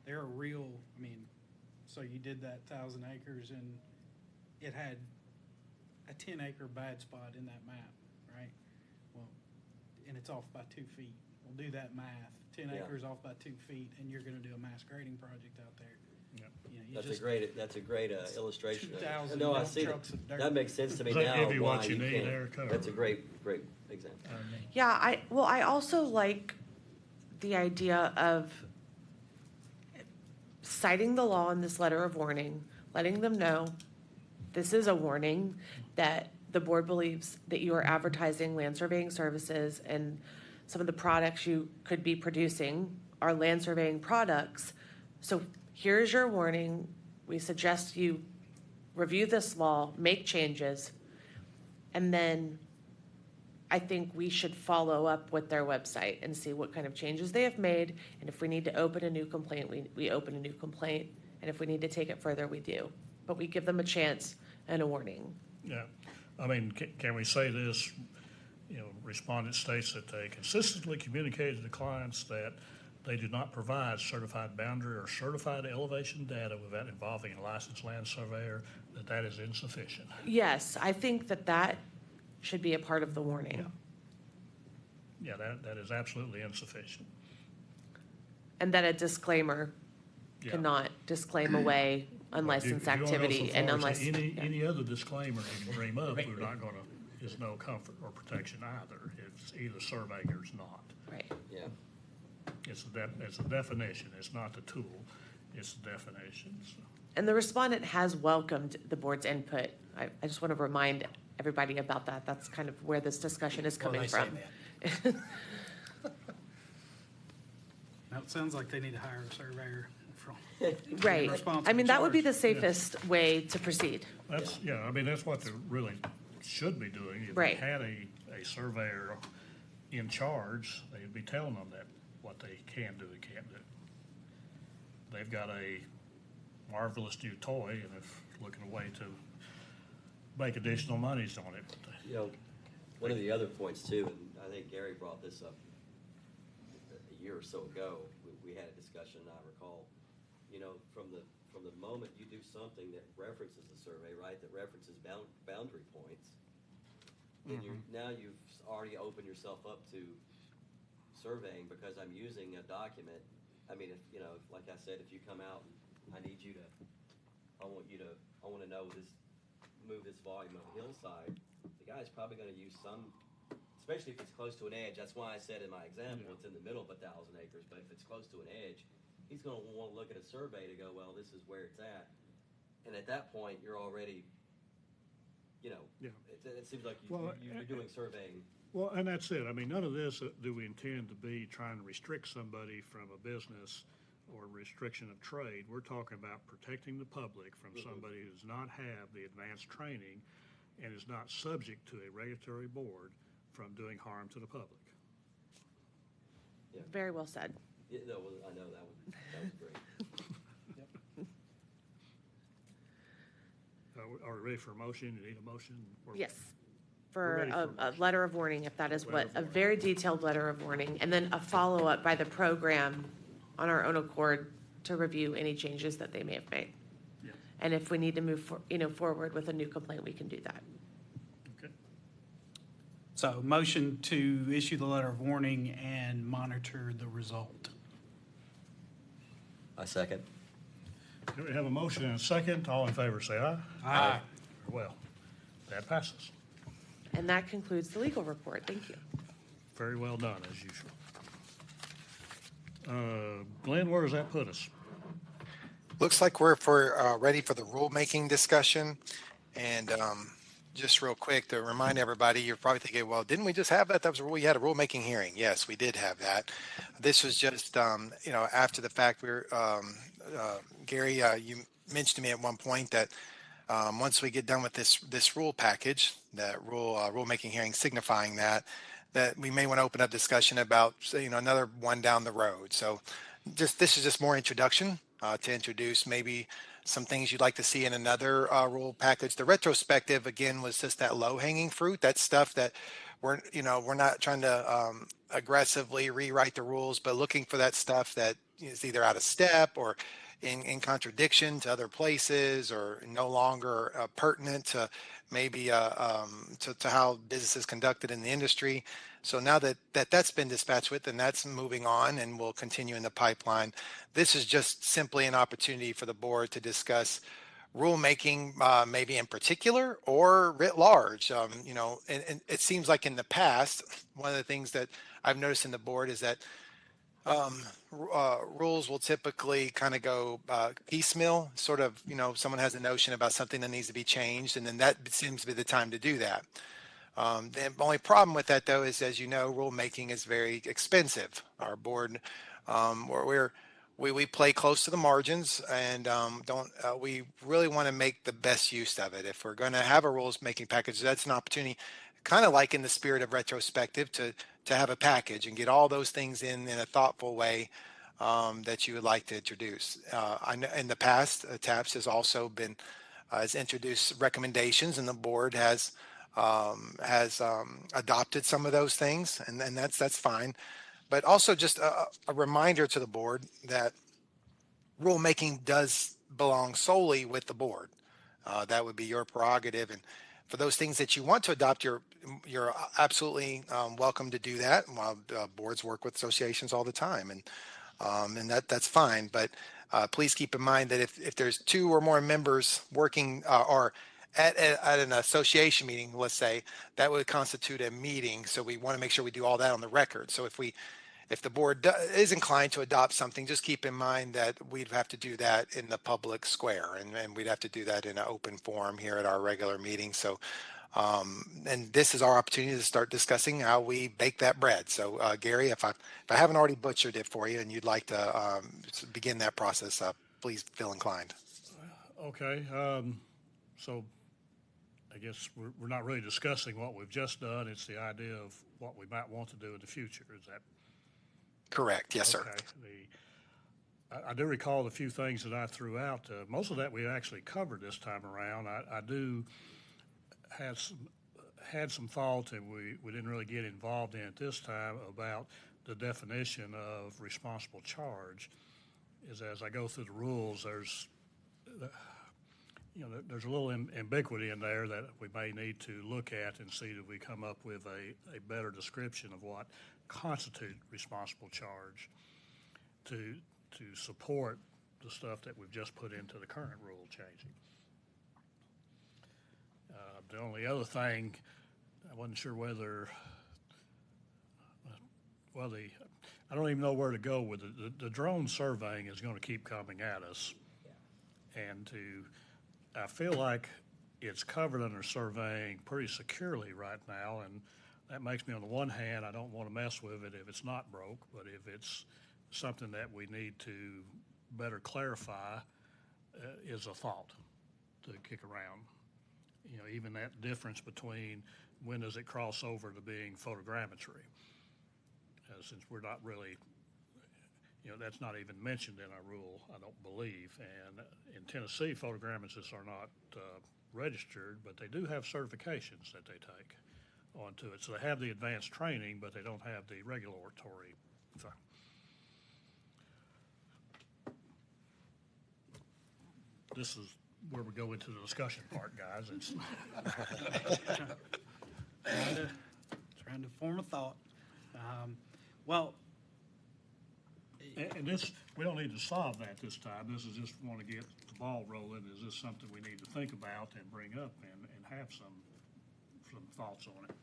they're a real, I mean, so you did that 1,000 acres and it had a 10-acre bad spot in that map, right? Well, and it's off by 2 feet. We'll do that math, 10 Yeah. acres off by 2 feet, and you're gonna do a mass grading project out there. Yeah. You know, you That's just- a great illustration. 2,000 No, I dump see trucks of dirt. that makes sense to me Does that now. give you why what you need, can't. Erica, That's a or- great example. Yeah, I also like the idea of citing the law in this letter of warning, letting them know this is a warning that the board believes that you are advertising land surveying services and some of the products you could be producing are land surveying products. So here's your warning. We suggest you review this law, make changes, and then I think we should follow up with their website and see what kind of changes they have made. And if we need to open a new complaint, we open a new complaint. And if we need to take it further, we do. But we give them a chance and a warning. Yeah, I mean, can we say this, respondent states that they consistently communicated to clients that they do not provide certified boundary or certified elevation data without involving a licensed land surveyor, that is insufficient. Yes, I think that should be a part of the warning. Yeah, that is absolutely insufficient. And that a disclaimer Yeah. cannot disclaim away unlicensed If you wanna go so activity and far as unless. Any other disclaimer you can dream up, we're not gonna, is no comfort or protection either. It's either surveyor's not. Right. Yeah. It's a definition, it's not the tool, it's the definition, so. And the respondent has welcomed the board's input. I just want to remind everybody about that. That's kind of where this discussion is coming from. Now, it sounds like they need to hire a surveyor from. Right. Responsible I mean, that would be the charge. safest way to proceed. That's, yeah, I mean, that's what they really should be doing. If they Right. had a surveyor in charge, they'd be telling them that, what they can do and can't do. They've got a marvelous new toy, and if looking a way to make additional monies on it. You know, one of the other points too, and I think Gary brought this up a year or so ago, we had a discussion, I recall, you know, from the moment you do something that references the survey, right, that references boundary points, then now you've already opened yourself up to surveying, because I'm using a document. I mean, if, you know, like I said, if you come out and I want to know move this volume of hillside, the guy's probably going to use some, especially if it's close to an edge. That's why I said in my example, it's in the middle of 1,000 acres, but if it's close to an edge, he's going to want to look at a survey to go, well, this is where it's at. And at that point, you're already, you know, Yeah. it seems like Well, you're doing surveying. Well, and that's it. I mean, none of this do we intend to be trying to restrict somebody from a business or restriction of trade. We're talking about protecting the public from somebody who does not have the advanced training and is not subject to a regulatory board from doing harm to the public. Very well said. Yeah, no, well, I know that was great. Are we ready for a motion? You need a motion? Or- Yes. We're For ready for a letter of warning, if that is Letter what, of a warning. very detailed letter of warning, and then a follow-up by the program on our own accord to review any changes that they may have made. Yeah. And if we need to move, forward with a new complaint, we can do that. Okay. So motion to issue the letter of warning and monitor the result. I second. Okay, we have a motion and a second. All in favor, say aye. Aye. Well, that passes. And that concludes the legal report. Thank you. Very well done, as usual. Glenn, where does that put us? Looks like we're ready for the rulemaking discussion. And just real quick to remind everybody, you're probably thinking, well, didn't we just have that? That was we had a rulemaking hearing. Yes, we did have that. This was just, after the fact. Gary, you mentioned to me at one point that once we get done with this rule package, that rulemaking hearing signifying that we may want to open up discussion about, another one down the road. So this is just more introduction to introduce maybe some things you'd like to see in another rule package. The retrospective, again, was just that low hanging fruit. That's stuff that we're not trying to aggressively rewrite the rules, but looking for that stuff that is either out of step or in contradiction to other places, or no longer pertinent to maybe to how business is conducted in the industry. So now that's been dispatched with, and that's moving on and will continue in the pipeline. This is just simply an opportunity for the board to discuss rulemaking, maybe in particular or writ large. And it seems like in the past, one of the things that I've noticed in the board is that rules will typically kind of go piecemeal, sort of, someone has a notion about something that needs to be changed, and then that seems to be the time to do that. The only problem with that, though, is, as you know, rulemaking is very expensive. Our board, we play close to the margins, and we really want to make the best use of it. If we're going to have a rules making package, that's an opportunity, kind of like in the spirit of retrospective, to have a package and get all those things in a thoughtful way that you would like to introduce. I know in the past, TAPS has also been has introduced recommendations, and the board has adopted some of those things, and that's fine. But also just a reminder to the board that rulemaking does belong solely with the board. That would be your prerogative, and for those things that you want to adopt, you're absolutely welcome to do that. Boards work with associations all the time, and And that's fine. But please keep in mind that if there's two or more members working or at an association meeting, let's say, that would constitute a meeting. So we want to make sure we do all that on the record. So if the board is inclined to adopt something, just keep in mind that we'd have to do that in the public square, and we'd have to do that in an open forum here at our regular meeting. So, and this is our opportunity to start discussing how we bake that bread. So, Gary, if I haven't already butchered it for you, and you'd like to begin that process, please feel inclined. Okay, so I guess we're not really discussing what we've just done. It's the idea of what we might want to do in the future. Is that Correct. Yes, sir. okay? I do recall the few things that I threw out. Most of that we actually covered this time around. I do had some thoughts, and we didn't really get involved in it this time, about the definition of responsible charge. Is as I go through the rules, there's there's a little ambiguity in there that we may need to look at and see that we come up with a better description of what constitutes responsible charge to support the stuff that we've just put into the current rule changing. The only other thing, I wasn't sure whether, I don't even know where to go with it. The drone surveying is going to keep coming at us. And I feel like it's covered under surveying pretty securely right now, and that makes me, on the one hand, I don't want to mess with it if it's not broke, but if it's something that we need to better clarify, is a thought to kick around. Even that difference between when does it cross over to being photogrammetry, since we're not really, that's not even mentioned in our rule, I don't believe. And in Tennessee, photogrammetrists are not registered, but they do have certifications that they take onto it. So they have the advanced training, but they don't have the regulatory. So. This is where we go into the discussion part, guys. It's trying to form a thought. Well, and this, we don't need to solve that this time. This is just want to get the ball rolling. Is this something we need to think about and bring up and have some thoughts on it?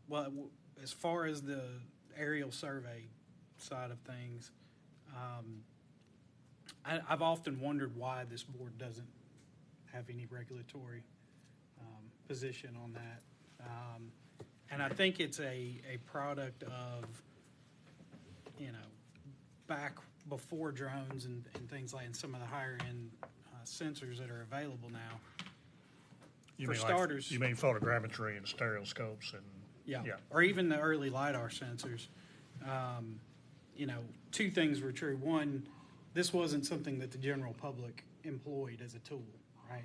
Well, as far as the aerial survey side of things, I've often wondered why this board doesn't have any regulatory position on that. And I think it's a product of, back before drones and things like, and some of the higher end sensors that are available now. For starters. You mean photogrammetry and stereoscopes and? Yeah, or even the early LiDAR sensors. Two things were true. One, this wasn't something that the general public employed as a tool, right?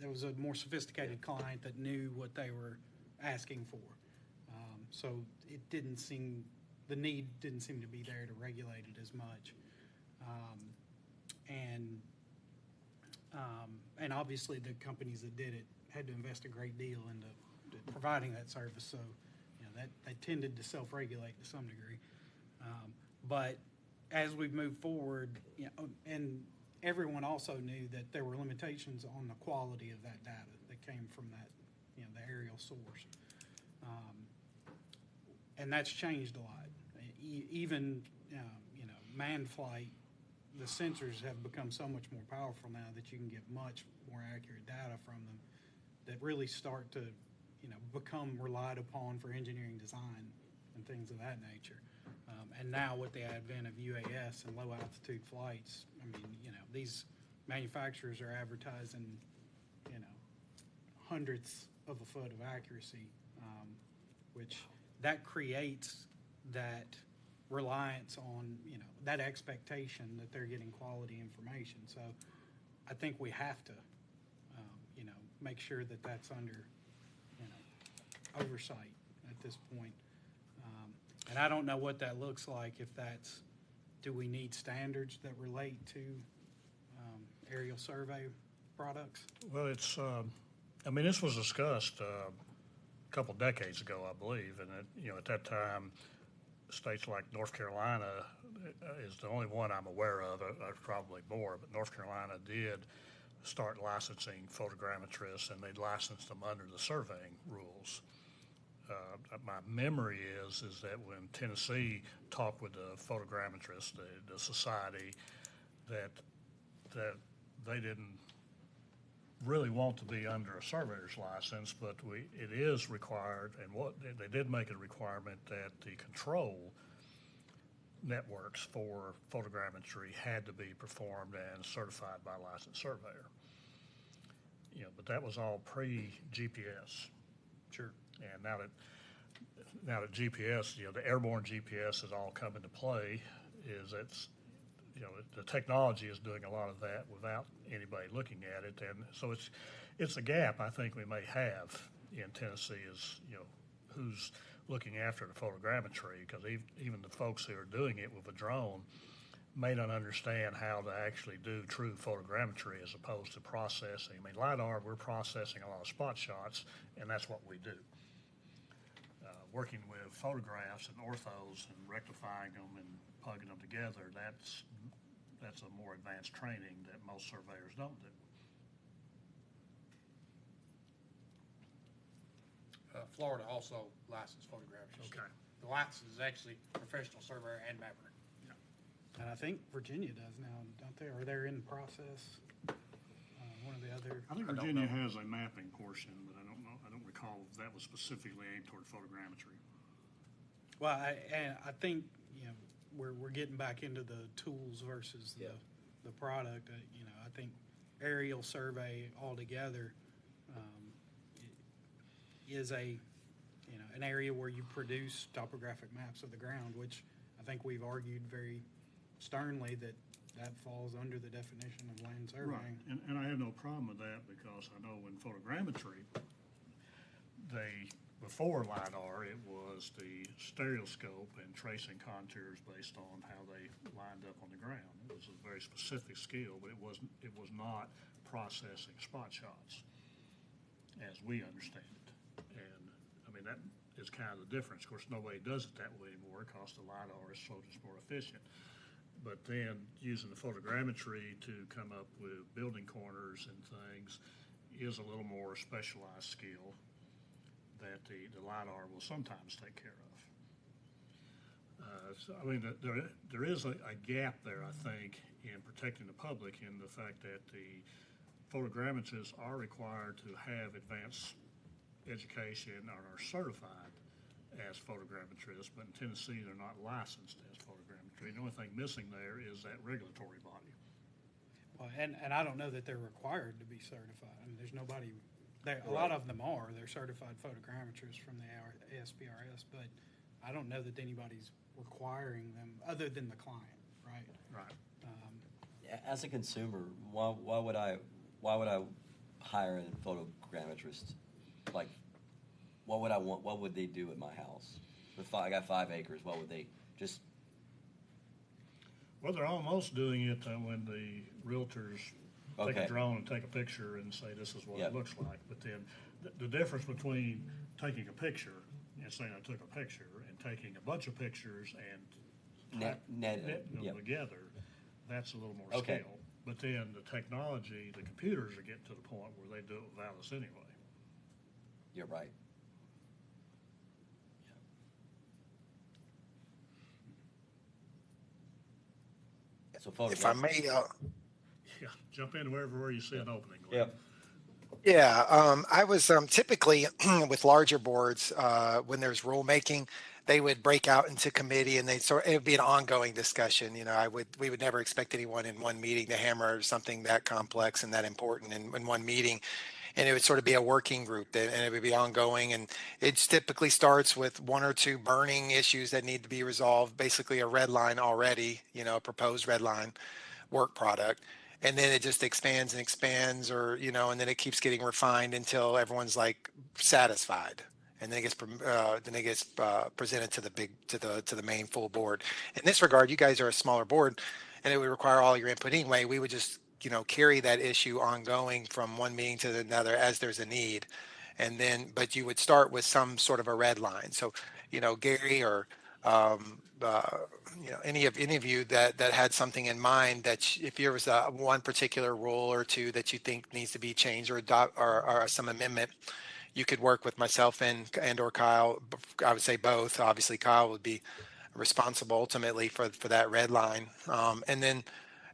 There was a more sophisticated client that knew what they were asking for. So the need didn't seem to be there to regulate it as much. And obviously the companies that did it had to invest a great deal into providing that service. So, that they tended to self-regulate to some degree. But as we've moved forward, and everyone also knew that there were limitations on the quality of that data that came from that, the aerial source. And that's changed a lot. Even, manned flight, the sensors have become so much more powerful now that you can get much more accurate data from them that really start to, become relied upon for engineering design and things of that nature. And now with the advent of UAS and low altitude flights, these manufacturers are advertising, hundredths of a foot of accuracy, which that creates that reliance on, that expectation that they're getting quality information. So I think we have to, make sure that that's under, oversight at this point. And I don't know what that looks like, if that's, do we need standards that relate to aerial survey products? Well, it's, this was discussed a couple decades ago, I believe, and at that time, states like North Carolina is the only one I'm aware of. There's probably more, but North Carolina did start licensing photogrammetrists, and they licensed them under the surveying rules. My memory is that when Tennessee talked with the photogrammetrists, the society, that they didn't really want to be under a surveyor's license, but it is required, and what they did make it a requirement that the control networks for photogrammetry had to be performed and certified by a licensed surveyor. But that was all pre-GPS. Sure. And now that GPS, the airborne GPS has all come into play, the technology is doing a lot of that without anybody looking at it, and so it's a gap I think we may have in Tennessee is who's looking after the photogrammetry, because even the folks who are doing it with a drone may not understand how to actually do true photogrammetry as opposed to processing. I mean, LiDAR, we're processing a lot of spot shots, and that's what we do. Working with photographs and orthos and rectifying them and plugging them together, that's a more advanced training that most surveyors don't do. Florida also licensed photographers. Okay. The license is actually professional surveyor and mapper. And I think Virginia does now, don't they? Or they're in the process. One of the other. I think Virginia has a mapping portion, but I don't know. I don't recall if that was specifically aimed toward photogrammetry. Well, I think we're getting back into the tools versus the product. I think aerial survey altogether is an area where you produce topographic maps of the ground, which I think we've argued very sternly that falls under the definition of land surveying. Right, and I have no problem with that, because I know in photogrammetry, before LiDAR, it was the stereoscope and tracing contours based on how they lined up on the ground. It was a very specific skill, but it was not processing spot shots as we understand it. And I mean, that is kind of the difference. Of course, nobody does it that way anymore because the LiDAR is so much more efficient. But then using the photogrammetry to come up with building corners and things is a little more specialized skill that the LiDAR will sometimes take care of. So, I mean, there is a gap there, I think, in protecting the public, in the fact that the photogrammetrists are required to have advanced education or are certified as photogrammetrists, but in Tennessee, they're not licensed as photogrammetry. The only thing missing there is that regulatory body. Well, and I don't know that they're required to be certified. I mean, there's nobody. A lot of them are. They're certified photogrammetrists from the ASPRS, but I don't know that anybody's requiring them other than the client, right? Right. As a consumer, why would I hire a photogrammetrist? Like, what would I want? What would they do at my house? I got 5 acres. What would they just? Well, they're almost doing it when the realtors take a drone and take a picture and say this is what it looks like. But then the difference between taking a picture and saying I took a picture and taking a bunch of pictures and knitting them together, that's a little more skill. But then the technology, the computers are getting to the point where they do it without us anyway. You're right. So If I may, Yeah, jump in wherever you see an opening. Glenn. I was typically with larger boards, when there's rulemaking, they would break out into committee and it would be an ongoing discussion. We would never expect anyone in one meeting to hammer something that complex and that important in one meeting. And it would sort of be a working group and it would be ongoing. And it typically starts with 1 or 2 burning issues that need to be resolved, basically a red line already, a proposed red line work product. And then it just expands and expands, and then it keeps getting refined until everyone's like satisfied. And then it gets presented to the main full board. In this regard, you guys are a smaller board, and it would require all your input anyway. We would just carry that issue ongoing from one meeting to another as there's a need, but you would start with some sort of a red line. So Gary or any of you that had something in mind that if there was one particular rule or two that you think needs to be changed or adopt or some amendment, you could work with myself and or Kyle. I would say both. Obviously, Kyle would be responsible ultimately for that red line. And then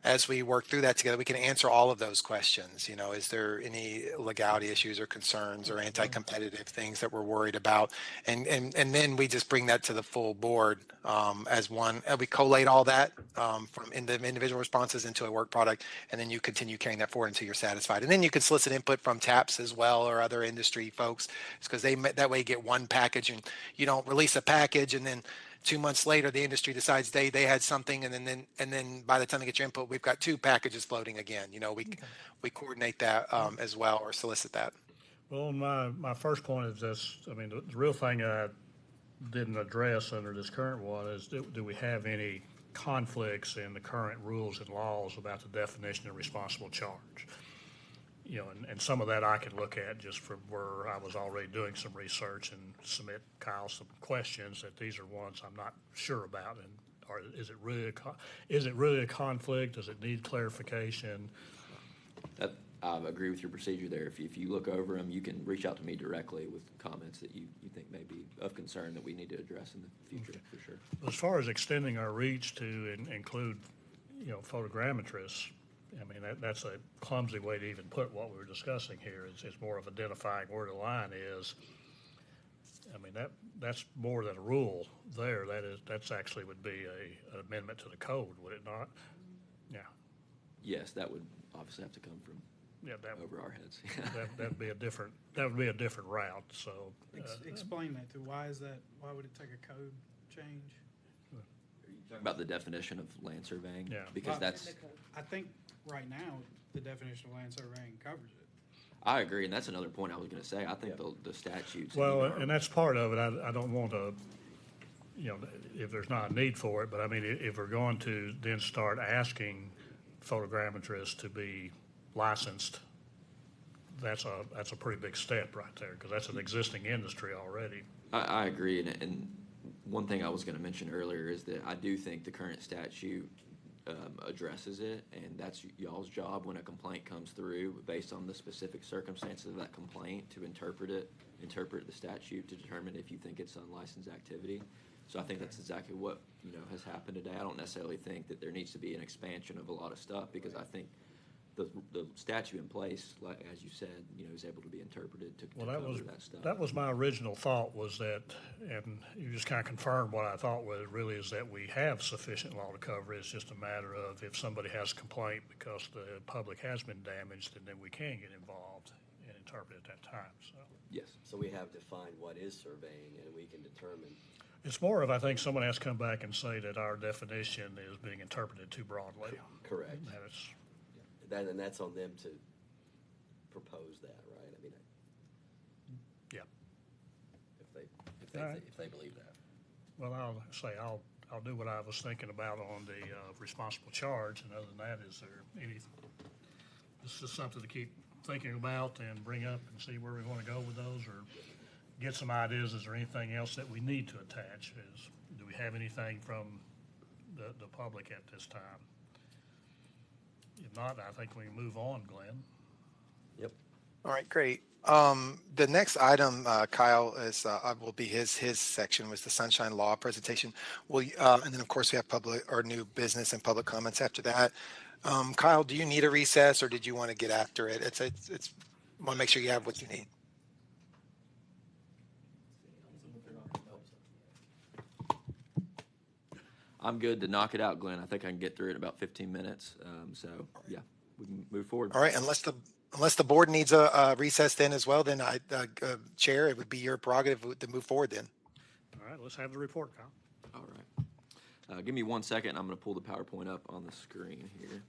as we work through that together, we can answer all of those questions. Is there any legality issues or concerns or anti-competitive things that we're worried about? And then we just bring that to the full board as one. And we collate all that from in the individual responses into a work product, and then you continue carrying that forward until you're satisfied. And then you can solicit input from TAPS as well or other industry folks, because that way you get one package and you don't release a package and then 2 months later, the industry decides they had something, and then by the time they get your input, we've got two packages floating again. We coordinate that as well or solicit that. Well, my first point is this. I mean, the real thing I didn't address under this current one is do we have any conflicts in the current rules and laws about the definition of responsible charge? And some of that I can look at just from where I was already doing some research and submit Kyle some questions that these are ones I'm not sure about. And or is it really a conflict? Does it need clarification? I agree with your procedure there. If you look over them, you can reach out to me directly with comments that you think may be of concern that we need to address in the future, for sure. As far as extending our reach to include, photogrammetrists, I mean, that's a clumsy way to even put what we're discussing here. It's more of identifying where the line is. I mean, that's more than a rule there. That's actually would be an amendment to the code, would it not? Yeah. Yes, that would obviously have to come from over our heads. that would be a different route. So Explain that to why would it take a code change? Talking about the definition of land surveying? Yeah. Because that's... I think right now, the definition of land surveying covers it. I agree, and that's another point I was going to say. I think the statutes... Well, and that's part of it. I don't want to, if there's not a need for it, but I mean, if we're going to then start asking photogrammetrists to be licensed, that's a pretty big step right there, because that's an existing industry already. I agree, and one thing I was going to mention earlier is that I do think the current statute addresses it, and that's y'all's job when a complaint comes through based on the specific circumstances of that complaint to interpret the statute to determine if you think it's unlicensed activity. So I think that's exactly what has happened today. I don't necessarily think that there needs to be an expansion of a lot of stuff, because I think the statute in place, like as you said, is able to be interpreted to cover that stuff. That was my original thought, was that, and you just kind of confirmed what I thought was really is that we have sufficient law to cover it. It's just a matter of if somebody has a complaint because the public has been damaged, and then we can get involved and interpret at that time. So yes. So we have defined what is surveying, and we can determine. It's more of, I think someone has to come back and say that our definition is being interpreted too broadly. Correct. And that's on them to propose that, right? I mean, yeah. If they believe that. Well, I'll do what I was thinking about on the responsible charge, and other than that, is there any? This is just something to keep thinking about and bring up and see where we want to go with those, or get some ideas. Is there anything else that we need to attach? Do we have anything from the public at this time? If not, I think we can move on, Glenn. Yep. All right, great. The next item, Kyle, will be his section, was the Sunshine Law presentation. And then of course we have public or new business and public comments after that. Kyle, do you need a recess, or did you want to get after it? It's want to make sure you have what you need. I'm good to knock it out, Glenn. I think I can get through it in about 15 minutes. So yeah, we can move forward. All right, unless the board needs a recess then as well, then Chair, it would be your prerogative to move forward then. All right, let's have the report, Kyle. All right. Give me 1 second. I'm going to pull the PowerPoint up on the screen here.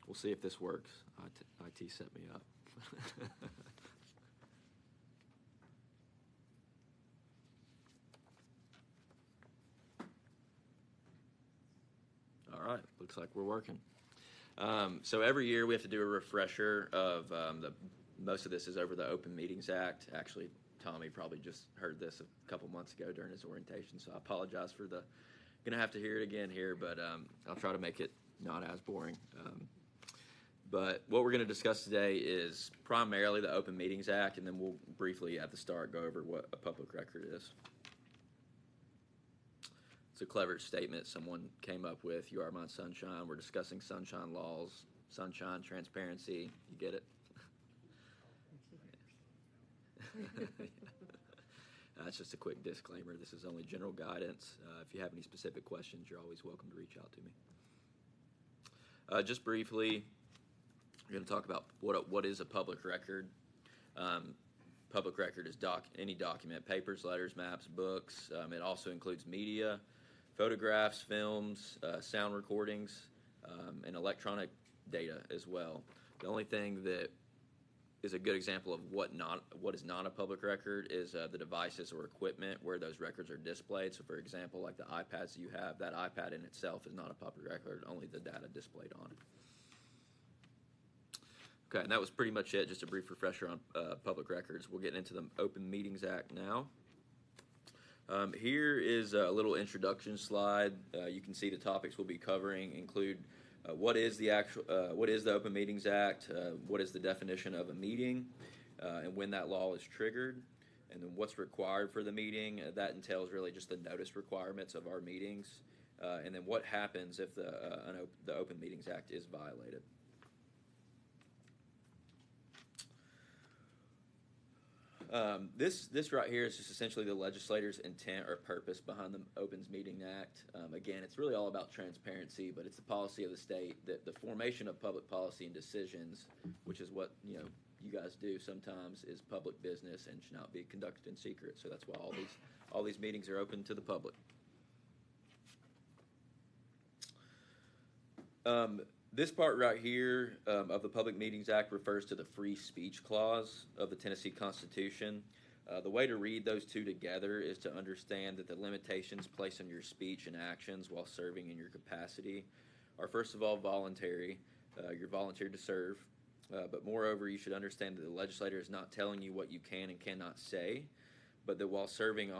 We'll see if this works. IT set me up. All right, looks like we're working. So every year we have to do a refresher of most of this is over the Open Meetings Act. Actually, Tommy probably just heard this a couple months ago during his orientation, so I apologize for the, gonna have to hear it again here, but I'll try to make it not as boring. But what we're going to discuss today is primarily the Open Meetings Act, and then we'll briefly at the start go over what a public record is. It's a clever statement someone came up with. You are my sunshine. We're discussing sunshine laws, sunshine, transparency. You get it? That's just a quick disclaimer. This is only general guidance. If you have any specific questions, you're always welcome to reach out to me. Just briefly, we're going to talk about what is a public record. Public record is any document, papers, letters, maps, books. It also includes media, photographs, films, sound recordings, and electronic data as well. The only thing that is a good example of what is not a public record is the devices or equipment where those records are displayed. So, for example, like the iPads you have, that iPad in itself is not a public record, only the data displayed on it. Okay, and that was pretty much it, just a brief refresher on public records. We'll get into the Open Meetings Act now. Here is a little introduction slide. You can see the topics we'll be covering include what is the Open Meetings Act, what is the definition of a meeting, and when that law is triggered, and then what's required for the meeting. That entails really just the notice requirements of our meetings, and then what happens if the Open Meetings Act is violated. This right here is just essentially the legislator's intent or purpose behind the Open Meetings Act. Again, it's really all about transparency, but it's the policy of the state that the formation of public policy and decisions, which is what you guys do sometimes, is public business and should not be conducted in secret. So that's why all these meetings are open to the public. This part right here of the Public Meetings Act refers to the Free Speech Clause of the Tennessee Constitution. The way to read those two together is to understand that the limitations placed on your speech and actions while serving in your capacity are, first of all, voluntary. You're volunteered to serve. But moreover, you should understand that the legislator is not telling you what you can and cannot say, but that while serving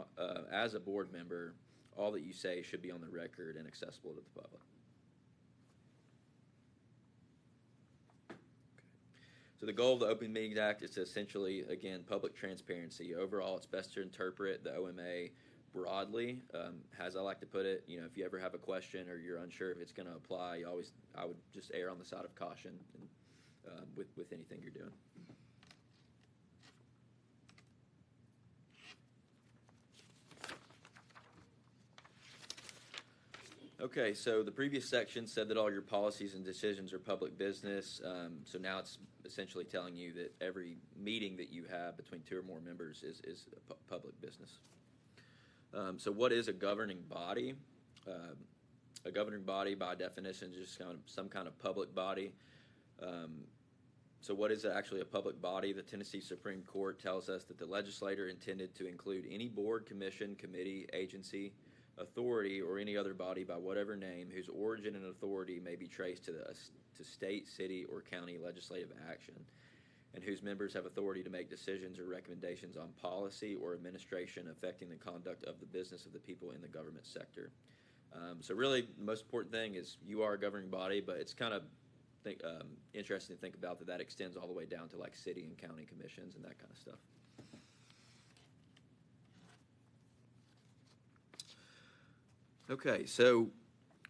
as a board member, all that you say should be on the record and accessible to the public. So the goal of the Open Meetings Act is to essentially, again, public transparency. Overall, it's best to interpret the OMA broadly. As I like to put it, if you ever have a question or you're unsure if it's going to apply, I would just err on the side of caution with anything you're doing. Okay, so the previous section said that all your policies and decisions are public business. So now it's essentially telling you that every meeting that you have between two or more members is public business. So what is a governing body? A governing body, by definition, is just some kind of public body. So what is actually a public body? The Tennessee Supreme Court tells us that the legislator intended to include any board, commission, committee, agency, authority, or any other body by whatever name whose origin and authority may be traced to state, city, or county legislative action, and whose members have authority to make decisions or recommendations on policy or administration affecting the conduct of the business of the people in the government sector. So really, the most important thing is you are a governing body, but it's kind of interesting to think about that extends all the way down to like city and county commissions and that kind of stuff. Okay, so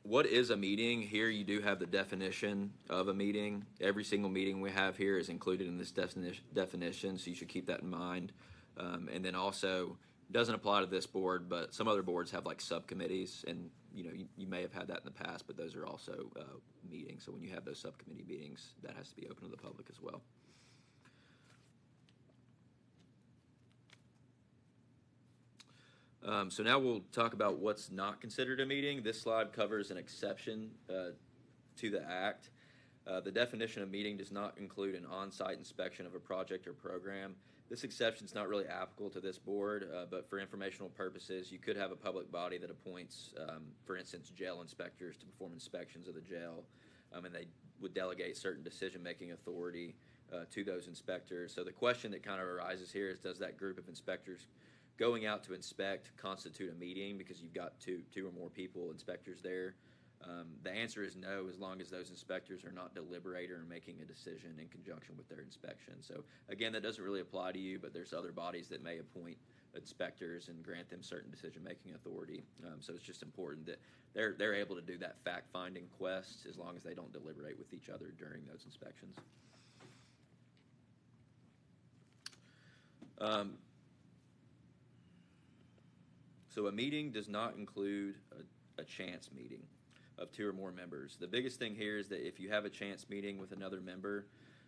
what is a meeting? Here you do have the definition of a meeting. Every single meeting we have here is included in this definition, so you should keep that in mind. And then also, it doesn't apply to this board, but some other boards have like subcommittees, and you may have had that in the past, but those are also meetings. So when you have those subcommittee meetings, that has to be open to the public as well. So now we'll talk about what's not considered a meeting. This slide covers an exception to the Act. The definition of meeting does not include an on-site inspection of a project or program. This exception is not really applicable to this board, but for informational purposes, you could have a public body that appoints, for instance, jail inspectors to perform inspections of the jail, and they would delegate certain decision-making authority to those inspectors. So the question that kind of arises here is, does that group of inspectors going out to inspect constitute a meeting because you've got two or more people, inspectors there? The answer is no, as long as those inspectors are not deliberating or making a decision in conjunction with their inspection. So again, that doesn't really apply to you, but there's other bodies that may appoint inspectors and grant them certain decision-making authority. So it's just important that they're able to do that fact-finding quest as long as they don't deliberate with each other during those inspections. So a meeting does not include a chance meeting of two or more members. The biggest thing here is that if you have a chance meeting with another member,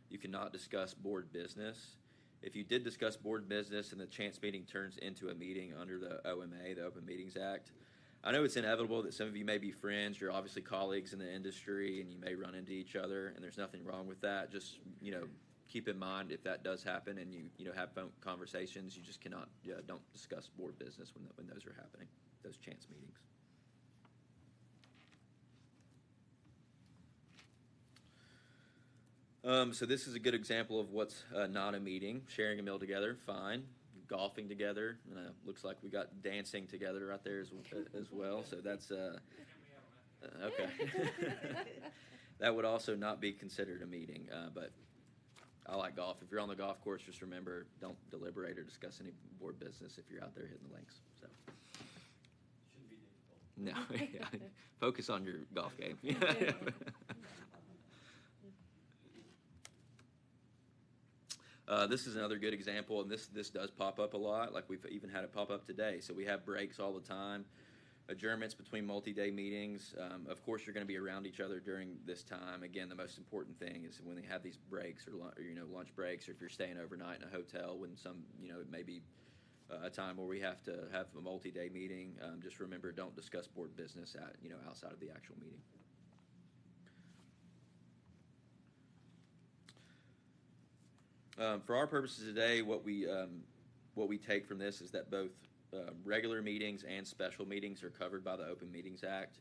you cannot discuss board business. If you did discuss board business and the chance meeting turns into a meeting under the OMA, the Open Meetings Act, I know it's inevitable that some of you may be friends, you're obviously colleagues in the industry, and you may run into each other, and there's nothing wrong with that. Just, keep in mind if that does happen and you have phone conversations, you just cannot, don't discuss board business when those are happening, those chance meetings. So this is a good example of what's not a meeting. Sharing a meal together, fine. Golfing together, looks like we got dancing together right there as well. So that's okay. That would also not be considered a meeting, but I like golf. If you're on the golf course, just remember, don't deliberate or discuss any board business if you're out there hitting the links. So. Shouldn't be difficult. No, yeah. Focus on your golf game. This is another good example, and this does pop up a lot. Like we've even had it pop up today. So we have breaks all the time, adjournments between multi-day meetings. Of course, you're going to be around each other during this time. Again, the most important thing is when they have these breaks or lunch breaks, or if you're staying overnight in a hotel, when it may be a time where we have to have a multi-day meeting. Just remember, don't discuss board business outside of the actual meeting. For our purposes today, what we take from this is that both regular meetings and special meetings are covered by the Open Meetings Act.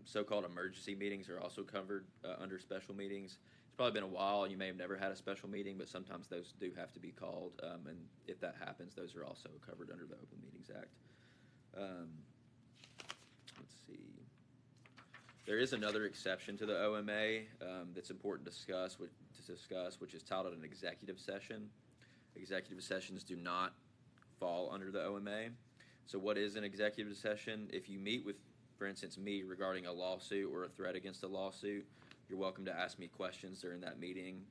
So-called emergency meetings are also covered under special meetings. It's probably been a while, and you may have never had a special meeting, but sometimes those do have to be called, and if that happens, those are also covered under the Open Meetings Act. Let's see. There is another exception to the OMA that's important to discuss, which is titled an executive session. Executive sessions do not fall under the OMA. So what is an executive session? If you meet with, for instance, me regarding a lawsuit or a threat against a lawsuit, you're welcome to ask me questions during that meeting,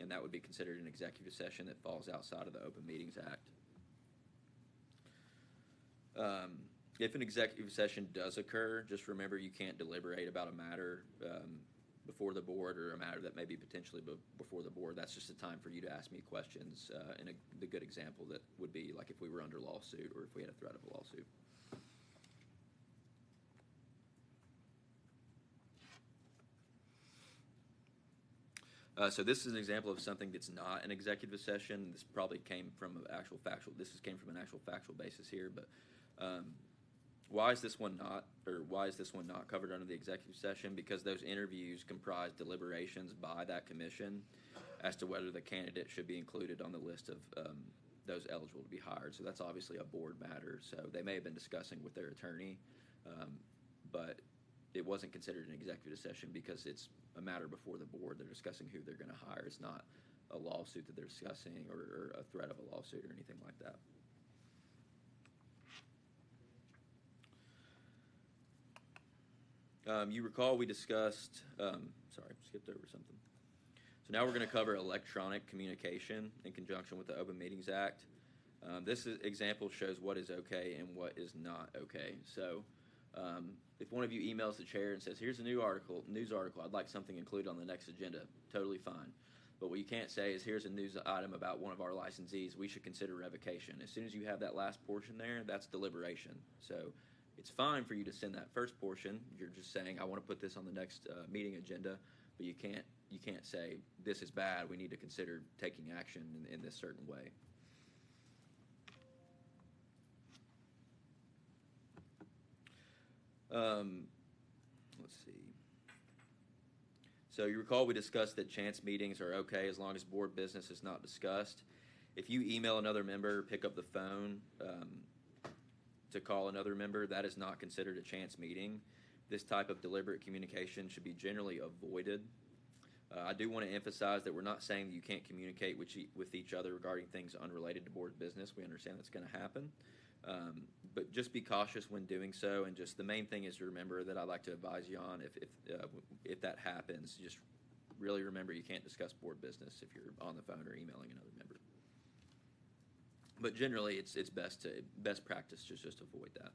and that would be considered an executive session that falls outside of the Open Meetings Act. If an executive session does occur, just remember you can't deliberate about a matter before the board or a matter that may be potentially before the board. That's just a time for you to ask me questions. And the good example that would be like if we were under lawsuit or if we had a threat of a lawsuit. So this is an example of something that's not an executive session. This probably came from an actual factual. Came from an actual factual basis here, but. Why is this one not covered under the executive session? Because those interviews comprise deliberations by that commission as to whether the candidate should be included on the list of those eligible to be hired. So that's obviously a board matter. So they may have been discussing with their attorney, but it wasn't considered an executive session because it's a matter before the board. They're discussing who they're going to hire. It's not a lawsuit that they're discussing or a threat of a lawsuit or anything like that. You recall we discussed, skipped over something. So now we're going to cover electronic communication in conjunction with the Open Meetings Act. This example shows what is okay and what is not okay. So if one of you emails the chair and says, here's a news article, I'd like something included on the next agenda, totally fine. But what you can't say is, here's a news item about one of our licensees, we should consider revocation. As soon as you have that last portion there, that's deliberation. So it's fine for you to send that first portion. You're just saying, I want to put this on the next meeting agenda, but you can't say, this is bad, we need to consider taking action in this certain way. Let's see. So you recall we discussed that chance meetings are okay as long as board business is not discussed. If you email another member, pick up the phone to call another member, that is not considered a chance meeting. This type of deliberate communication should be generally avoided. I do want to emphasize that we're not saying that you can't communicate with each other regarding things unrelated to board business. We understand that's going to happen. But just be cautious when doing so, and just the main thing is to remember that I'd like to advise you on if that happens, just really remember you can't discuss board business if you're on the phone or emailing another member. But generally, it's best practice to just avoid that.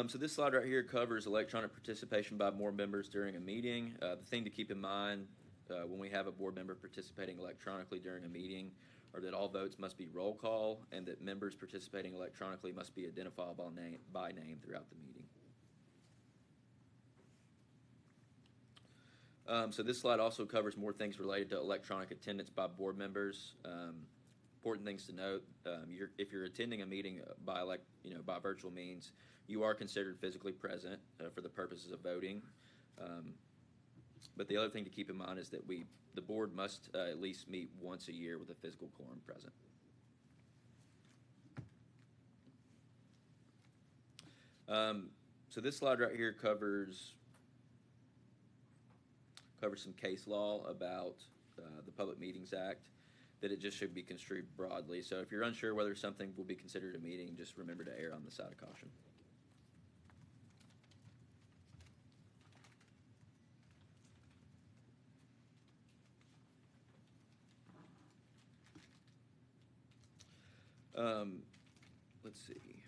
So this slide right here covers electronic participation by board members during a meeting. The thing to keep in mind when we have a board member participating electronically during a meeting are that all votes must be roll call and that members participating electronically must be identifiable by name throughout the meeting. So this slide also covers more things related to electronic attendance by board members. Important things to note: if you're attending a meeting by virtual means, you are considered physically present for the purposes of voting. But the other thing to keep in mind is that the board must at least meet once a year with a physical quorum present. So this slide right here covers some case law about the Public Meetings Act, that it just should be construed broadly. So if you're unsure whether something will be considered a meeting, just remember to err on the side of caution. Let's see.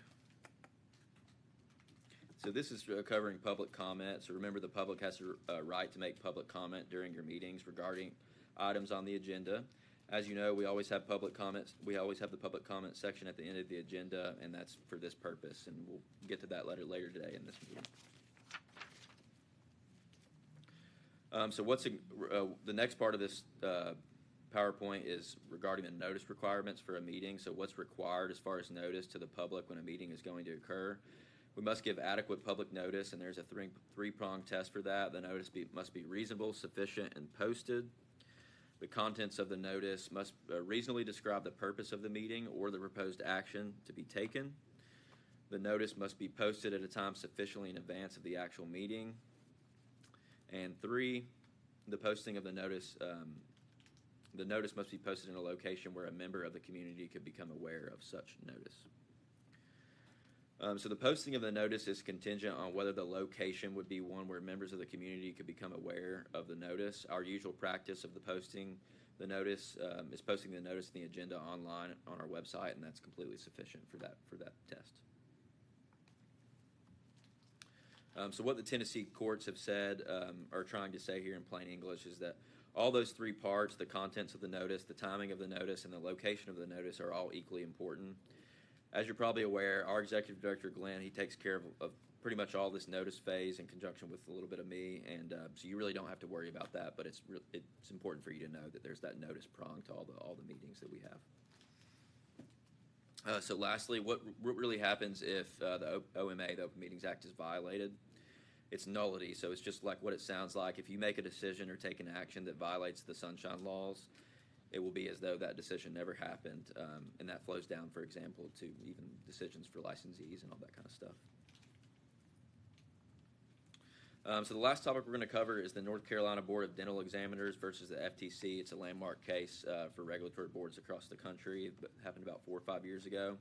So this is covering public comment. So remember, the public has a right to make public comment during your meetings regarding items on the agenda. As you know, we always have public comments. We always have the public comment section at the end of the agenda, and that's for this purpose. And we'll get to that later today in this meeting. So the next part of this PowerPoint is regarding the notice requirements for a meeting. So what's required as far as notice to the public when a meeting is going to occur? We must give adequate public notice, and there's a three-pronged test for that. The notice must be reasonable, sufficient, and posted. The contents of the notice must reasonably describe the purpose of the meeting or the proposed action to be taken. The notice must be posted at a time sufficiently in advance of the actual meeting. And 3, the posting of the notice must be posted in a location where a member of the community could become aware of such notice. So the posting of the notice is contingent on whether the location would be one where members of the community could become aware of the notice. Our usual practice of posting the notice is posting the notice in the agenda online on our website, and that's completely sufficient for that test. So what the Tennessee courts have said, or trying to say here in plain English, is that all those 3 parts, the contents of the notice, the timing of the notice, and the location of the notice, are all equally important. As you're probably aware, our executive director, Glenn, he takes care of pretty much all this notice phase in conjunction with a little bit of me, and so you really don't have to worry about that, but it's important for you to know that there's that notice prong to all the meetings that we have. So lastly, what really happens if the OMA, the Open Meetings Act, is violated? It's nullity, so it's just like what it sounds like. If you make a decision or take an action that violates the sunshine laws, it will be as though that decision never happened, and that flows down, for example, to even decisions for licensees and all that kind of stuff. So the last topic we're going to cover is the North Carolina Board of Dental Examiners versus the FTC. It's a landmark case for regulatory boards across the country. It happened about 4 or 5 years ago.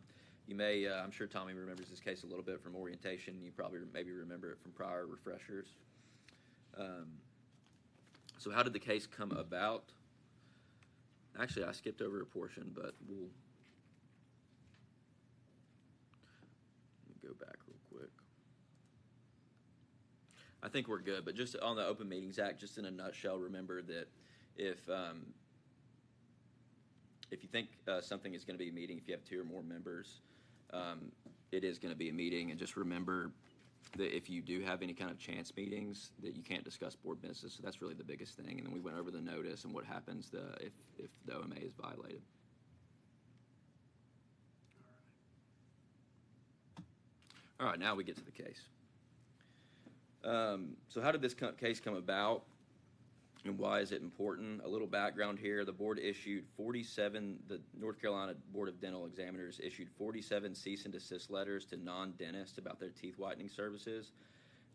You may, I'm sure Tommy remembers this case a little bit from orientation. You probably maybe remember it from prior refreshers. So how did the case come about? Actually, I skipped over a portion, but let me go back real quick. I think we're good, but just on the Open Meetings Act, just in a nutshell, remember that if you think something is going to be a meeting, if you have 2 or more members, it is going to be a meeting, and just remember that if you do have any kind of chance meetings, that you can't discuss board business. So that's really the biggest thing. And then we went over the notice and what happens if the OMA is violated. All right, now we get to the case. So how did this case come about, and why is it important? A little background here. The board issued 47, the North Carolina Board of Dental Examiners issued 47 cease and desist letters to non-dentists about their teeth whitening services.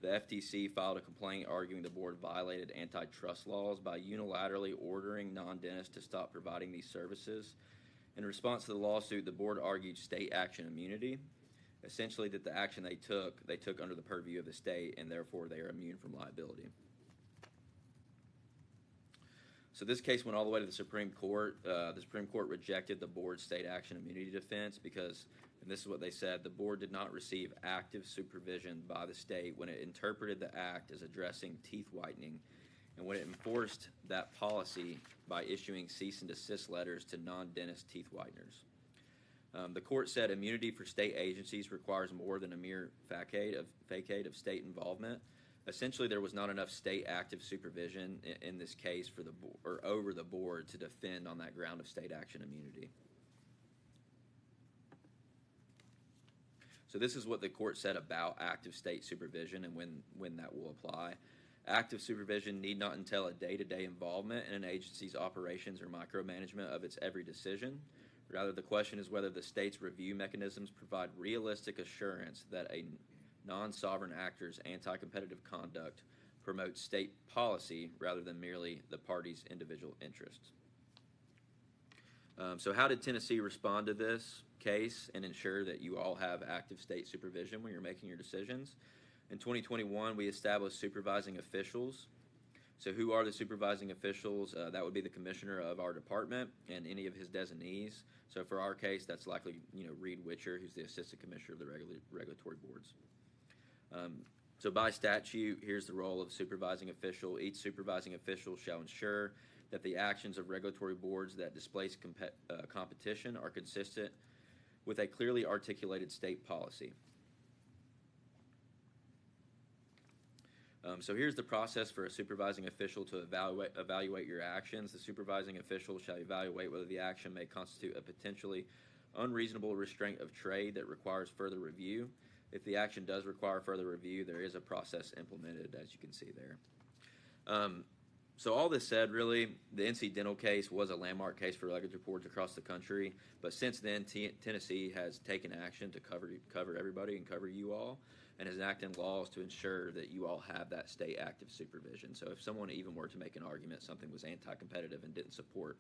The FTC filed a complaint arguing the board violated antitrust laws by unilaterally ordering non-dentists to stop providing these services. In response to the lawsuit, the board argued state action immunity, essentially that the action they took under the purview of the state, and therefore they are immune from liability. So this case went all the way to the Supreme Court. The Supreme Court rejected the board's state action immunity defense because, and this is what they said, the board did not receive active supervision by the state when it interpreted the act as addressing teeth whitening and when it enforced that policy by issuing cease and desist letters to non-dentist teeth whiteners. The court said immunity for state agencies requires more than a mere facade of state involvement. Essentially, there was not enough state active supervision in this case for over the board to defend on that ground of state action immunity. So this is what the court said about active state supervision and when that will apply. Active supervision need not entail a day-to-day involvement in an agency's operations or micromanagement of its every decision. Rather, the question is whether the state's review mechanisms provide realistic assurance that a non-sovereign actor's anti-competitive conduct promotes state policy rather than merely the party's individual interests. So how did Tennessee respond to this case and ensure that you all have active state supervision when you're making your decisions? In 2021, we established supervising officials. So who are the supervising officials? That would be the commissioner of our department and any of his designees. So for our case, that's likely, Reed Witcher, who's the assistant commissioner of the regulatory boards. So by statute, here's the role of supervising official. Each supervising official shall ensure that the actions of regulatory boards that displace competition are consistent with a clearly articulated state policy. So here's the process for a supervising official to evaluate your actions. The supervising official shall evaluate whether the action may constitute a potentially unreasonable restraint of trade that requires further review. If the action does require further review, there is a process implemented, as you can see there. So all this said, really, the NC Dental case was a landmark case for regulatory boards across the country. But since then, Tennessee has taken action to cover everybody and cover you all, and has enacted laws to ensure that you all have that state active supervision. So if someone even were to make an argument something was anti-competitive and didn't support,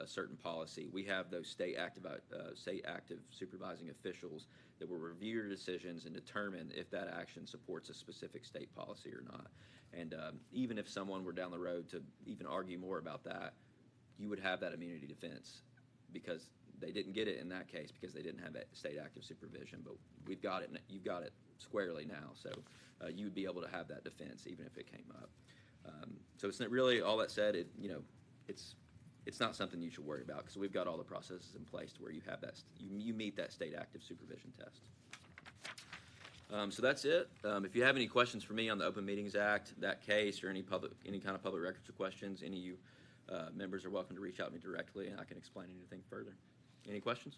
a certain policy, we have those state active supervising officials that will review your decisions and determine if that action supports a specific state policy or not. And even if someone were down the road to even argue more about that, you would have that immunity defense because they didn't get it in that case because they didn't have that state active supervision. But we've got it. You've got it squarely now, so you would be able to have that defense even if it came up. So it's not really all that said. It's not something you should worry about because we've got all the processes in place to where you have that you meet that state active supervision test. So that's it. If you have any questions for me on the Open Meetings Act, that case, or any kind of public records questions, any of you members are welcome to reach out to me directly, and I can explain anything further. Any questions?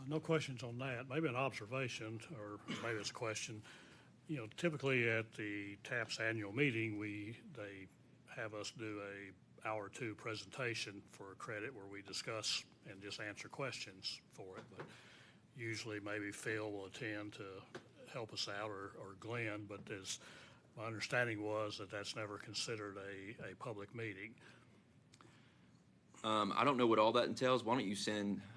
No questions on that. Maybe an observation, or maybe it's a question. Typically at the TAPS annual meeting, they have us do a hour or two presentation for a credit where we discuss and just answer questions for it. But usually maybe Phil will attend to help us out, or Glenn, but my understanding was that that's never considered a public meeting. I don't know what all that entails. Why don't you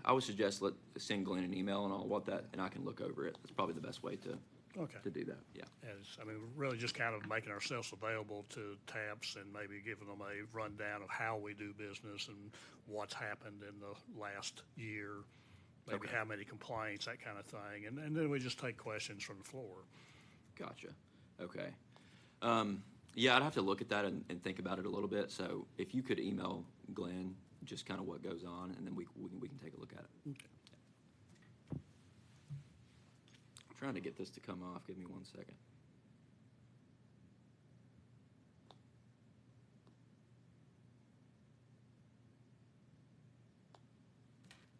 I would suggest send Glenn an email and all and I can look over it. That's probably the best way to do that. Yeah. Really just kind of making ourselves available to TAPS and maybe giving them a rundown of how we do business and what's happened in the last year, maybe how many complaints, that kind of thing. And then we just take questions from the floor. Gotcha. Okay. Yeah, I'd have to look at that and think about it a little bit. So if you could email Glenn just kind of what goes on, and then we can take a look at it. Okay. I'm trying to get this to come off. Give me 1 second.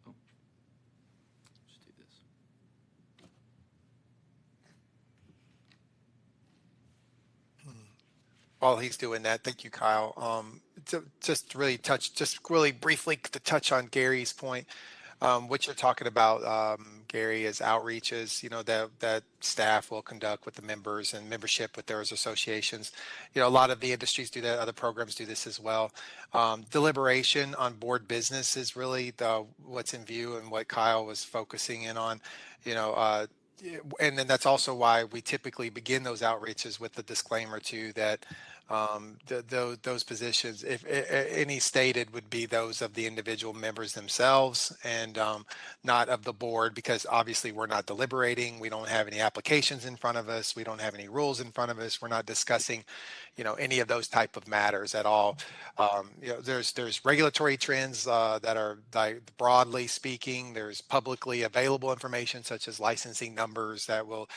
Oh, while he's doing that, thank you, Kyle. Just really briefly to touch on Gary's point. What you're talking about, Gary, is outreaches, that staff will conduct with the members and membership with those associations. A lot of the industries do that. Other programs do this as well. Deliberation on board business is really what's in view and what Kyle was focusing in on, and then that's also why we typically begin those outreaches with the disclaimer too that those positions, if any stated, would be those of the individual members themselves and not of the board, because obviously we're not deliberating. We don't have any applications in front of us. We don't have any rules in front of us. We're not discussing, any of those type of matters at all. There's regulatory trends that are, broadly speaking. There's publicly available information such as licensing numbers that will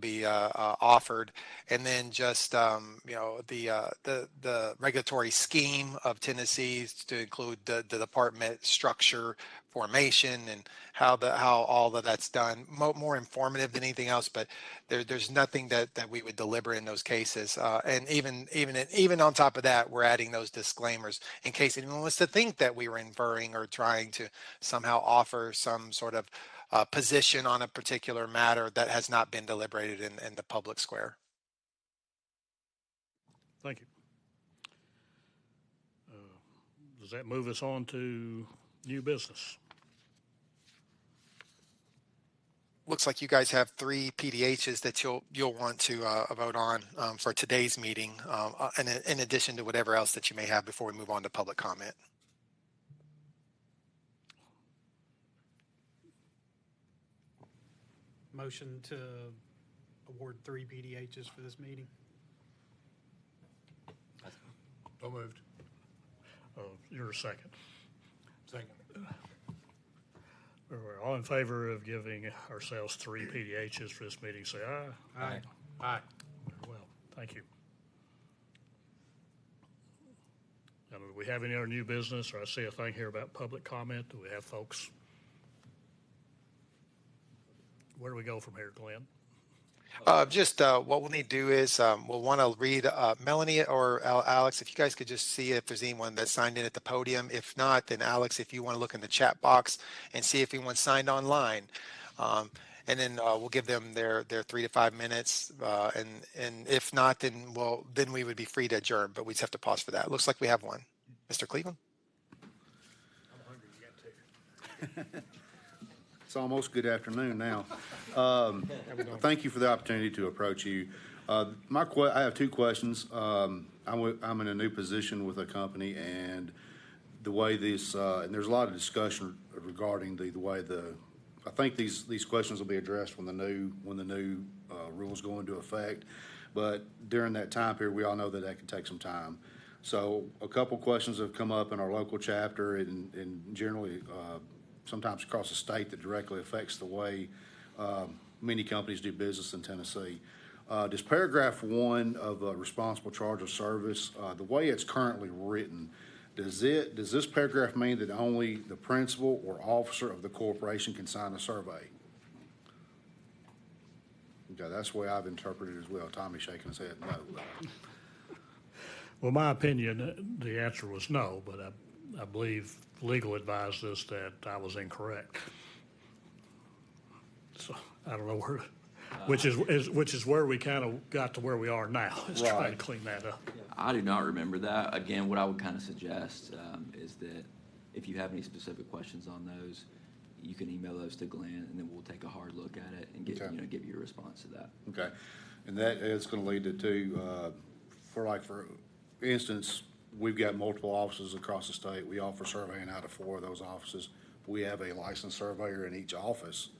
be offered, and then just the regulatory scheme of Tennessee to include the department structure, formation, and how all of that's done. More informative than anything else, but there's nothing that we would deliver in those cases. And even on top of that, we're adding those disclaimers in case anyone was to think that we were inferring or trying to somehow offer some sort of position on a particular matter that has not been deliberated in the public square. Thank you. Does that move us on to new business? Looks like you guys have 3 PDHs that you'll want to vote on for today's meeting, in addition to whatever else that you may have before we move on to public comment. Motion to award 3 PDHs for this meeting. So moved. You're a second. Second. All in favor of giving ourselves 3 PDHs for this meeting, say aye. Aye. Aye. Very well, thank you. Now, do we have any other new business, or I see a thing here about public comment? Do we have folks? Where do we go from here, Glenn? What we'll need to do is we'll want to read Melanie or Alex, if you guys could just see if there's anyone that signed in at the podium. If not, then Alex, if you want to look in the chat box and see if anyone signed online. And then we'll give them their 3 to 5 minutes. And if not, then we would be free to adjourn, but we just have to pause for that. It looks like we have one. Mr. Cleveland? I'm hungry. You got 2. It's almost good afternoon now. Thank you for the opportunity to approach you. I have 2 questions. I'm in a new position with a company, and the way this and there's a lot of discussion regarding the way I think these questions will be addressed when the new rules go into effect. But during that time period, we all know that can take some time. So a couple questions have come up in our local chapter and generally sometimes across the state that directly affects the way many companies do business in Tennessee. Does paragraph 1 of responsible charge of service, the way it's currently written, does this paragraph mean that only the principal or officer of the corporation can sign a survey? Okay, that's the way I've interpreted it as well. Tommy's shaking his head no. Well, my opinion, the answer was no, but I believe legal advised us that I was incorrect. So I don't know which is where we kind of got to where we are now, is trying to clean that up. I do not remember that. Again, what I would kind of suggest is that if you have any specific questions on those, you can email those to Glenn, and then we'll take a hard look at it and give you a response to that. Okay, and that is going to lead to for instance, we've got multiple offices across the state. We offer surveying out of 4 of those offices. We have a licensed surveyor in each office,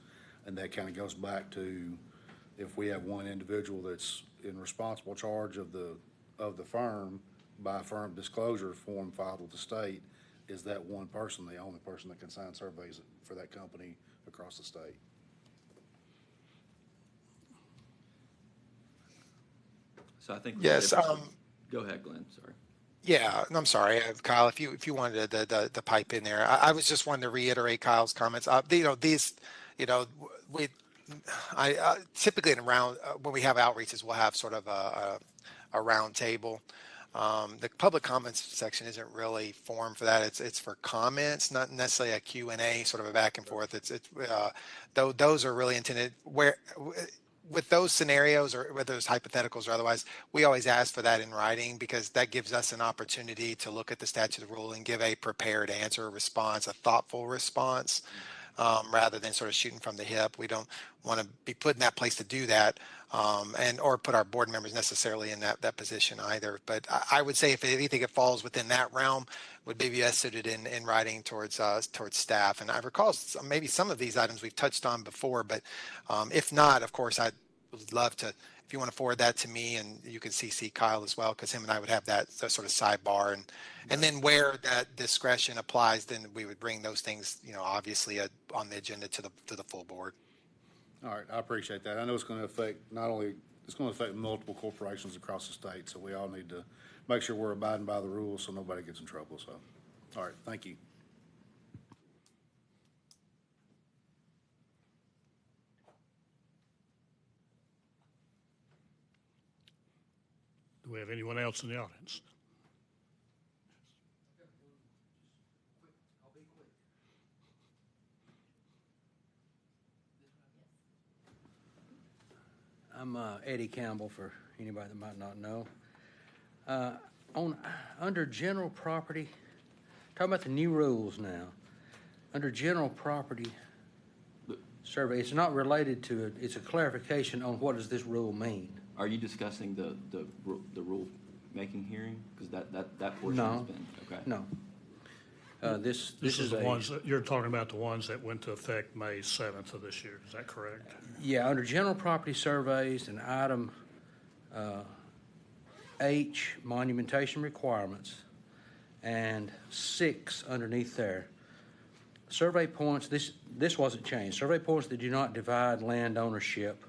and that kind of goes back to if we have one individual that's in responsible charge of the firm by a firm disclosure form filed with the state, is that one person the only person that can sign surveys for that company across the state? So I think Yes. Go ahead, Glenn. Sorry. Yeah, I'm sorry, Kyle. If you wanted the pipe in there, I was just wanting to reiterate Kyle's comments. I typically when we have outreaches, we'll have sort of a round table. The public comments section isn't really formed for that. It's for comments, not necessarily a Q&A, sort of a back and forth. Though those are really intended with those scenarios or with those hypotheticals or otherwise, we always ask for that in writing because that gives us an opportunity to look at the statute of rule and give a prepared answer, a response, a thoughtful response. Rather than sort of shooting from the hip. We don't want to be put in that place to do that, or put our board members necessarily in that position either. But I would say if anything, it falls within that realm, would be best suited in writing towards staff. And I recall maybe some of these items we've touched on before, but if not, of course, I would love to. If you want to forward that to me, and you can CC Kyle as well, because him and I would have that sort of sidebar, and then where that discretion applies, then we would bring those things, obviously on the agenda to the full board. All right, I appreciate that. I know it's going to affect it's going to affect multiple corporations across the state, so we all need to make sure we're abiding by the rules so nobody gets in trouble. So, all right, thank you. Do we have anyone else in the audience? I'm Eddie Campbell, for anybody that might not know. Under general property, talking about the new rules now. Under general property survey, it's not related to it. It's a clarification on what does this rule mean. Are you discussing the rule making hearing? Because that portion No. has been, okay. No. This is is the ones that you're talking about, the ones that went to effect May 7th of this year. Is that correct? Yeah, under general property surveys and item H, monumentation requirements, and 6 underneath there. Survey points, this wasn't changed. Survey points that do not divide land ownership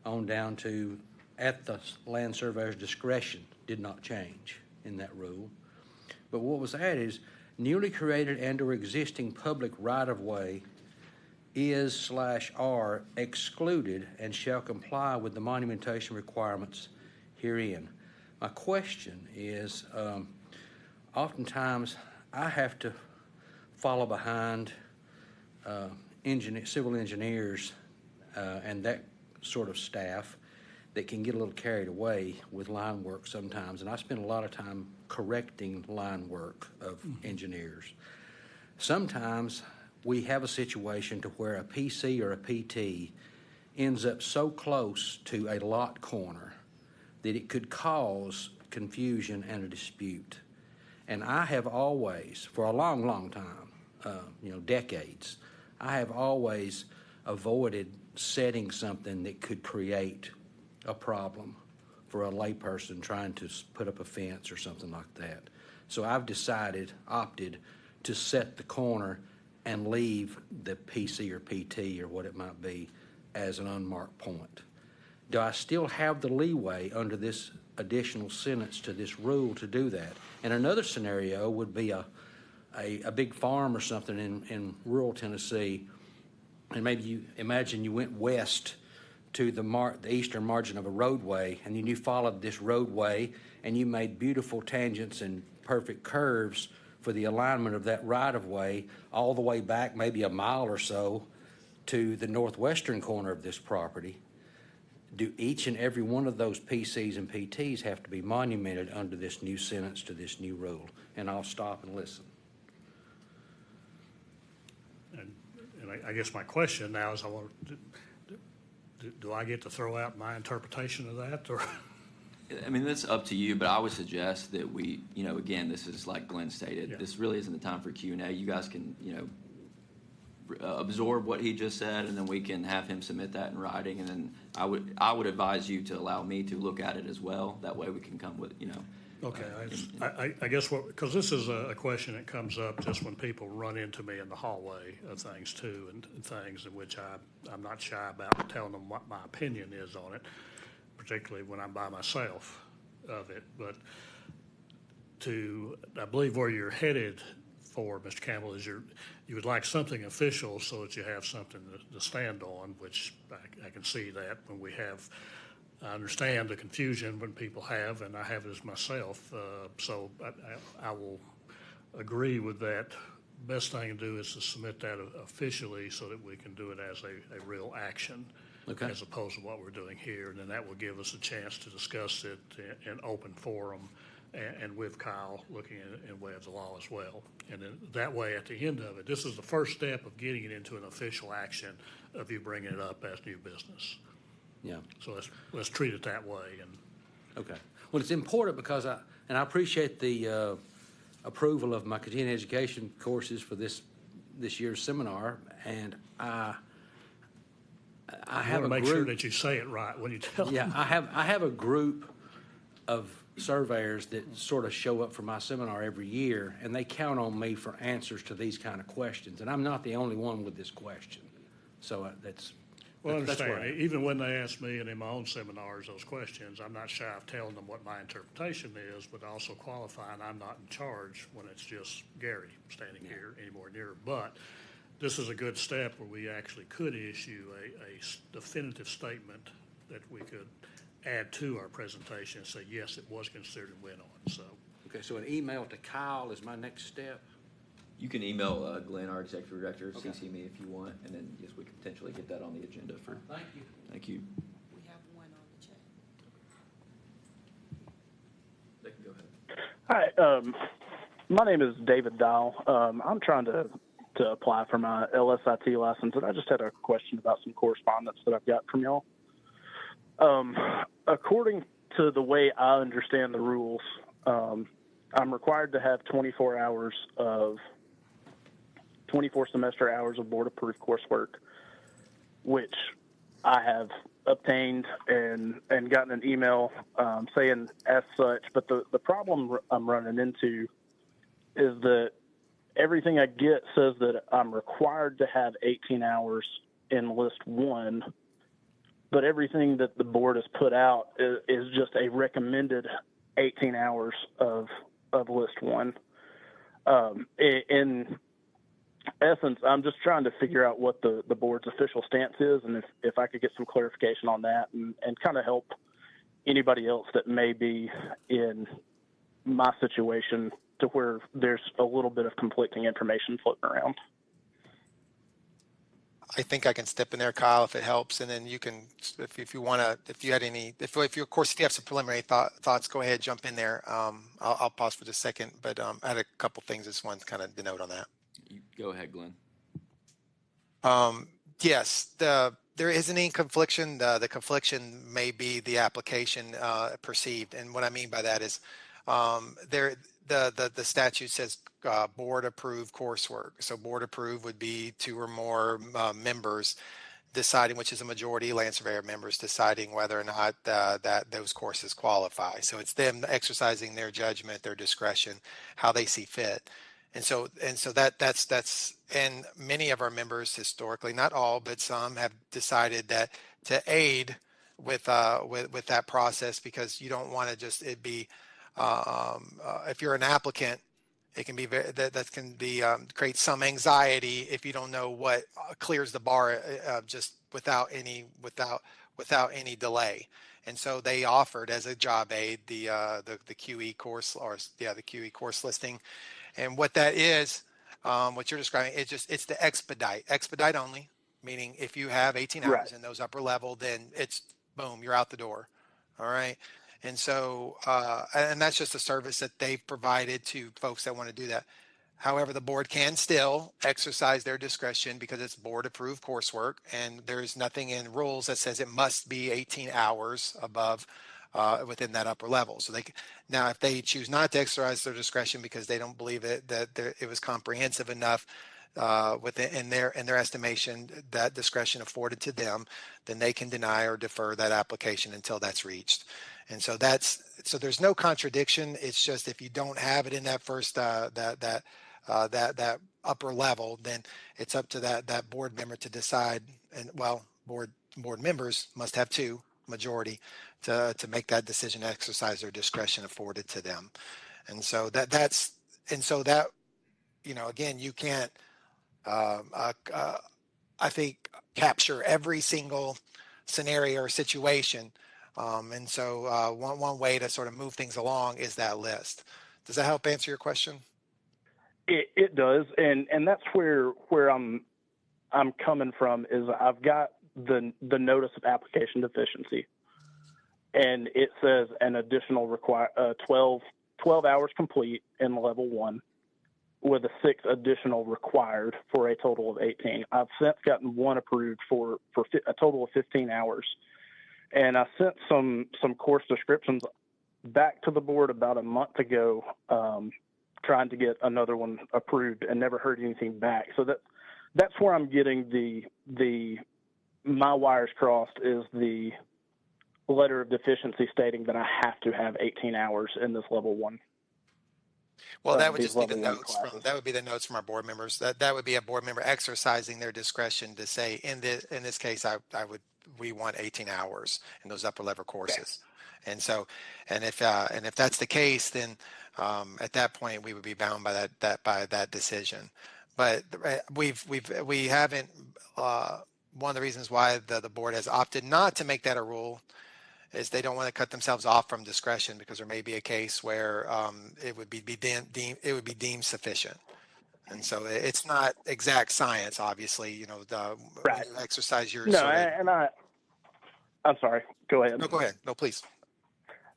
on down to at the land surveyor's discretion did not change in that rule. But what was added is newly created and or existing public right-of-way is/are excluded and shall comply with the monumentation requirements herein. My question is, oftentimes I have to follow behind civil engineers and that sort of staff that can get a little carried away with line work sometimes, and I spend a lot of time correcting line work of engineers. Sometimes we have a situation to where a PC or a PT ends up so close to a lot corner that it could cause confusion and a dispute. And I have always, for a long, long time, decades, I have always avoided setting something that could create a problem for a layperson trying to put up a fence or something like that. So I've opted to set the corner and leave the PC or PT or what it might be as an unmarked point. Do I still have the leeway under this additional sentence to this rule to do that? And another scenario would be a big farm or something in rural Tennessee, and maybe you imagine you went west to the eastern margin of a roadway, and then you followed this roadway and you made beautiful tangents and perfect curves for the alignment of that right-of-way all the way back maybe a mile or so to the northwestern corner of this property. Do each and every one of those PCs and PTs have to be monumented under this new sentence to this new rule? And I'll stop and listen. And I guess my question now is, do I get to throw out my interpretation of that, or? I mean, that's up to you, but I would suggest that we, again, this is like Glenn stated, this really isn't the time for Q&A. You guys can, absorb what he just said, and then we can have him submit that in writing, and then I would advise you to allow me to look at it as well. That way we can come with, Okay, I guess because this is a question that comes up just when people run into me in the hallway of things too, and things in which I'm not shy about telling them what my opinion is on it, particularly when I'm by myself of it. But I believe where you're headed for, Mr. Campbell, is you would like something official so that you have something to stand on, which I can see that when we have, I understand the confusion when people have, and I have it as myself. So I will agree with that. Best thing to do is to submit that officially so that we can do it as a real action. Okay. As opposed to what we're doing here, and then that will give us a chance to discuss it in open forum and with Kyle looking in way of the law as well. And then that way, at the end of it, this is the first step of getting it into an official action of you bringing it up as new business. Yeah. So let's treat it that way. And Okay. Well, it's important because I appreciate the approval of my continuing education courses for this year's seminar, and I have want to a make sure group. that you say it right when you tell them. Yeah, I have a group of surveyors that sort of show up for my seminar every year, and they count on me for answers to these kind of questions. And I'm not the only one with this question. So that's Well, I that's where understand. I am. Even when they ask me and in my own seminars those questions, I'm not shy of telling them what my interpretation is, but also qualifying I'm not in charge when it's just Gary standing here anymore near. But this is a good step where we actually could issue a definitive statement that we could add to our presentation and say, yes, it was considered and went on. So Okay, so an email to Kyle is my next step. You can email Glenn, our executive director, CC me if you want, and then yes, we can potentially get that on the agenda for. Thank you. Thank you. We have one on the chat. They can go ahead. Hi, my name is David Dial. I'm trying to apply for my LSIT license, and I just had a question about some correspondence that I've got from y'all. According to the way I understand the rules, I'm required to have 24 semester hours of board-approved coursework, which I have obtained and gotten an email saying as such. But the problem I'm running into is that everything I get says that I'm required to have 18 hours in list 1, but everything that the board has put out is just a recommended 18 hours of list 1. In essence, I'm just trying to figure out what the board's official stance is, and if I could get some clarification on that and kind of help anybody else that may be in my situation to where there's a little bit of conflicting information floating around. I think I can step in there, Kyle, if it helps, and then you can, if you want to, if you had any, if you, of course, if you have some preliminary thoughts, go ahead, jump in there. I'll pause for just a second, but I had a couple things. Just want to kind of denote on that. You go ahead, Glenn. Yes, there isn't any confliction. The confliction may be the application perceived, and what I mean by that is the statute says board approved coursework. So board approved would be 2 or more members deciding, which is a majority land surveyor members deciding whether or not that those courses qualify. So it's them exercising their judgment, their discretion, how they see fit. And so that's and many of our members historically, not all, but some have decided that to aid with that process, because you don't want to just it be if you're an applicant, it can be that can be create some anxiety if you don't know what clears the bar just without any delay. And so they offered as a job aid the QE course, the QE course listing. And what that is, what you're describing, it's the expedite only, meaning if you have 18 hours Right. in those upper level, then it's boom, you're out the door. All right. And so, and that's just a service that they've provided to folks that want to do that. However, the board can still exercise their discretion because it's board approved coursework, and there's nothing in rules that says it must be 18 hours above within that upper level. So now if they choose not to exercise their discretion because they don't believe that it was comprehensive enough in their estimation, that discretion afforded to them, then they can deny or defer that application until that's reached. And so there's no contradiction. It's just if you don't have it in that first that upper level, then it's up to that board member to decide. And board members must have 2 majority to make that decision, exercise their discretion afforded to them. And so that again, you can't, I think, capture every single scenario or situation. And so one way to sort of move things along is that list. Does that help answer your question? It does, and that's where I'm coming from. Is I've got the notice of application deficiency, and it says an additional 12 hours complete in level 1, with a 6 additional required for a total of 18. I've since gotten one approved for a total of 15 hours, and I sent some course descriptions back to the board about a month ago, trying to get another one approved, and never heard anything back. So that's where I'm getting my wires crossed, is the letter of deficiency stating that I have to have 18 hours in this level 1. Well, that would just be the notes from our board members. That would be a board member exercising their discretion to say, in this case, we want 18 hours in those upper level courses. Okay. And if that's the case, then at that point we would be bound by that decision. But we haven't. One of the reasons why the board has opted not to make that a rule is they don't want to cut themselves off from discretion, because there may be a case where it would be deemed sufficient. And so it's not exact science, obviously. When you exercise your I'm sorry. Go ahead. No, go ahead. No, please.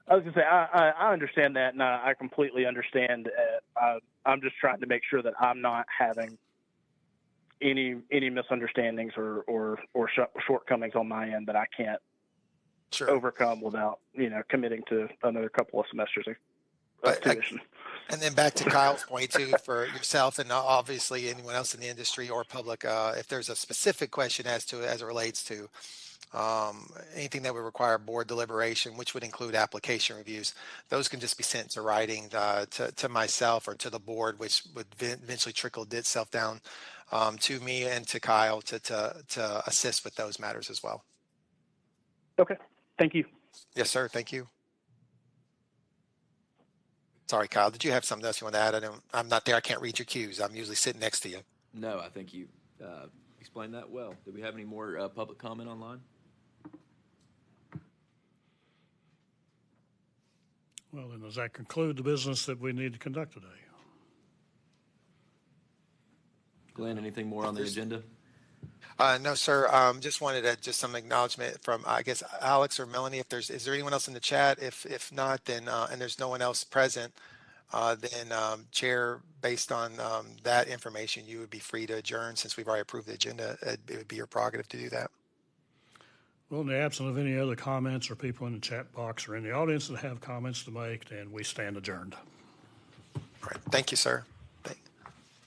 I was going to say, I understand that, and I completely understand. I'm just trying to make sure that I'm not having any misunderstandings or shortcomings on my end that I can't overcome without committing to another couple of semesters of tuition. And then back to Kyle's point too, for yourself and obviously anyone else in the industry or public, if there's a specific question as it relates to anything that would require board deliberation, which would include application reviews, those can just be sent to writing to myself or to the board, which would eventually trickle itself down to me and to Kyle to assist with those matters as well. Okay. Thank you. Yes, sir. Thank you. Sorry, Kyle. Did you have something else you want to add? I'm not there. I can't read your cues. I'm usually sitting next to you. No, I think you explained that well. Do we have any more public comment online? Well, then does that conclude the business that we need to conduct today? Glenn, anything more on the agenda? No, sir. Just wanted some acknowledgement from, I guess, Alex or Melanie. Is there anyone else in the chat? If not, then and there's no one else present, then Chair, based on that information, you would be free to adjourn, since we've already approved the agenda. It would be your prerogative to do that. Well, in the absence of any other comments or people in the chat box or in the audience that have comments to make, then we stand adjourned. All right. Thank you, sir.